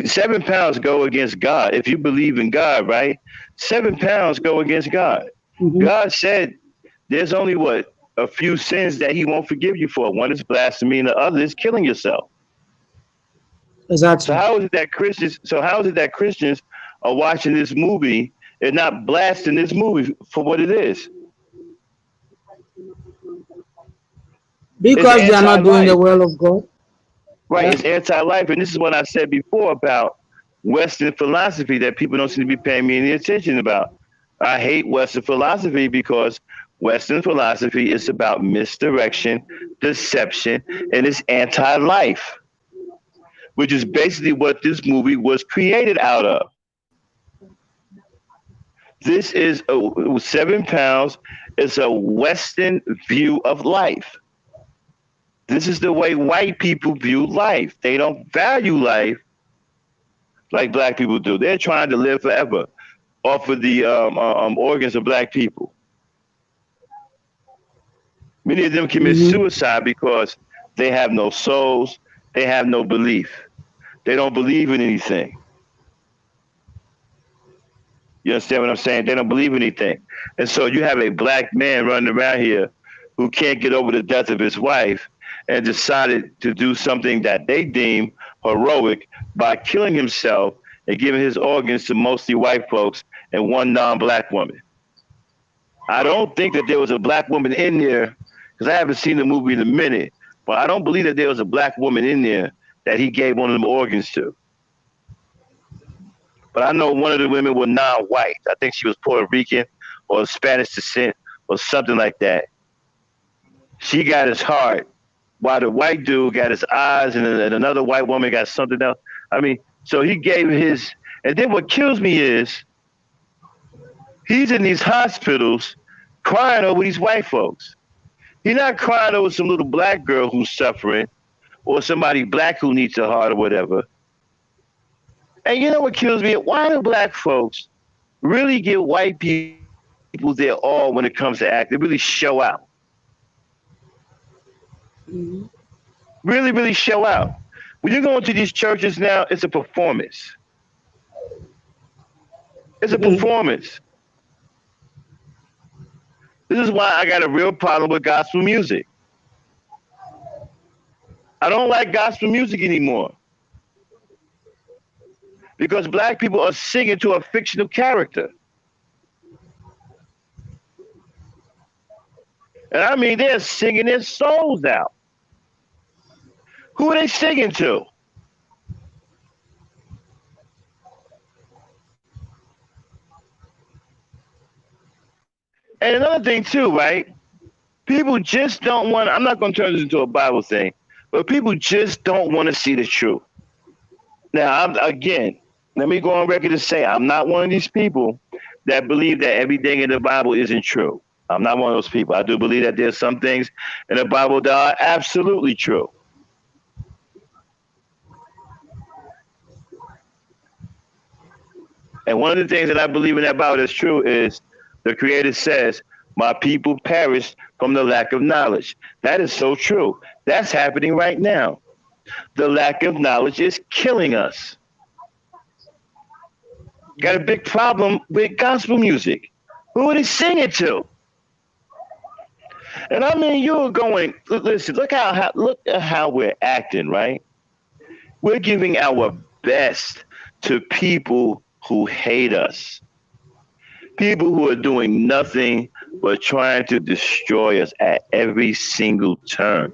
7 pounds go against God. If you believe in God, right? 7 pounds go against God. Hmm. God said there's only what a few sins that He won't forgive you for. One is blasphemy, and the other is killing yourself. So Exactly. how is it that Christians? So how is it that Christians are watching this movie and not blasting this movie for what it is? It's Because they are not doing the anti-life, will of God. right? Yeah. It's anti-life, and this is what I said before about Western philosophy that people don't seem to be paying me any attention about. I hate Western philosophy because Western philosophy is about misdirection, deception, and it's anti-life, which is basically what this movie was created out of. This is 7 pounds. It's a Western view of life. This is the way white people view life. They don't value life like black people do. They're trying to live forever off of the organs of black people. Many of them commit Hmm. suicide because they have no souls. They have no belief. They don't believe in anything. You understand what I'm saying? They don't believe in anything. And so you have a black man running around here who can't get over the death of his wife and decided to do something that they deem heroic by killing himself and giving his organs to mostly white folks and one non black woman. I don't think that there was a black woman in there because I haven't seen the movie in a minute, but I don't believe that there was a black woman in there that he gave one of them organs to. But I know one of the women was non-white. I think she was Puerto Rican or Spanish descent or something like that. She got his heart, while the white dude got his eyes, and another white woman got something else. I mean, so he gave his. And then what kills me is he's in these hospitals crying over these white folks. He's not crying over some little black girl who's suffering or somebody black who needs a heart or whatever. And you know what kills me? Why do black folks really give white people their all when it comes to act? They really show out. Mm-hmm. Really, really show out. When you go into these churches now, it's a performance. It's a performance. This is why I got a real problem with gospel music. I don't like gospel music anymore because black people are singing to a fictional character. And I mean, they're singing their souls out. Who are they singing to? And another thing too, right? People just don't want, I'm not going to turn this into a Bible thing, but people just don't want to see the truth. Now, again, let me go on record to say I'm not one of these people that believe that everything in the Bible isn't true. I'm not one of those people. I do believe that there's some things in the Bible that are absolutely true. And one of the things that I believe in that Bible that's true is the Creator says, my people perish from the lack of knowledge. That is so true. That's happening right now. The lack of knowledge is killing us. Got a big problem with gospel music. Who are they singing to? And I mean, you're going, listen, look at how we're acting, right? We're giving our best to people who hate us. People who are doing nothing but trying to destroy us at every single turn.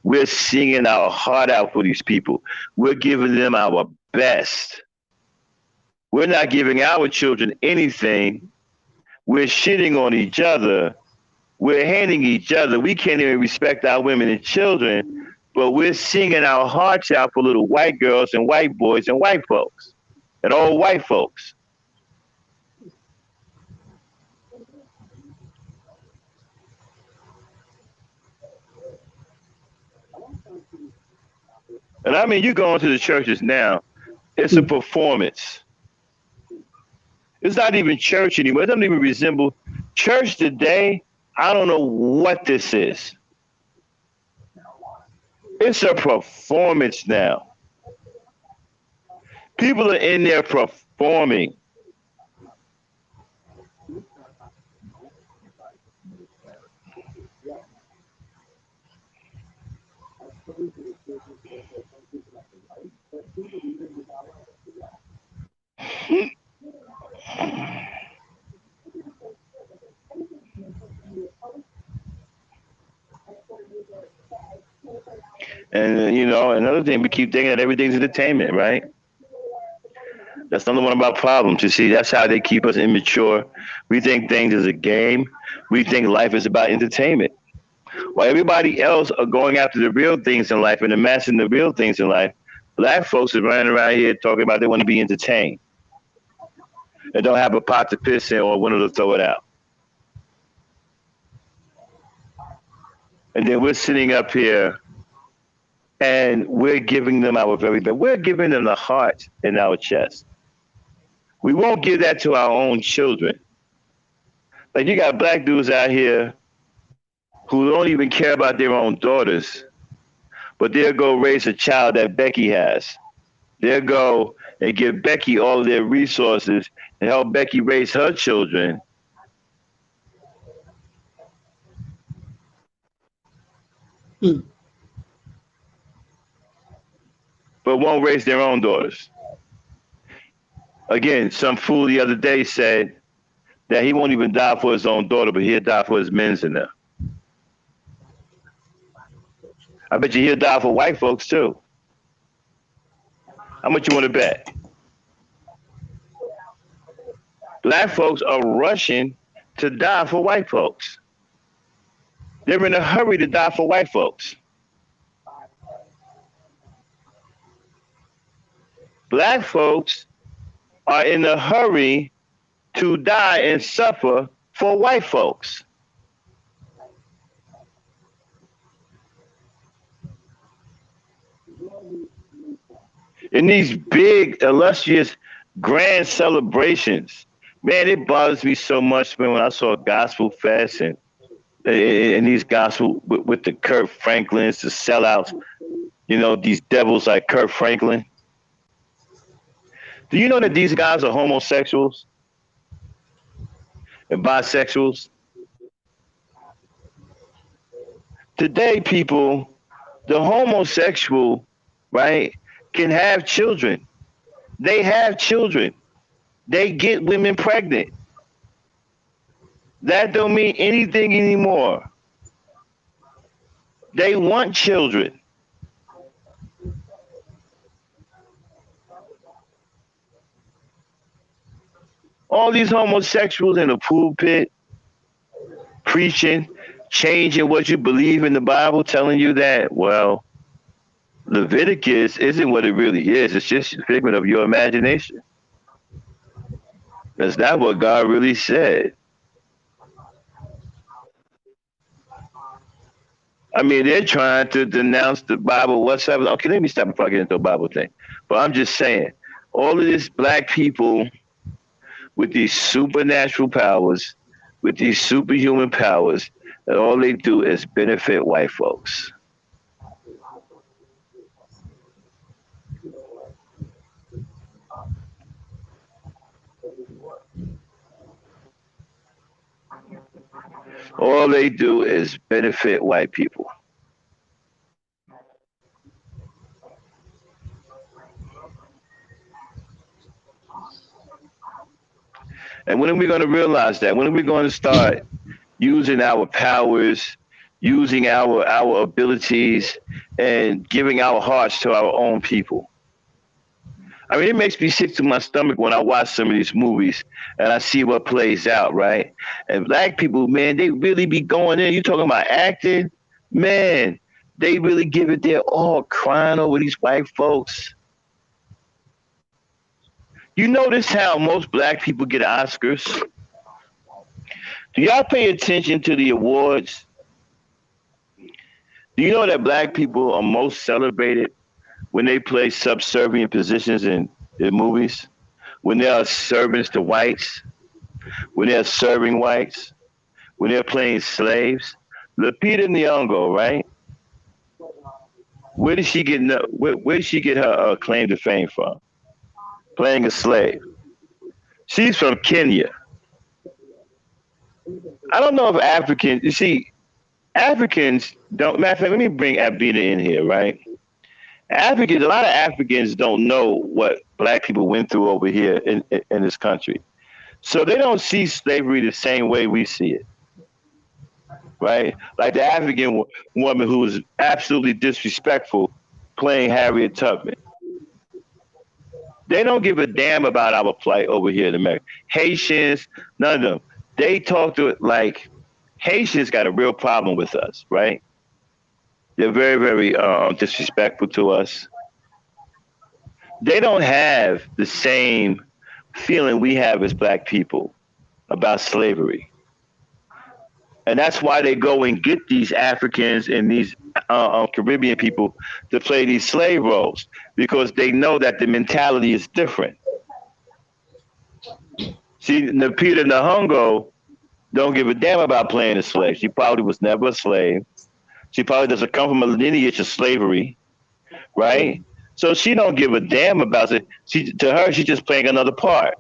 We're singing our heart out for these people. We're giving them our best. We're not giving our children anything. We're shitting on each other. We're hating each other. We can't even respect our women and children, but we're singing our hearts out for little white girls and white boys and white folks and old white folks. And I mean, you go into the churches now, it's a performance. It's not even church anymore. It doesn't even resemble church today. I don't know what this is. It's a performance now. People are in there performing. And you know, another thing, we keep thinking that everything's entertainment, right? That's another one of our problems. You see, that's how they keep us immature. We think things is a game. We think life is about entertainment. While everybody else are going after the real things in life and amassing the real things in life, black folks are running around here talking about they want to be entertained and don't have a pot to piss in or window to throw it out. And then we're sitting up here and we're giving them our very best. We're giving them the heart in our chest. We won't give that to our own children. Like you got black dudes out here who don't even care about their own daughters, but they'll go raise a child that Becky has. They'll go and give Becky all of their resources and help Becky raise her children. But won't raise their own daughters. Again, some fool the other day said that he won't even die for his own daughter, but he'll die for his men's in there. I bet you he'll die for white folks too. How much you want to bet? Black folks are rushing to die for white folks. They're in a hurry to die for white folks. Black folks are in a hurry to die and suffer for white folks. In these big, illustrious, grand celebrations, man, it bothers me so much, man, when I saw Gospel Fest and these gospel with the Kurt Franklins, the sellouts, these devils like Kurt Franklin. Do you know that these guys are homosexuals and bisexuals? Today, people, the homosexual, right, can have children. They have children. They get women pregnant. That don't mean anything anymore. They want children. All these homosexuals in the pulpit preaching, changing what you believe in the Bible, telling you that, well, Leviticus isn't what it really is. It's just a figment of your imagination. That's not what God really said. I mean, they're trying to denounce the Bible whatsoever. Okay, let me stop before I get into a Bible thing. But I'm just saying, all of these black people with these supernatural powers, with these superhuman powers, and all they do is benefit white folks. All they do is benefit white people. And when are we going to realize that? When are we going to start using our powers, using our abilities, and giving our hearts to our own people? I mean, it makes me sick to my stomach when I watch some of these movies and I see what plays out, right? And black people, man, they really be going in. You talking about acting? Man, they really give it their all, crying over these white folks. You notice how most black people get Oscars? Do y'all pay attention to the awards? Do you know that black people are most celebrated when they play subservient positions in movies? When they are servants to whites? When they're serving whites? When they're playing slaves? Lupita Nyong'o, right? Where did she get her claim to fame from? Playing a slave. She's from Kenya. I don't know if Africans, you see, Africans don't, matter of fact, let me bring Ebony in here, right? Africans, a lot of Africans don't know what black people went through over here in this country. So they don't see slavery the same way we see it, right? Like the African woman who was absolutely disrespectful playing Harriet Tubman. They don't give a damn about our plight over here in America. Haitians, none of them. They talk to it like Haitians got a real problem with us, right? They're very, very disrespectful to us. They don't have the same feeling we have as black people about slavery. And that's why they go and get these Africans and these Caribbean people to play these slave roles, because they know that the mentality is different. See, Lupita Nyong'o don't give a damn about playing a slave. She probably was never a slave. She probably doesn't come from a lineage of slavery, right? So she don't give a damn about it. To her, she's just playing another part.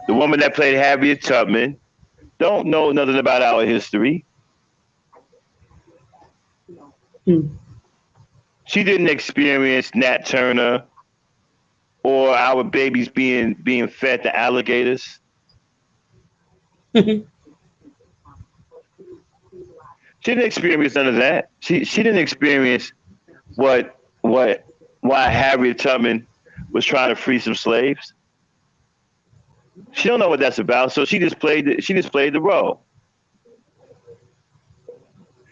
The woman that played Harriet Tubman don't know nothing about our history. She didn't experience Nat Turner or our babies being fed to alligators. She She didn't experience none of that. She didn't experience what what why Harriet Tubman was trying to free some slaves. She don't know what that's about, so she just played the role.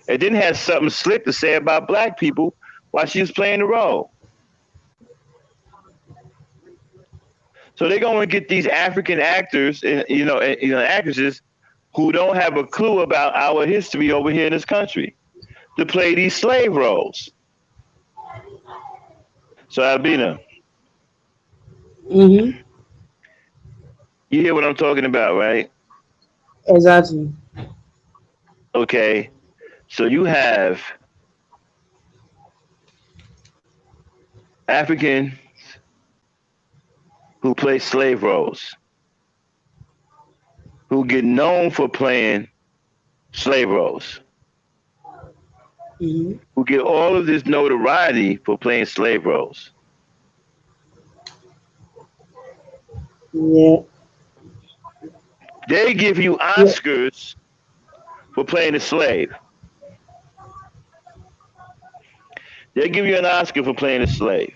It didn't have something slick to say about black people while she was playing the role. So they're going to get these African actors and actresses who don't have a clue about our history over here in this country to play these slave roles. So Albina, Mm-hmm. you hear what I'm talking about, right? Exactly. Okay. So you have Africans who play slave roles, who get known for playing slave roles, Mm-hmm. who get all of this notoriety for playing slave roles. Yeah. They give you Yeah. Oscars for playing a slave. They give you an Oscar for playing a slave.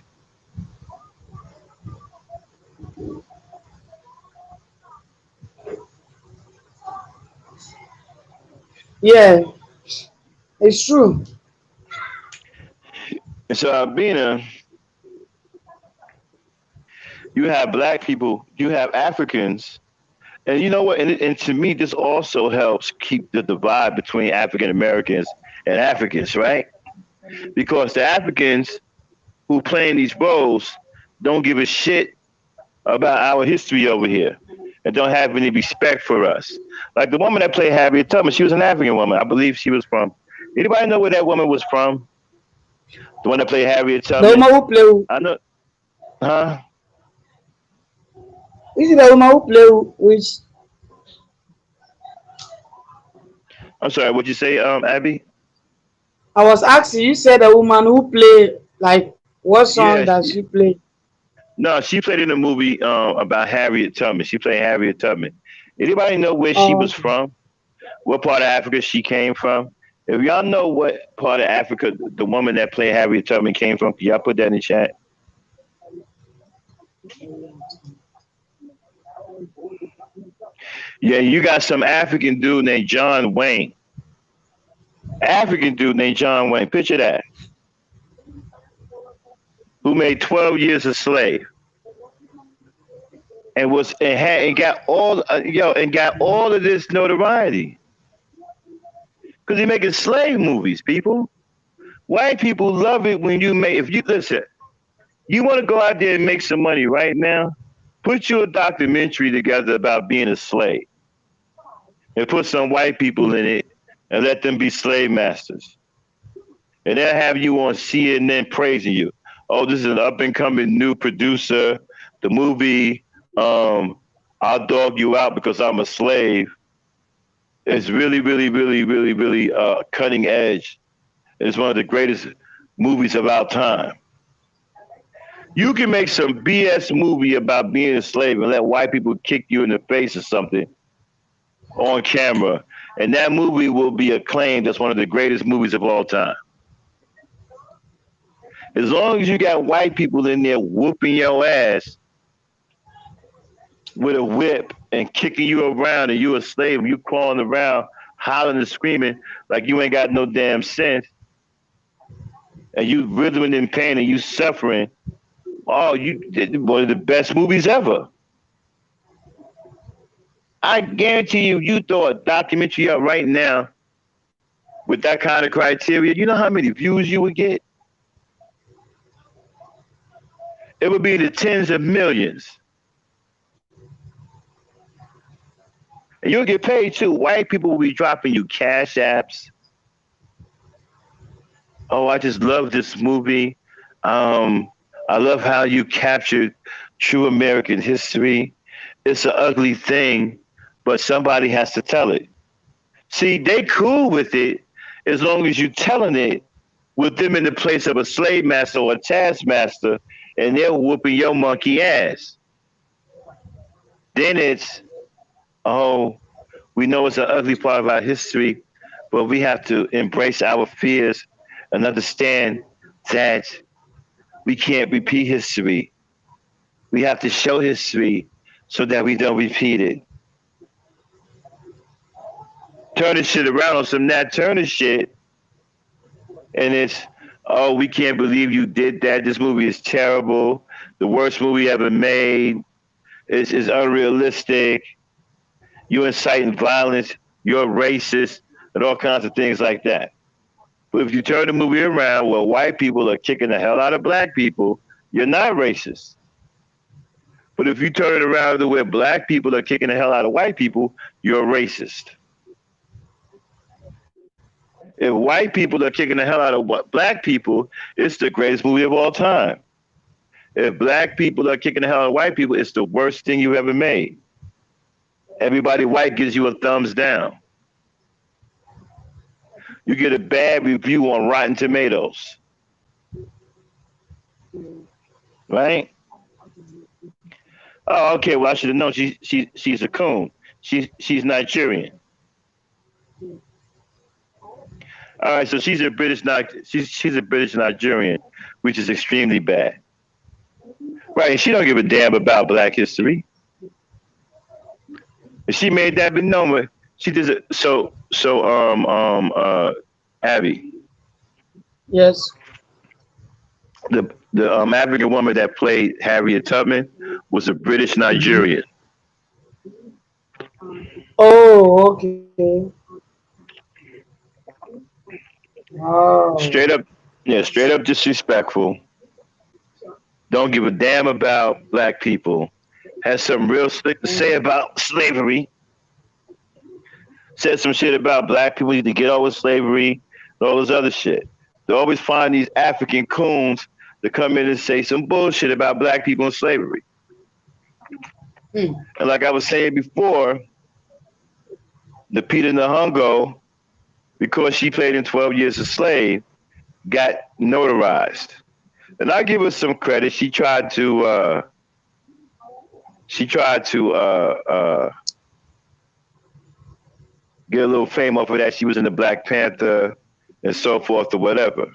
Yeah. It's true. And so Albina, you have black people, you have Africans, and you know what? And to me, this also helps keep the divide between African Americans and Africans, right? Because the Africans who play in these roles don't give a shit about our history over here and don't have any respect for us. Like the woman that played Harriet Tubman, she was an African woman. I believe she was from. Anybody know where that woman was from? The one that played Harriet The Tubman? woman who play, I know, huh? is it the woman who play which I'm sorry, what'd you say, Abby? I was asking, you said the woman who play like what song Yeah, does she play? no, she played in a movie about Harriet Tubman. She played Harriet Tubman. Anybody know where she Oh, was okay. from? What part of Africa she came from? If y'all know what part of Africa the woman that played Harriet Tubman came from, can y'all put that in the chat? Yeah, you got some African dude named John Wayne. African dude named John Wayne. Picture that. Who made 12 years a slave and was and had and got all and got all of this notoriety because he making slave movies. People, white people love it when you make. If you listen, you want to go out there and make some money right now. Put you a documentary together about being a slave and put some white people in it and let them be slave masters. And they'll have you on CNN praising you. Oh, this is an up and coming new producer. The movie, um, I'll dog you out because I'm a slave. It's really, really, really, really, really cutting edge. It's one of the greatest movies of our time. You can make some BS movie about being a slave and let white people kick you in the face or something on camera, and that movie will be acclaimed as one of the greatest movies of all time. As long as you got white people in there whooping your ass with a whip and kicking you around and you a slave, you crawling around, hollering and screaming like you ain't got no damn sense, and you writhing in pain and you suffering. Oh, you did one of the best movies ever. I guarantee you, you throw a documentary up right now with that kind of criteria, you know how many views you would get? It would be the tens of millions. And you'll get paid too. White people will be dropping you cash apps. Oh, I just love this movie. Um, I love how you captured true American history. It's an ugly thing, but somebody has to tell it. See, they cool with it as long as you telling it with them in the place of a slave master or a taskmaster, and they're whooping your monkey ass. Then it's, oh, we know it's an ugly part of our history, but we have to embrace our fears and understand that we can't repeat history. We have to show history so that we don't repeat it. Turn this shit around on some Nat Turner shit, and it's, oh, we can't believe you did that. This movie is terrible. The worst movie ever made. It's unrealistic. You're inciting violence. You're racist, and all kinds of things like that. But if you turn the movie around where white people are kicking the hell out of black people, you're not racist. But if you turn it around to where black people are kicking the hell out of white people, you're racist. If white people are kicking the hell out of black people, it's the greatest movie of all time. If black people are kicking the hell out of white people, it's the worst thing you ever made. Everybody white gives you a thumbs down. You get a bad review on Rotten Tomatoes. Right? Oh, okay. Well, I should have known. She's a coon. She's Nigerian. All right, so she's a British Nigerian, which is extremely bad. Right, and she don't give a damn about Black history. And she made that be known. She did it. Abby. Yes. The African woman that played Harriet Tubman was a British Nigerian. Oh, okay. Oh. Straight up disrespectful. Don't give a damn about black people. Has some real slick to say about slavery. Said some shit about black people need to get over slavery and all this other shit. They always find these African coons to come in and say some bullshit about black people and slavery. And like I was saying before, the Peter Nahungo, because she played in 12 Years a Slave, got notarized. And I give her some credit. She tried to get a little fame off of that. She was in the Black Panther and so forth or whatever.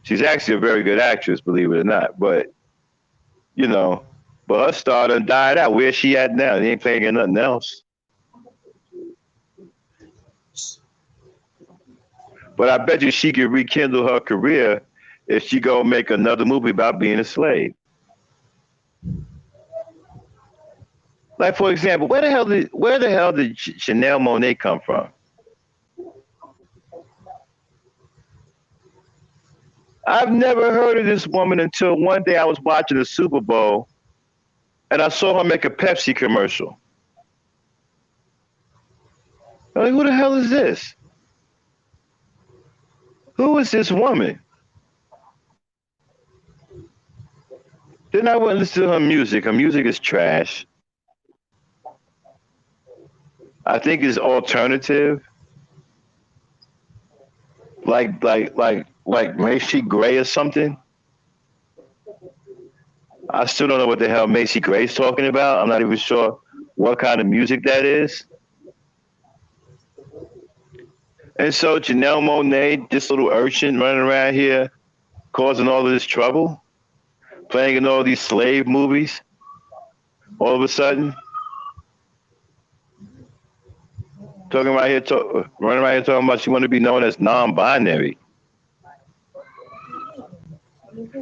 She's actually a very good actress, believe it or not. But, but her star done died out. Where's she at now? They ain't playing in nothing else. But I bet you she could rekindle her career if she go make another movie about being a slave. Like, for example, where the hell did Chanel Monáe come from? I've never heard of this woman until one day I was watching the Super Bowl and I saw her make a Pepsi commercial. I'm like, who the hell is this? Who is this woman? Then I went and listened to her music. Her music is trash. I think it's alternative. Like Macy Gray or something. I still don't know what the hell Macy Gray's talking about. I'm not even sure what kind of music that is. And so Janelle Monáe, this little urchin running around here, causing all of this trouble, playing in all these slave movies, all of a sudden, running around here talking about she want to be known as non-binary.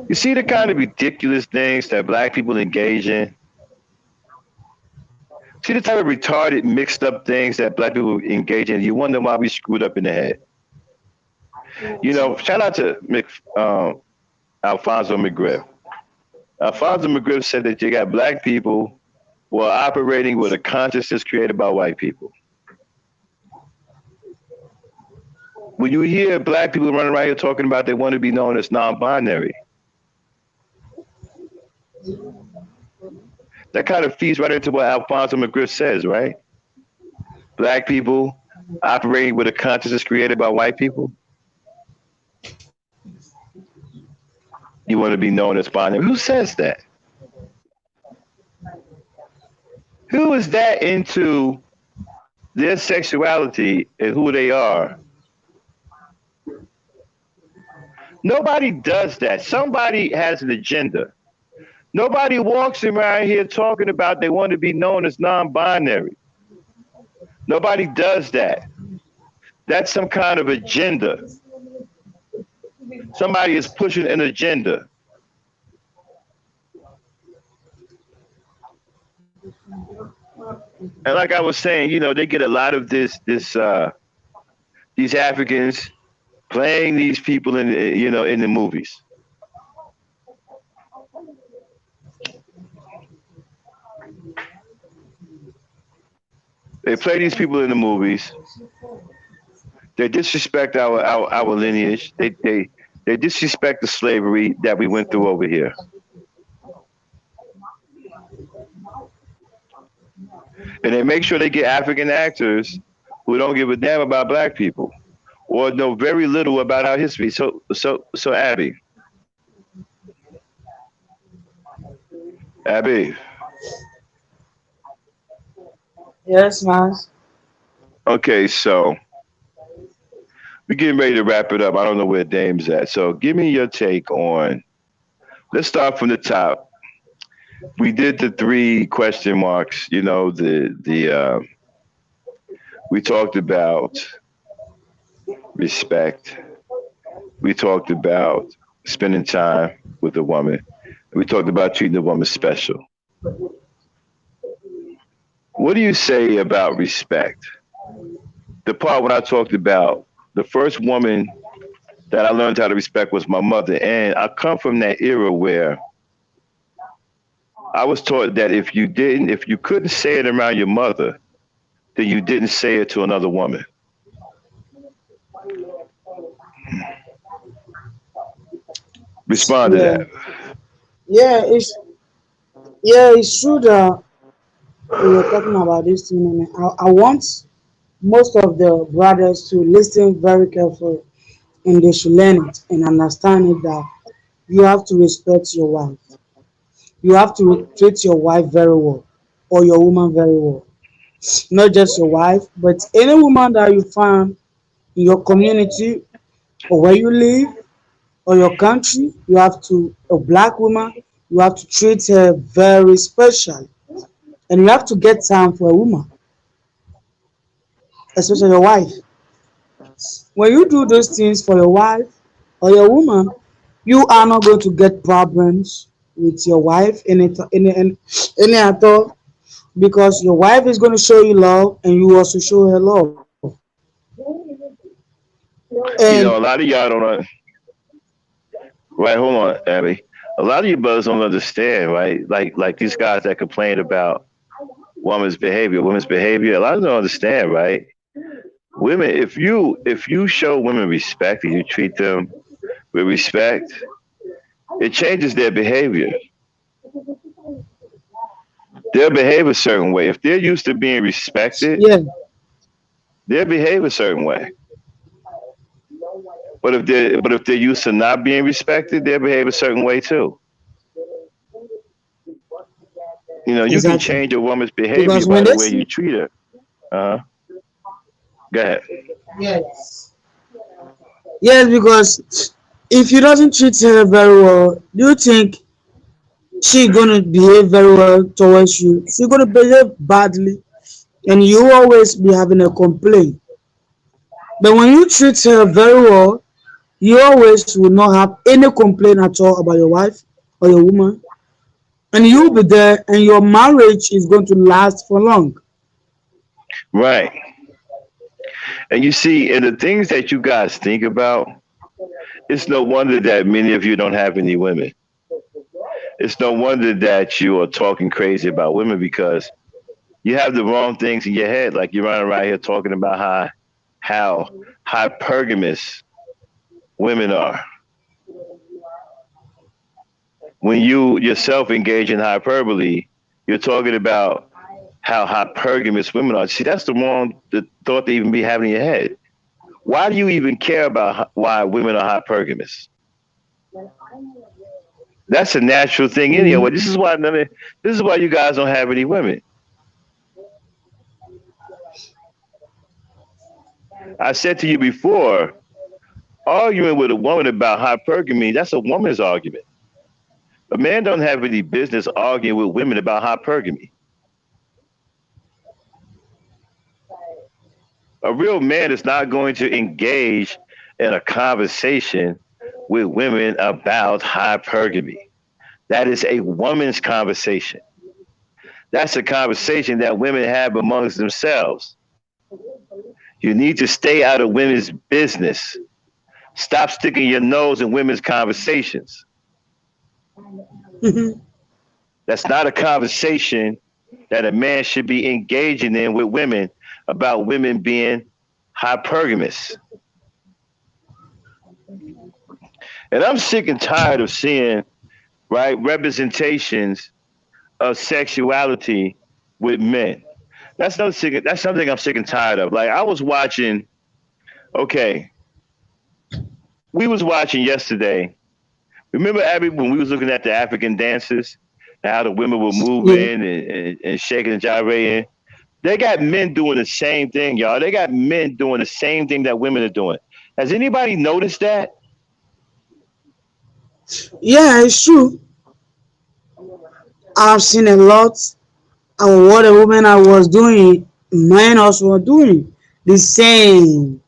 You see the kind of ridiculous things that black people engage in? See the type of retarded, mixed up things that black people engage in? You wonder why we screwed up in the head. Shout out to Alfonso McGriff. Alfonso McGriff said that you got black people who are operating with a consciousness created by white people. When you hear black people running around here talking about they want to be known as non-binary, that kind of feeds right into what Alfonso McGriff says, right? Black people operating with a consciousness created by white people. You want to be known as binary. Who says that? Who is that into their sexuality and who they are. Nobody does that. Somebody has an agenda. Nobody walks around here talking about they want to be known as non-binary. Nobody does that. That's some kind of agenda. Somebody is pushing an agenda. And like I was saying, they get a lot of these Africans playing these people in the movies. They play these people in the movies. They disrespect our lineage. They disrespect the slavery that we went through over here. And they make sure they get African actors who don't give a damn about black people or know very little about our history. So Abby, Yes, man. okay, so we're getting ready to wrap it up. I don't know where Dame's at. So give me your take on, let's start from the top. We did the three question marks, we talked about respect. We talked about spending time with a woman. We talked about treating the woman special. What do you say about respect? The part when I talked about the first woman that I learned how to respect was my mother. And I come from that era where I was taught that if you couldn't say it around your mother, then you didn't say it to another woman. Respond to Yeah, that. yeah, it's true that we were talking about this thing, and I want most of the brothers to listen very carefully, and they should learn it and understand it that you have to respect your wife. You have to treat your wife very well, or your woman very well. Not just your wife, but any woman that you find in your community or where you live or your country, you have to, a black woman, you have to treat her very special. And you have to get time for a woman, especially your wife. When you do those things for your wife or your woman, you are not going to get problems with your wife any at all, because your wife is going to show you love and you also show her love. And A lot of y'all don't right, hold on, Abby. A lot of you brothers don't understand, right? Like these guys that complain about women's behavior, a lot of them don't understand, right? Women, if you show women respect and you treat them with respect, it changes their behavior. They'll behave a certain way. If they're used to being respected, yeah, they'll behave a certain way. But if they're used to not being respected, they'll behave a certain way too. You can exactly. change a woman's behavior Because when by the they way see, you treat her. Uh, Go ahead. yes, yes, because if you doesn't treat her very well, do you think she gonna behave very well towards you? She gonna behave badly, and you always be having a complaint. But when you treat her very well, you always will not have any complaint at all about your wife or your woman, and you'll be there, and your marriage is going to last for long. Right. And you see, and the things that you guys think about, it's no wonder that many of you don't have any women. It's no wonder that you are talking crazy about women because you have the wrong things in your head. Like you're running around here talking about how hypergamous women are. When you yourself engage in hyperbole, you're talking about how hypergamous women are. See, that's the thought to even be having in your head. Why do you even care about why women are hypergamous? That's a natural thing anyway. Mhm. This is why you guys don't have any women. I said to you before, arguing with a woman about hypergamy, that's a woman's argument. A man don't have any business arguing with women about hypergamy. A real man is not going to engage in a conversation with women about hypergamy. That is a woman's conversation. That's a conversation that women have amongst themselves. You need to stay out of women's business. Stop sticking your nose in women's conversations. That's not a conversation that a man should be engaging in with women about women being hypergamous. And I'm sick and tired of seeing, right, representations of sexuality with men. That's something I'm sick and tired of. Like I was watching, okay, we was watching yesterday. Remember Abby when we was looking at the African dances, how the women were Yeah. moving and shaking and gyrating. They got men doing the same thing, y'all. They got men doing the same thing that women are doing. Has anybody noticed that? Yeah, it's true. I've seen a lot of what a woman I was doing, men also were doing the same.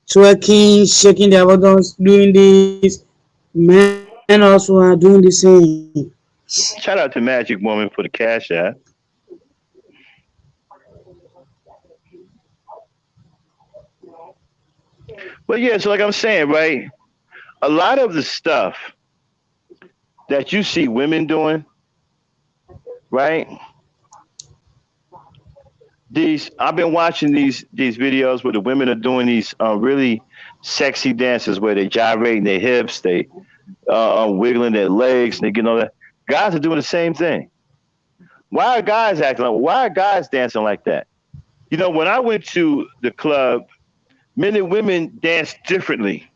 Twerking, shaking their bottoms, doing this. Men also are doing the same. Shout out to Magic Woman for the cash app. But yeah, so like I'm saying, right? A lot of the stuff that you see women doing, right? These I've been watching these videos where the women are doing these really sexy dances where they gyrating their hips, they wiggling their legs, and they getting all that. Guys are doing the same thing. Why are guys acting like? Why are guys dancing like that? You know, when I went to the club, men and women dance differently.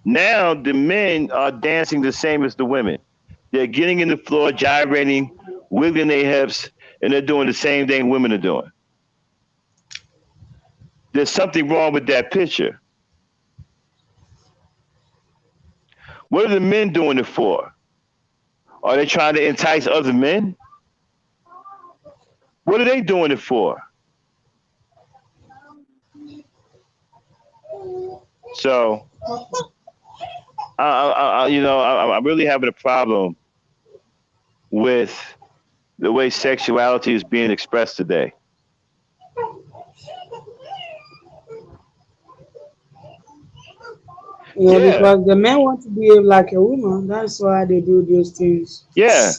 Now the men are dancing the same as the women. They're getting in the floor, gyrating, wiggling their hips, and they're doing the same thing women are doing. There's something wrong with that picture. What are the men doing it for? Are they trying to entice other men? What are they doing it for? So, I'm really having a problem with the way sexuality is being expressed today. Yeah, Yeah, because the men want to behave like a woman. That's why they do those things. yeah,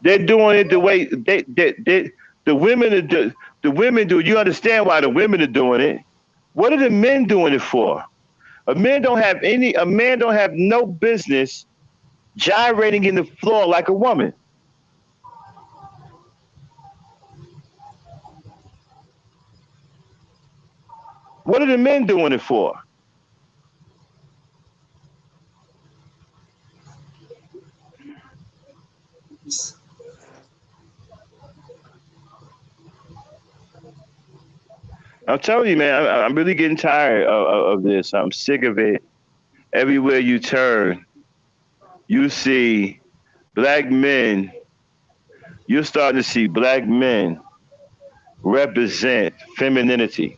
they're doing it the way the women the women do. You understand why the women are doing it? What are the men doing it for? A man don't have no business gyrating in the floor like a woman. What are the men doing it for? I'm telling you, man, I'm really getting tired of this. I'm sick of it. Everywhere you turn, you see black men. You're starting to see black men represent femininity.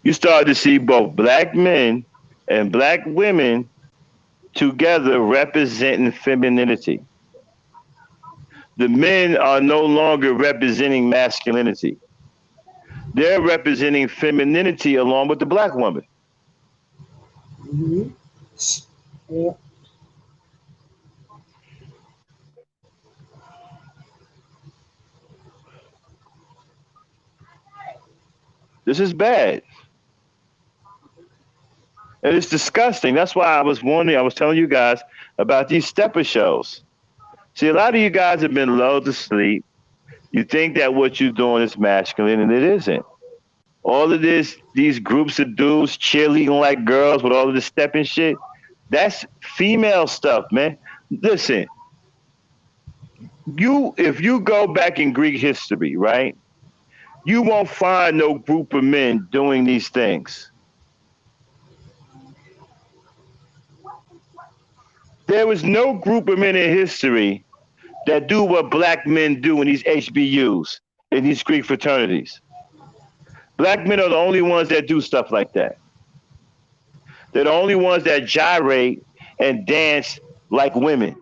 You start to see both black men and black women together representing femininity. The men are no longer representing masculinity. They're representing femininity along with the black woman. Hmm. Yeah. This is bad. And it's disgusting. That's why I was telling you guys about these stepper shows. See, a lot of you guys have been lulled to sleep. You think that what you're doing is masculine, and it isn't. All of this, these groups of dudes cheerleading like girls with all of this stepping shit, that's female stuff, man. Listen, if you go back in Greek history, right, you won't find no group of men doing these things. There was no group of men in history that do what black men do in these HBUs, in these Greek fraternities. Black men are the only ones that do stuff like that. They're the only ones that gyrate and dance like women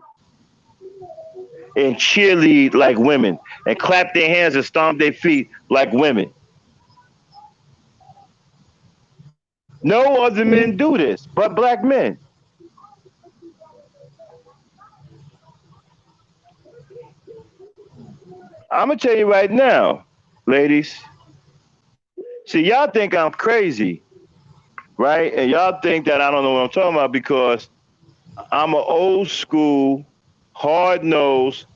and cheerlead like women and clap their hands and stomp their feet like women. No other men do this but black men. I'm gonna tell you right now, ladies. See, y'all think I'm crazy, right? And y'all think that I don't know what I'm talking about because I'm an old school, hard nosed,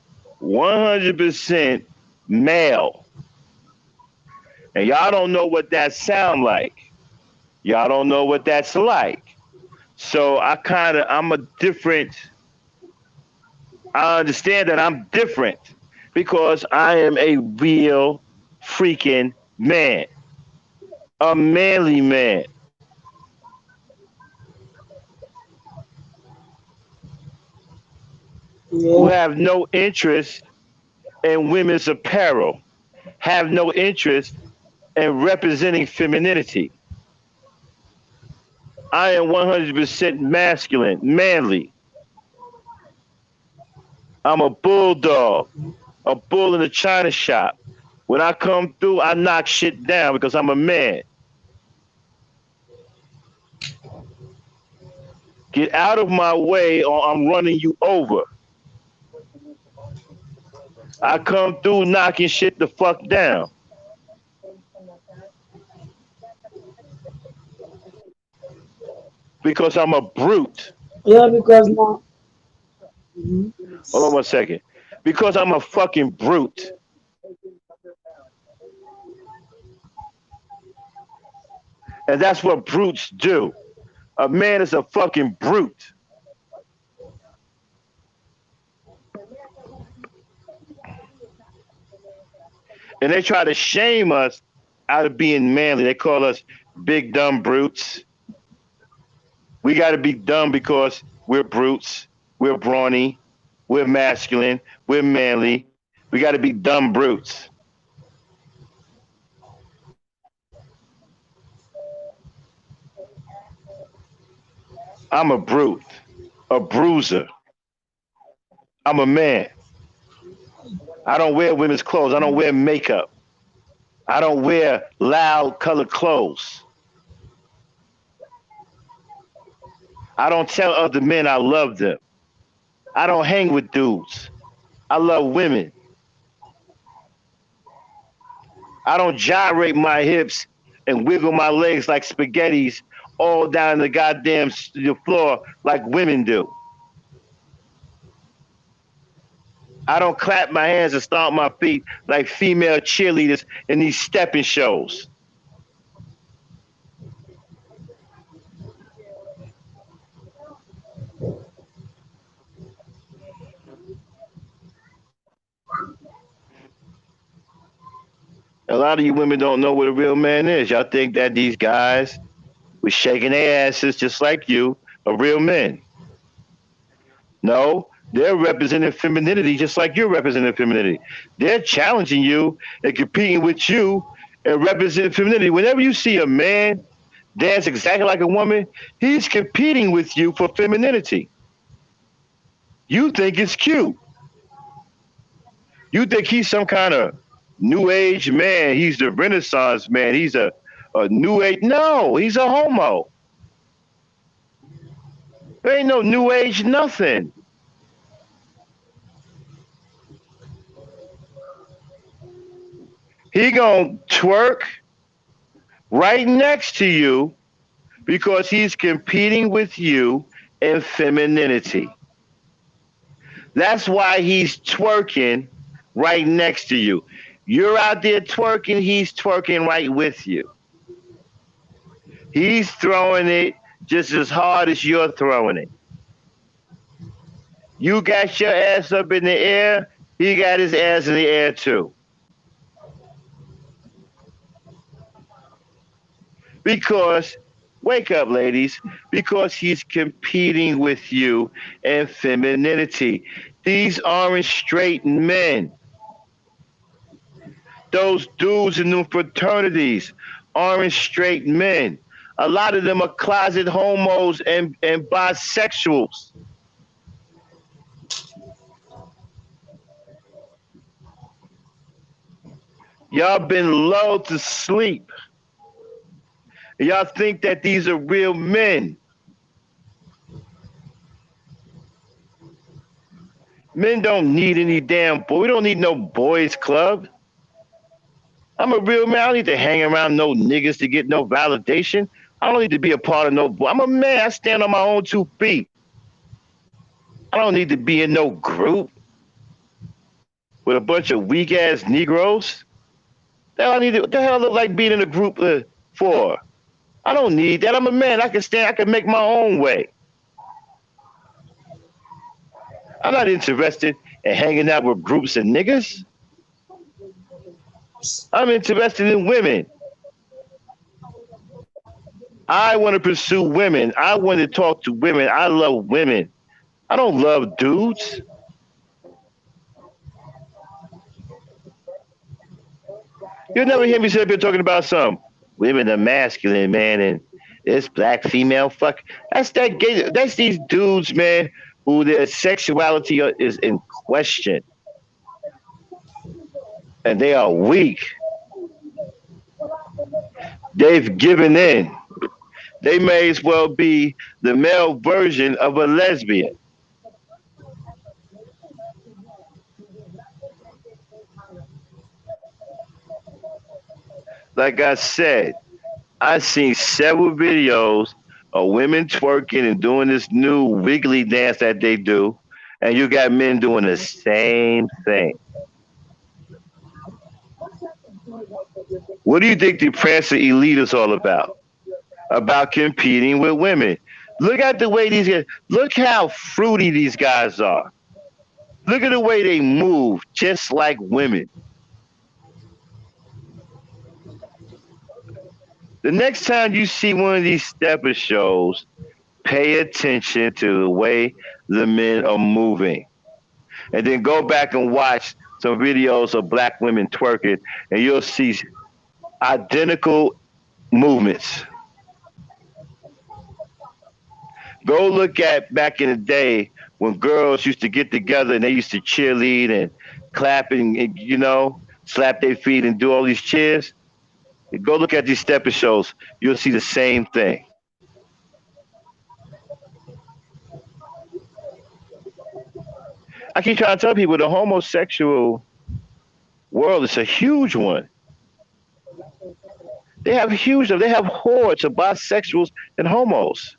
100% male. And y'all don't know what that sound like. Y'all don't know what that's like. So I'm a different, I understand that I'm different because I am a real freaking man, a manly man who Yeah. have no interest in women's apparel, have no interest in representing femininity. I am 100% masculine, manly. I'm a bulldog, a bull in the china shop. When I come through, I knock shit down because I'm a man. Get out of my way or I'm running you over. I come through knocking shit the fuck down because I'm a brute. Yeah, because now. Mhm. Hold on one second. Because I'm a fucking brute. And that's what brutes do. A man is a fucking brute. And they try to shame us out of being manly. They call us big dumb brutes. We got to be dumb because we're brutes. We're brawny. We're masculine. We're manly. We got to be dumb brutes. I'm a brute, a bruiser. I'm a man. I don't wear women's clothes. I don't wear makeup. I don't wear loud colored clothes. I don't tell other men I love them. I don't hang with dudes. I love women. I don't gyrate my hips and wiggle my legs like spaghettis all down the goddamn floor like women do. I don't clap my hands and stomp my feet like female cheerleaders in these stepping shows. A lot of you women don't know what a real man is. Y'all think that these guys with shaking their asses just like you are real men. No, they're representing femininity just like you're representing femininity. They're challenging you and competing with you and representing femininity. Whenever you see a man dance exactly like a woman, he's competing with you for femininity. You think it's cute. You think he's some kind of new age man. He's the Renaissance man. He's a new age. No, he's a homo. There ain't no new age nothing. He gonna twerk right next to you because he's competing with you in femininity. That's why he's twerking right next to you. You're out there twerking, he's twerking right with you. He's throwing it just as hard as you're throwing it. You got your ass up in the air, He got his ass in the air too. Because, wake up, ladies, because he's competing with you in femininity. These aren't straight men. Those dudes in the fraternities aren't straight men. A lot of them are closet homos and bisexuals. Y'all been lulled to sleep. Y'all think that these are real men. Men don't need any damn boy. We don't need no boys club. I'm a real man. I don't need to hang around no niggas to get no validation. I don't need to be a part of no boy. I'm a man. I stand on my own 2 feet. I don't need to be in no group with a bunch of weak ass Negroes. What the hell I look like being in a group for? I don't need that. I'm a man. I can stand. I can make my own way. I'm not interested in hanging out with groups of niggas. I'm interested in women. I want to pursue women. I want to talk to women. I love women. I don't love dudes. You'll never hear me sit up here talking about some women are masculine, man, and this black female fuck. That's that gay. That's these dudes, man, who their sexuality is in question, and they are weak. They've given in. They may as well be the male version of a lesbian. Like I said, I've seen several videos of women twerking and doing this new wiggly dance that they do, and you got men doing the same thing. What do you think the Prancer Elite is all about? About competing with women. Look at the way these guys, look how fruity these guys are. Look at the way they move, just like women. The next time you see one of these stepper shows, pay attention to the way the men are moving. And then go back and watch some videos of black women twerking, and you'll see identical movements. Go look at back in the day when girls used to get together and they used to cheerlead and clap and slap their feet and do all these cheers. Go look at these stepper shows. You'll see the same thing. I keep trying to tell people the homosexual world is a huge one. They have hordes of bisexuals and homos.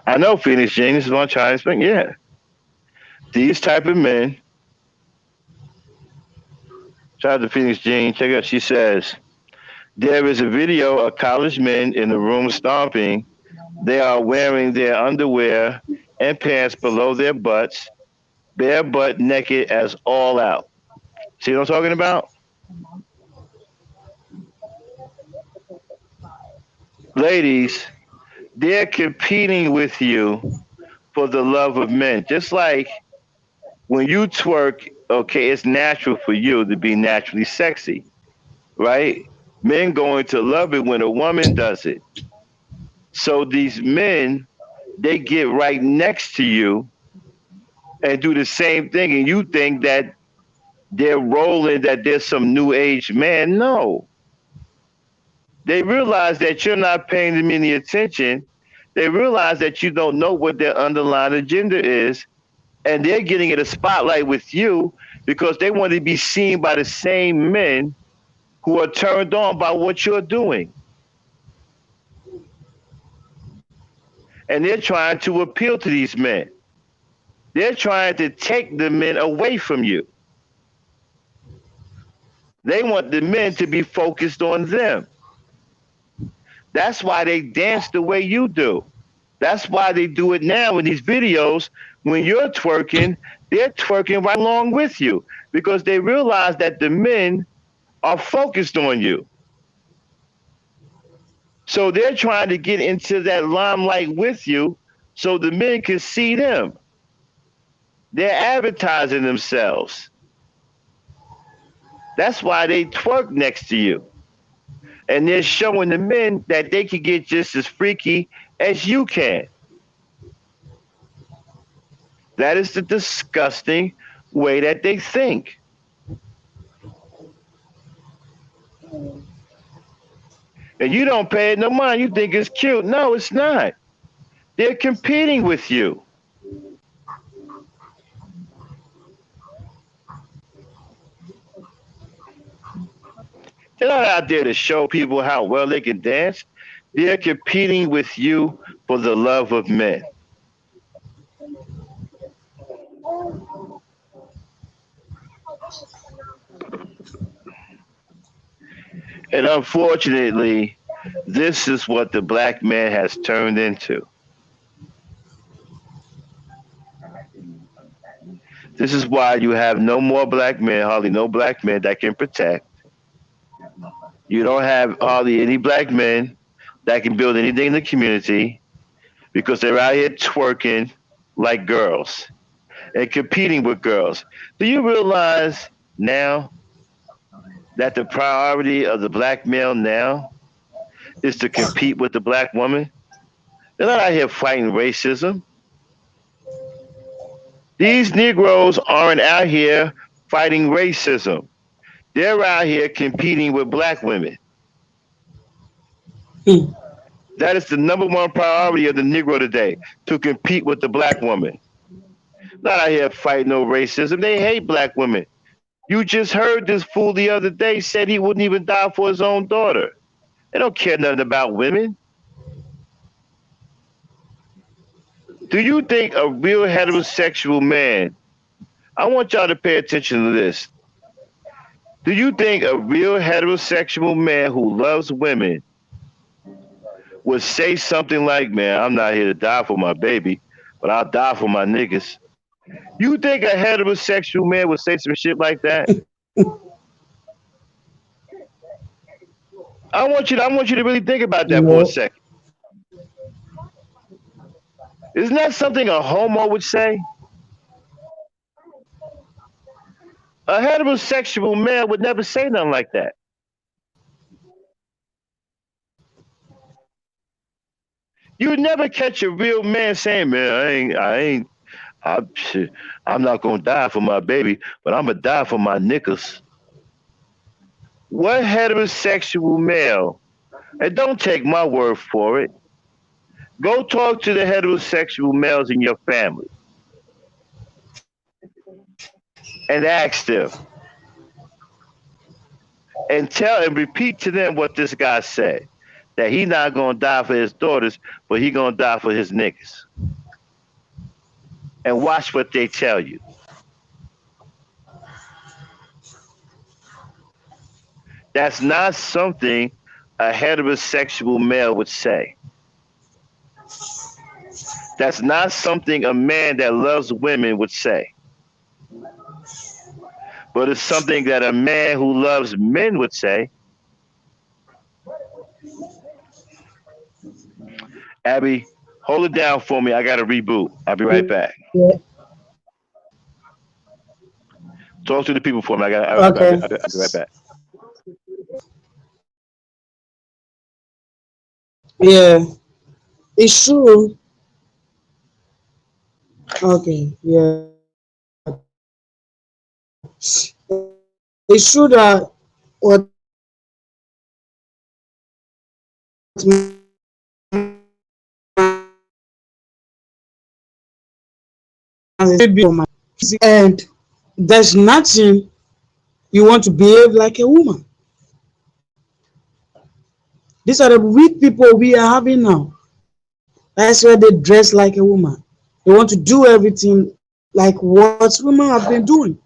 I know Phoenix James is on China's thing. Yeah. These type of men. Shout out to Phoenix Jean. Check out. She says, there is a video of college men in the room stomping. They are wearing their underwear and pants below their butts, bare butt naked as all out. See what I'm talking about? Ladies, they're competing with you for the love of men. Just like when you twerk, okay, it's natural for you to be naturally sexy, right? Men going to love it when a woman does it. So these men, they get right next to you and do the same thing, and you think that they're rolling, that there's some new age man. No. They realize that you're not paying them any attention. They realize that you don't know what their underlying agenda is, and they're getting in a spotlight with you because they want to be seen by the same men who are turned on by what you're doing. And they're trying to appeal to these men. They're trying to take the men away from you. They want the men to be focused on them. That's why they dance the way you do. That's why they do it now in these videos. When you're twerking, they're twerking right along with you because they realize that the men are focused on you. So they're trying to get into that limelight with you so the men can see them. They're advertising themselves. That's why they twerk next to you. And they're showing the men that they can get just as freaky as you can. That is the disgusting way that they think. And you don't pay it no mind. You think it's cute. No, it's not. They're competing with you. They're not out there to show people how well they can dance. They're competing with you for the love of men. And unfortunately, this is what the black man has turned into. This is why you have no more black men, hardly no black men that can protect. You don't have hardly any black men that can build anything in the community because they're out here twerking like girls and competing with girls. Do you realize now that the priority of the black male now is to compete with the black woman? They're not out here fighting racism. These Negroes aren't out here fighting racism. They're out here competing with black women. That is the number one priority of the Negro today, to compete with the black woman. Not out here fighting no racism. They hate black women. You just heard this fool the other day said he wouldn't even die for his own daughter. They don't care nothing about women. Do you think a real heterosexual man, I want y'all to pay attention to this. Do you think a real heterosexual man who loves women would say something like, man, I'm not here to die for my baby, but I'll die for my niggas? You think a heterosexual man would say some shit like that? I want you to really think about that for a No. second. Isn't that something a homo would say? A heterosexual man would never say nothing like that. You would never catch a real man saying, man, I, shit, I'm not gonna die for my baby, but I'm gonna die for my niggas. What heterosexual male, and don't take my word for it, go talk to the heterosexual males in your family and ask them and tell and repeat to them what this guy said. That he not gonna die for his daughters, but he gonna die for his niggas. And watch what they tell you. That's not something a heterosexual male would say. That's not something a man that loves women would say. But it's something that a man who loves men would say. Abby, hold it down for me. I got to reboot. I'll be right back. Yeah. Talk to the people for me. Okay. I'll be right back. Yeah. It's true. Okay. Yeah. It's true that what and there's nothing you want to behave like a woman. These are the weak people we are having now. That's why they dress like a woman. They want to do everything like what women have been doing.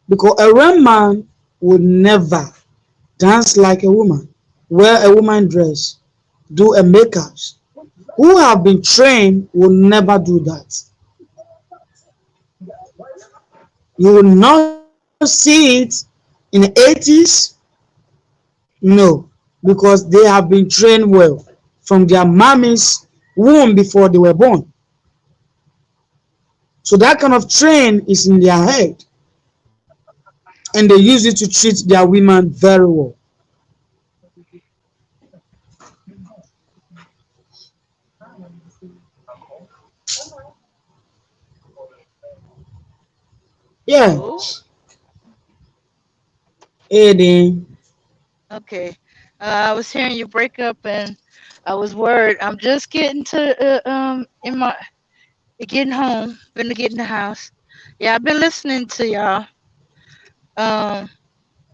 Because a real man would never dance like a woman, wear a woman dress, do a makeup. Who have been trained will never do that. You will not see it in the 80s, no, because they have been trained well from their mommy's womb before they were born. So that kind of train is in their head, and they use it to treat their women very well. Yeah, Oh, Aiden. okay. I was hearing you break up, and I was worried. I'm just getting to in my getting home, finna get in the house. Yeah, I've been listening to y'all. Um,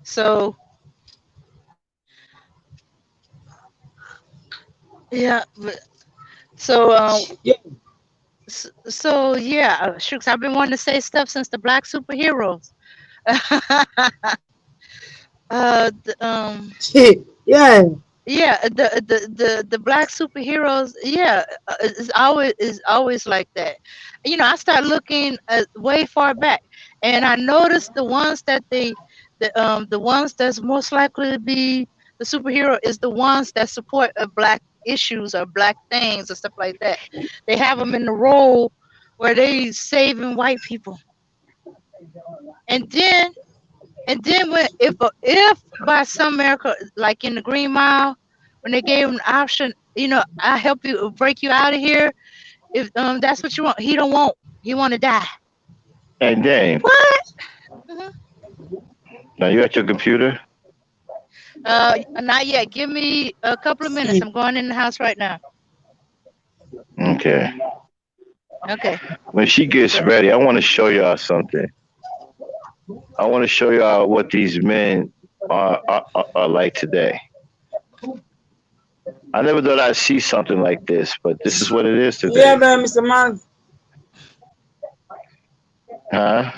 so yeah, so Yeah, so yeah, Shooks, I've been wanting to say stuff since the Black superheroes. The, yeah, yeah, the black superheroes, yeah, is always like that. I start looking way far back, and I noticed the ones that's most likely to be the superhero is the ones that support black issues or black things or stuff like that. They have them in the role where they saving white people, and then when if by some miracle, like in the Green Mile, when they gave him the option, I help you break you out of here. If that's what you want, he don't want. He want to die. And Dame, What? Mhm. now you at your computer? Not yet. Give me a couple of minutes. I'm going in the house right now. Okay. Okay. When she gets ready, I want to show y'all something. I want to show y'all what these men are like today. I never thought I'd see something like this, but this is what it is yeah, today. but Mr. Man, Huh?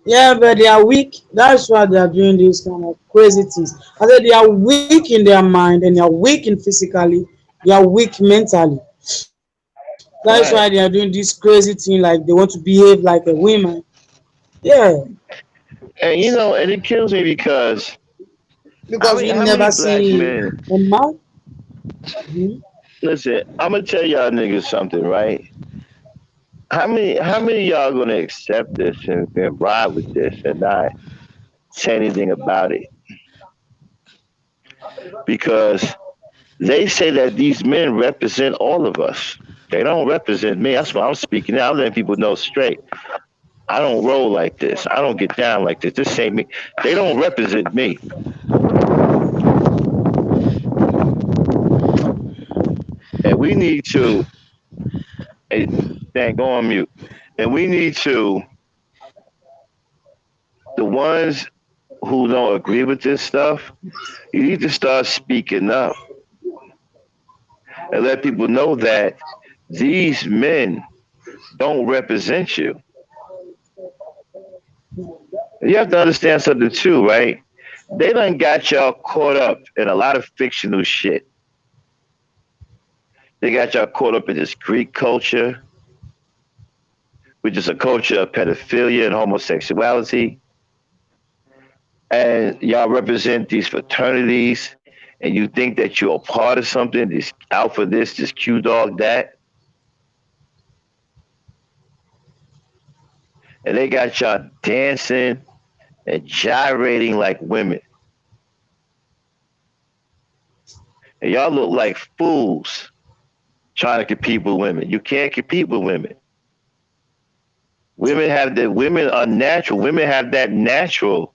yeah, but they are weak. That's why they are doing these kind of crazy things. I said they are weak in their mind and they are weak in physically. They are weak mentally. That's why they are Right. doing this crazy thing like they want to behave like a woman. Yeah, And and it kills me because because we how never many black see men a man. Mhm. listen, I'm gonna tell y'all niggas something, right? How many y'all gonna accept this and ride with this and not say anything about it? Because they say that these men represent all of us. They don't represent me. That's why I'm speaking now. I'm letting people know straight. I don't roll like this. I don't get down like this. This ain't me. They don't represent me. And we need to, hey, Dan, go on mute. And we need to, the ones who don't agree with this stuff, you need to start speaking up and let people know that these men don't represent you. You have to understand something too, right? They done got y'all caught up in a lot of fictional shit. They got y'all caught up in this Greek culture, which is a culture of pedophilia and homosexuality. And y'all represent these fraternities, and you think that you're a part of something, this alpha this, this Q dog that, and they got y'all dancing and gyrating like women. And y'all look like fools trying to compete with women. You can't compete with women. Women are natural. Women have that natural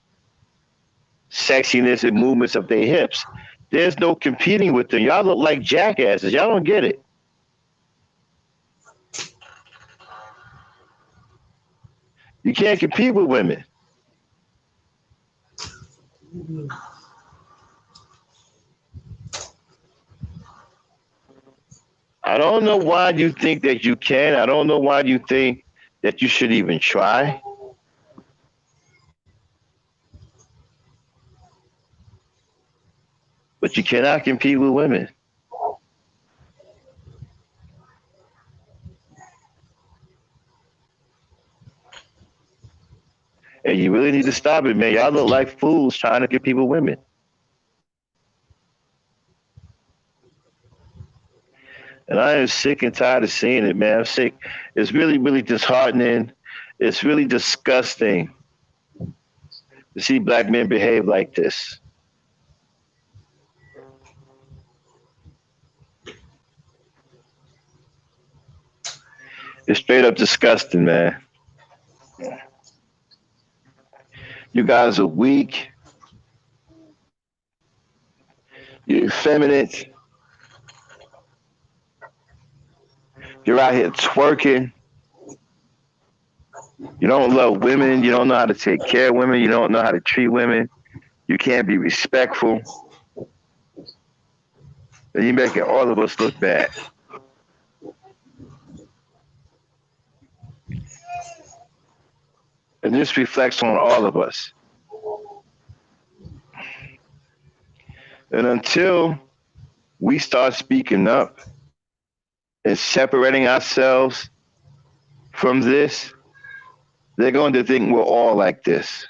sexiness and movements of their hips. There's no competing with them. Y'all look like jackasses. Y'all don't get it. You can't compete with women. I don't know why you think that you can. I don't know why you think that you should even try. but you cannot compete with women. And you really need to stop it, man. Y'all look like fools trying to compete with women. And I am sick and tired of seeing it, man. I'm sick. It's really, really disheartening. It's really disgusting to see black men behave like this. It's straight up disgusting, man. You guys are weak. You're effeminate. You're out here twerking. You don't love women. You don't know how to take care of women. You don't know how to treat women. You can't be respectful. And you're making all of us look bad. And this reflects on all of us. And until we start speaking up and separating ourselves from this, they're going to think we're all like this.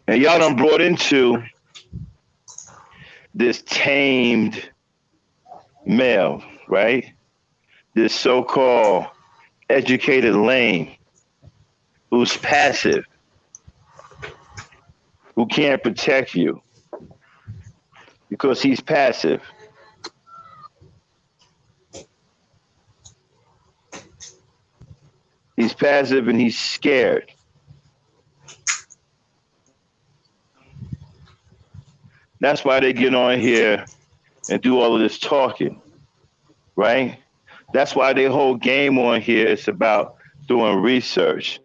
And y'all done brought into this tamed male, right? This so-called educated lame who's passive, who can't protect you because he's passive. He's passive and he's scared. That's why they get on here and do all of this talking, right? That's why their whole game on here is about doing research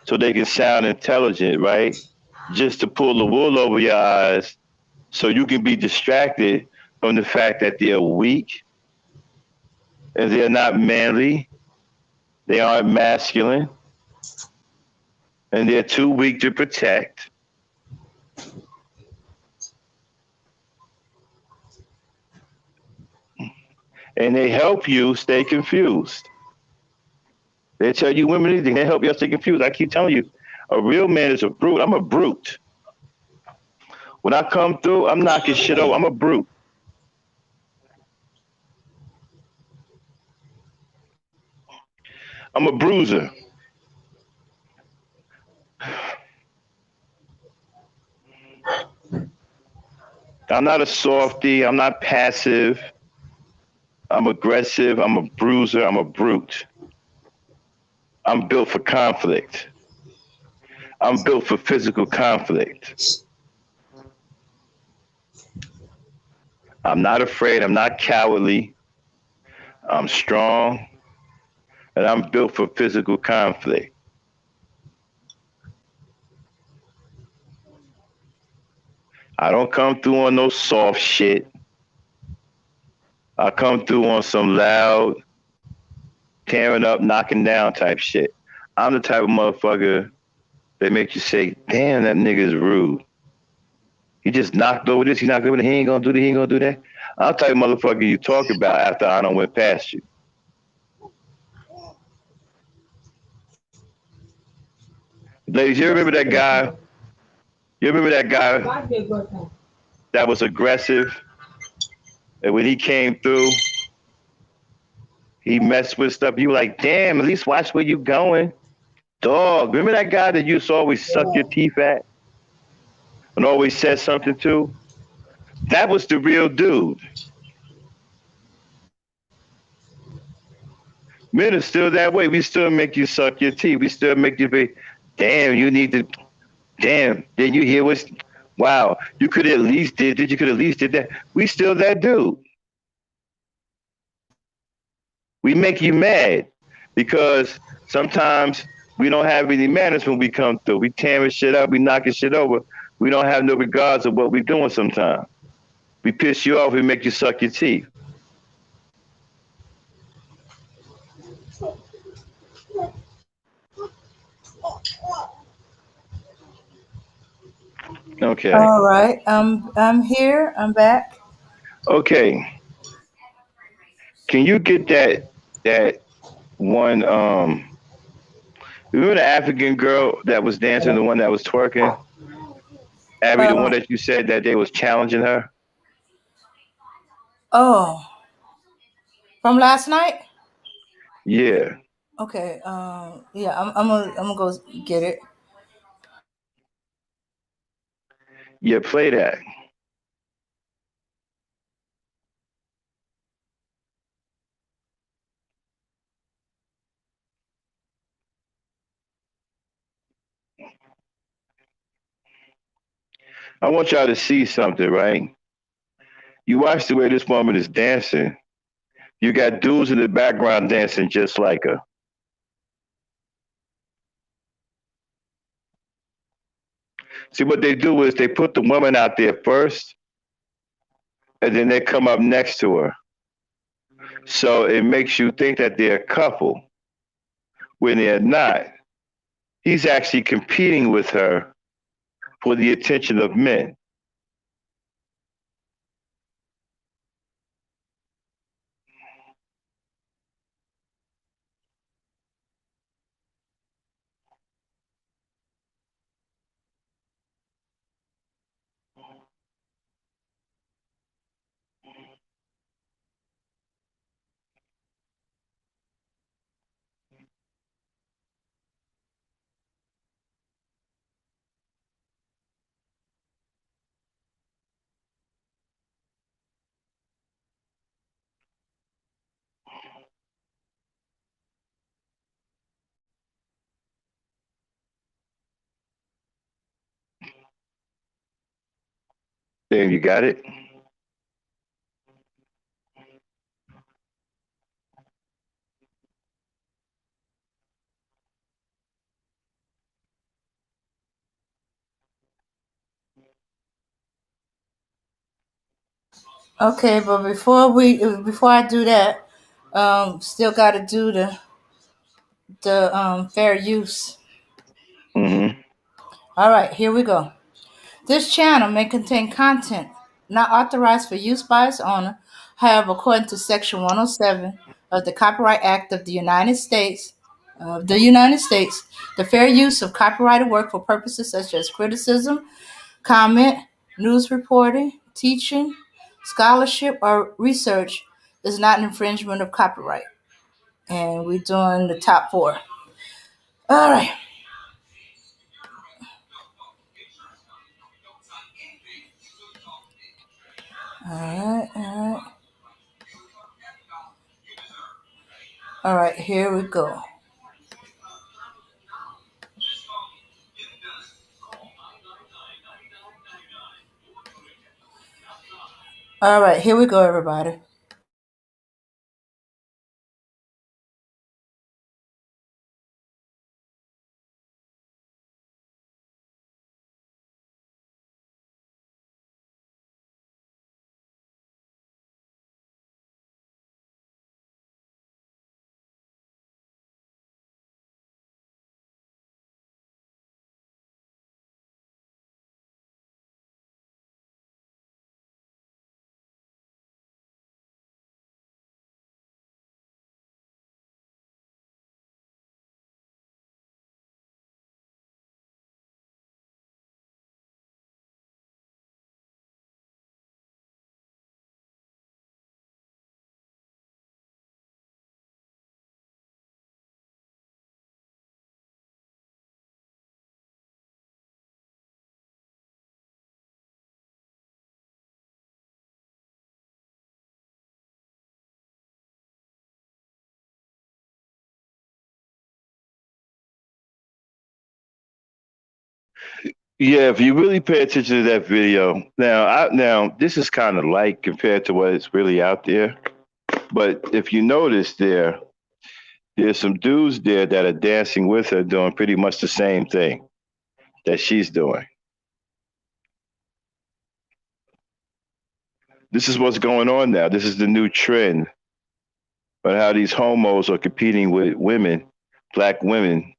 so they can sound intelligent, right? Just to pull the wool over your eyes so you can be distracted from the fact that they're weak and they're not manly, they aren't masculine, and they're too weak to protect. And they help you stay confused. They tell you women anything, they help you stay confused. I keep telling you, a real man is a brute. I'm a brute. When I come through, I'm knocking shit over. I'm a brute. I'm a bruiser. I'm not a softie. I'm not passive. I'm aggressive. I'm a bruiser. I'm a brute. I'm built for conflict. I'm built for physical conflict. I'm not afraid. I'm not cowardly. I'm strong. And I'm built for physical conflict. I don't come through on no soft shit. I come through on some loud, tearing up, knocking down type shit. I'm the type of motherfucker that makes you say, damn, that nigga is rude. He just knocked over this, he knocked over that, he ain't gonna do that, he ain't gonna do that. I'm the type of motherfucker you talk about after I done went past you. Ladies, you remember that guy? You remember that guy that was aggressive? And when he came through, he messed with stuff. You were like, damn, at least watch where you going. Dog, remember that guy that you used to always suck your teeth at and always said something to? That was the real dude. Men are still that way. We still make you suck your teeth. We still make you be, damn, you need to, damn, did you hear what's, wow, you could at least did you could at least did that. We still that dude. We make you mad because sometimes we don't have any manners when we come through. We tearing shit up, we knocking shit over. We don't have no regards of what we're doing sometimes. We piss you off, we make you suck your teeth. Okay. All right. I'm here. I'm back. Okay. Can you get that one remember the African girl that was dancing, the one that was twerking? Abby, the one Uh, that you said that they was challenging her? oh, from last night. Yeah. Okay. Yeah. I'm gonna go get it. Yeah, play that. I want y'all to see something, right? You watch the way this woman is dancing. You got dudes in the background dancing just like her. See, what they do is they put the woman out there first, and then they come up next to her. So it makes you think that they're a couple when they're not. He's actually competing with her for the attention of men. There, you got it. Okay, but before I do that, still got to do the fair use. Hmm. All right, here we go. This channel may contain content not authorized for use by its owner. However, according to Section 107 of the Copyright Act of the United States, the fair use of copyrighted work for purposes such as criticism, comment, news reporting, teaching, scholarship, or research is not an infringement of copyright. And we're doing the top four. All right. All right. All right. All right. Here we go. All right. Here we go, everybody. Yeah, if you really pay attention to that video, now this is kind of light compared to what is really out there. But if you notice there's some dudes there that are dancing with her doing pretty much the same thing that she's doing. This is what's going on now. This is the new trend on how these homos are competing with women, black women,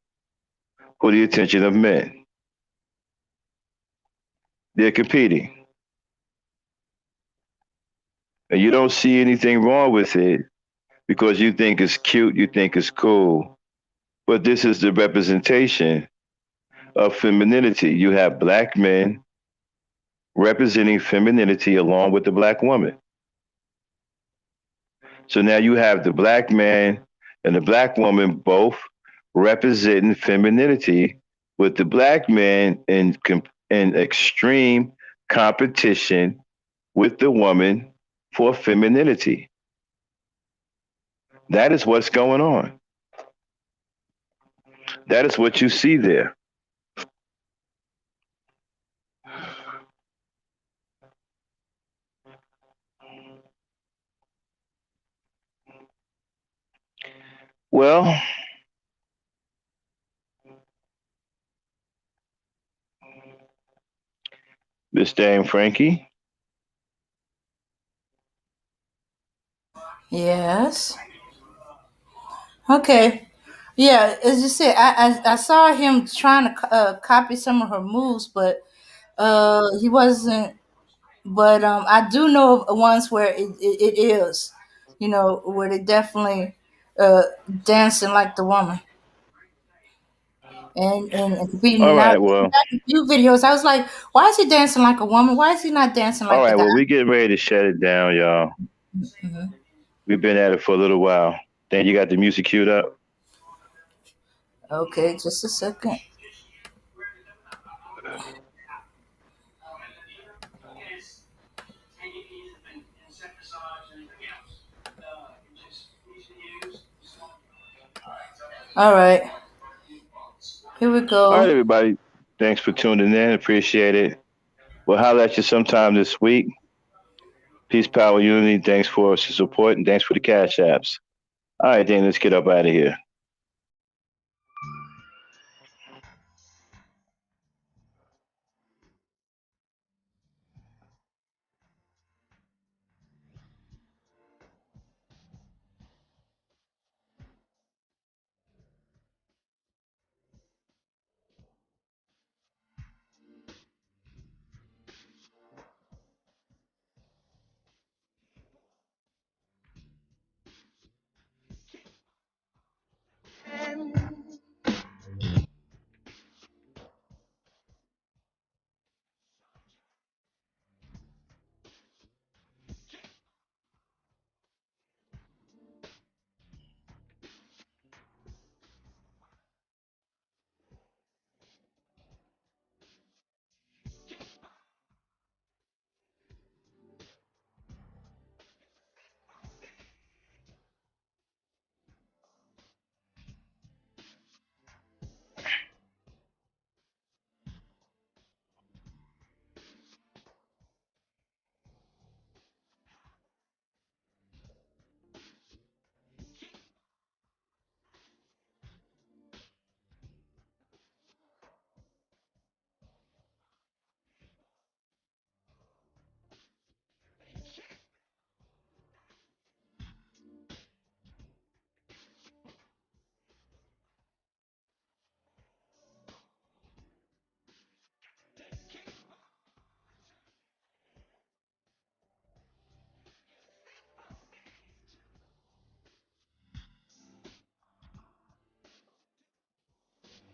for the attention of men. They're competing. And you don't see anything wrong with it because you think it's cute, you think it's cool. But this is the representation of femininity. You have black men representing femininity along with the black woman. So now you have the black man and the black woman both representing femininity, with the black man in extreme competition with the woman for femininity. That is what's going on. That is what you see there. Well, Miss Dame Frankie. Yes. Okay. Yeah, as you said, I saw him trying to copy some of her moves, but he wasn't. But I do know of ones where it is, where they definitely uh, dancing like the woman and competing. All Now, right, well, back a few videos, I was like, why is he dancing like a woman? Why is he not dancing all like the right, guy? well, we getting ready to shut it down, y'all. Hmm. We've been at it for a little while. Then you got the music queued up. Okay, just a second. All right, here we All right, go. everybody. Thanks for tuning in. Appreciate it. We'll holler at you sometime this week. Peace, power, unity. Thanks for your support and thanks for the cash apps. All right, then let's get up out of here.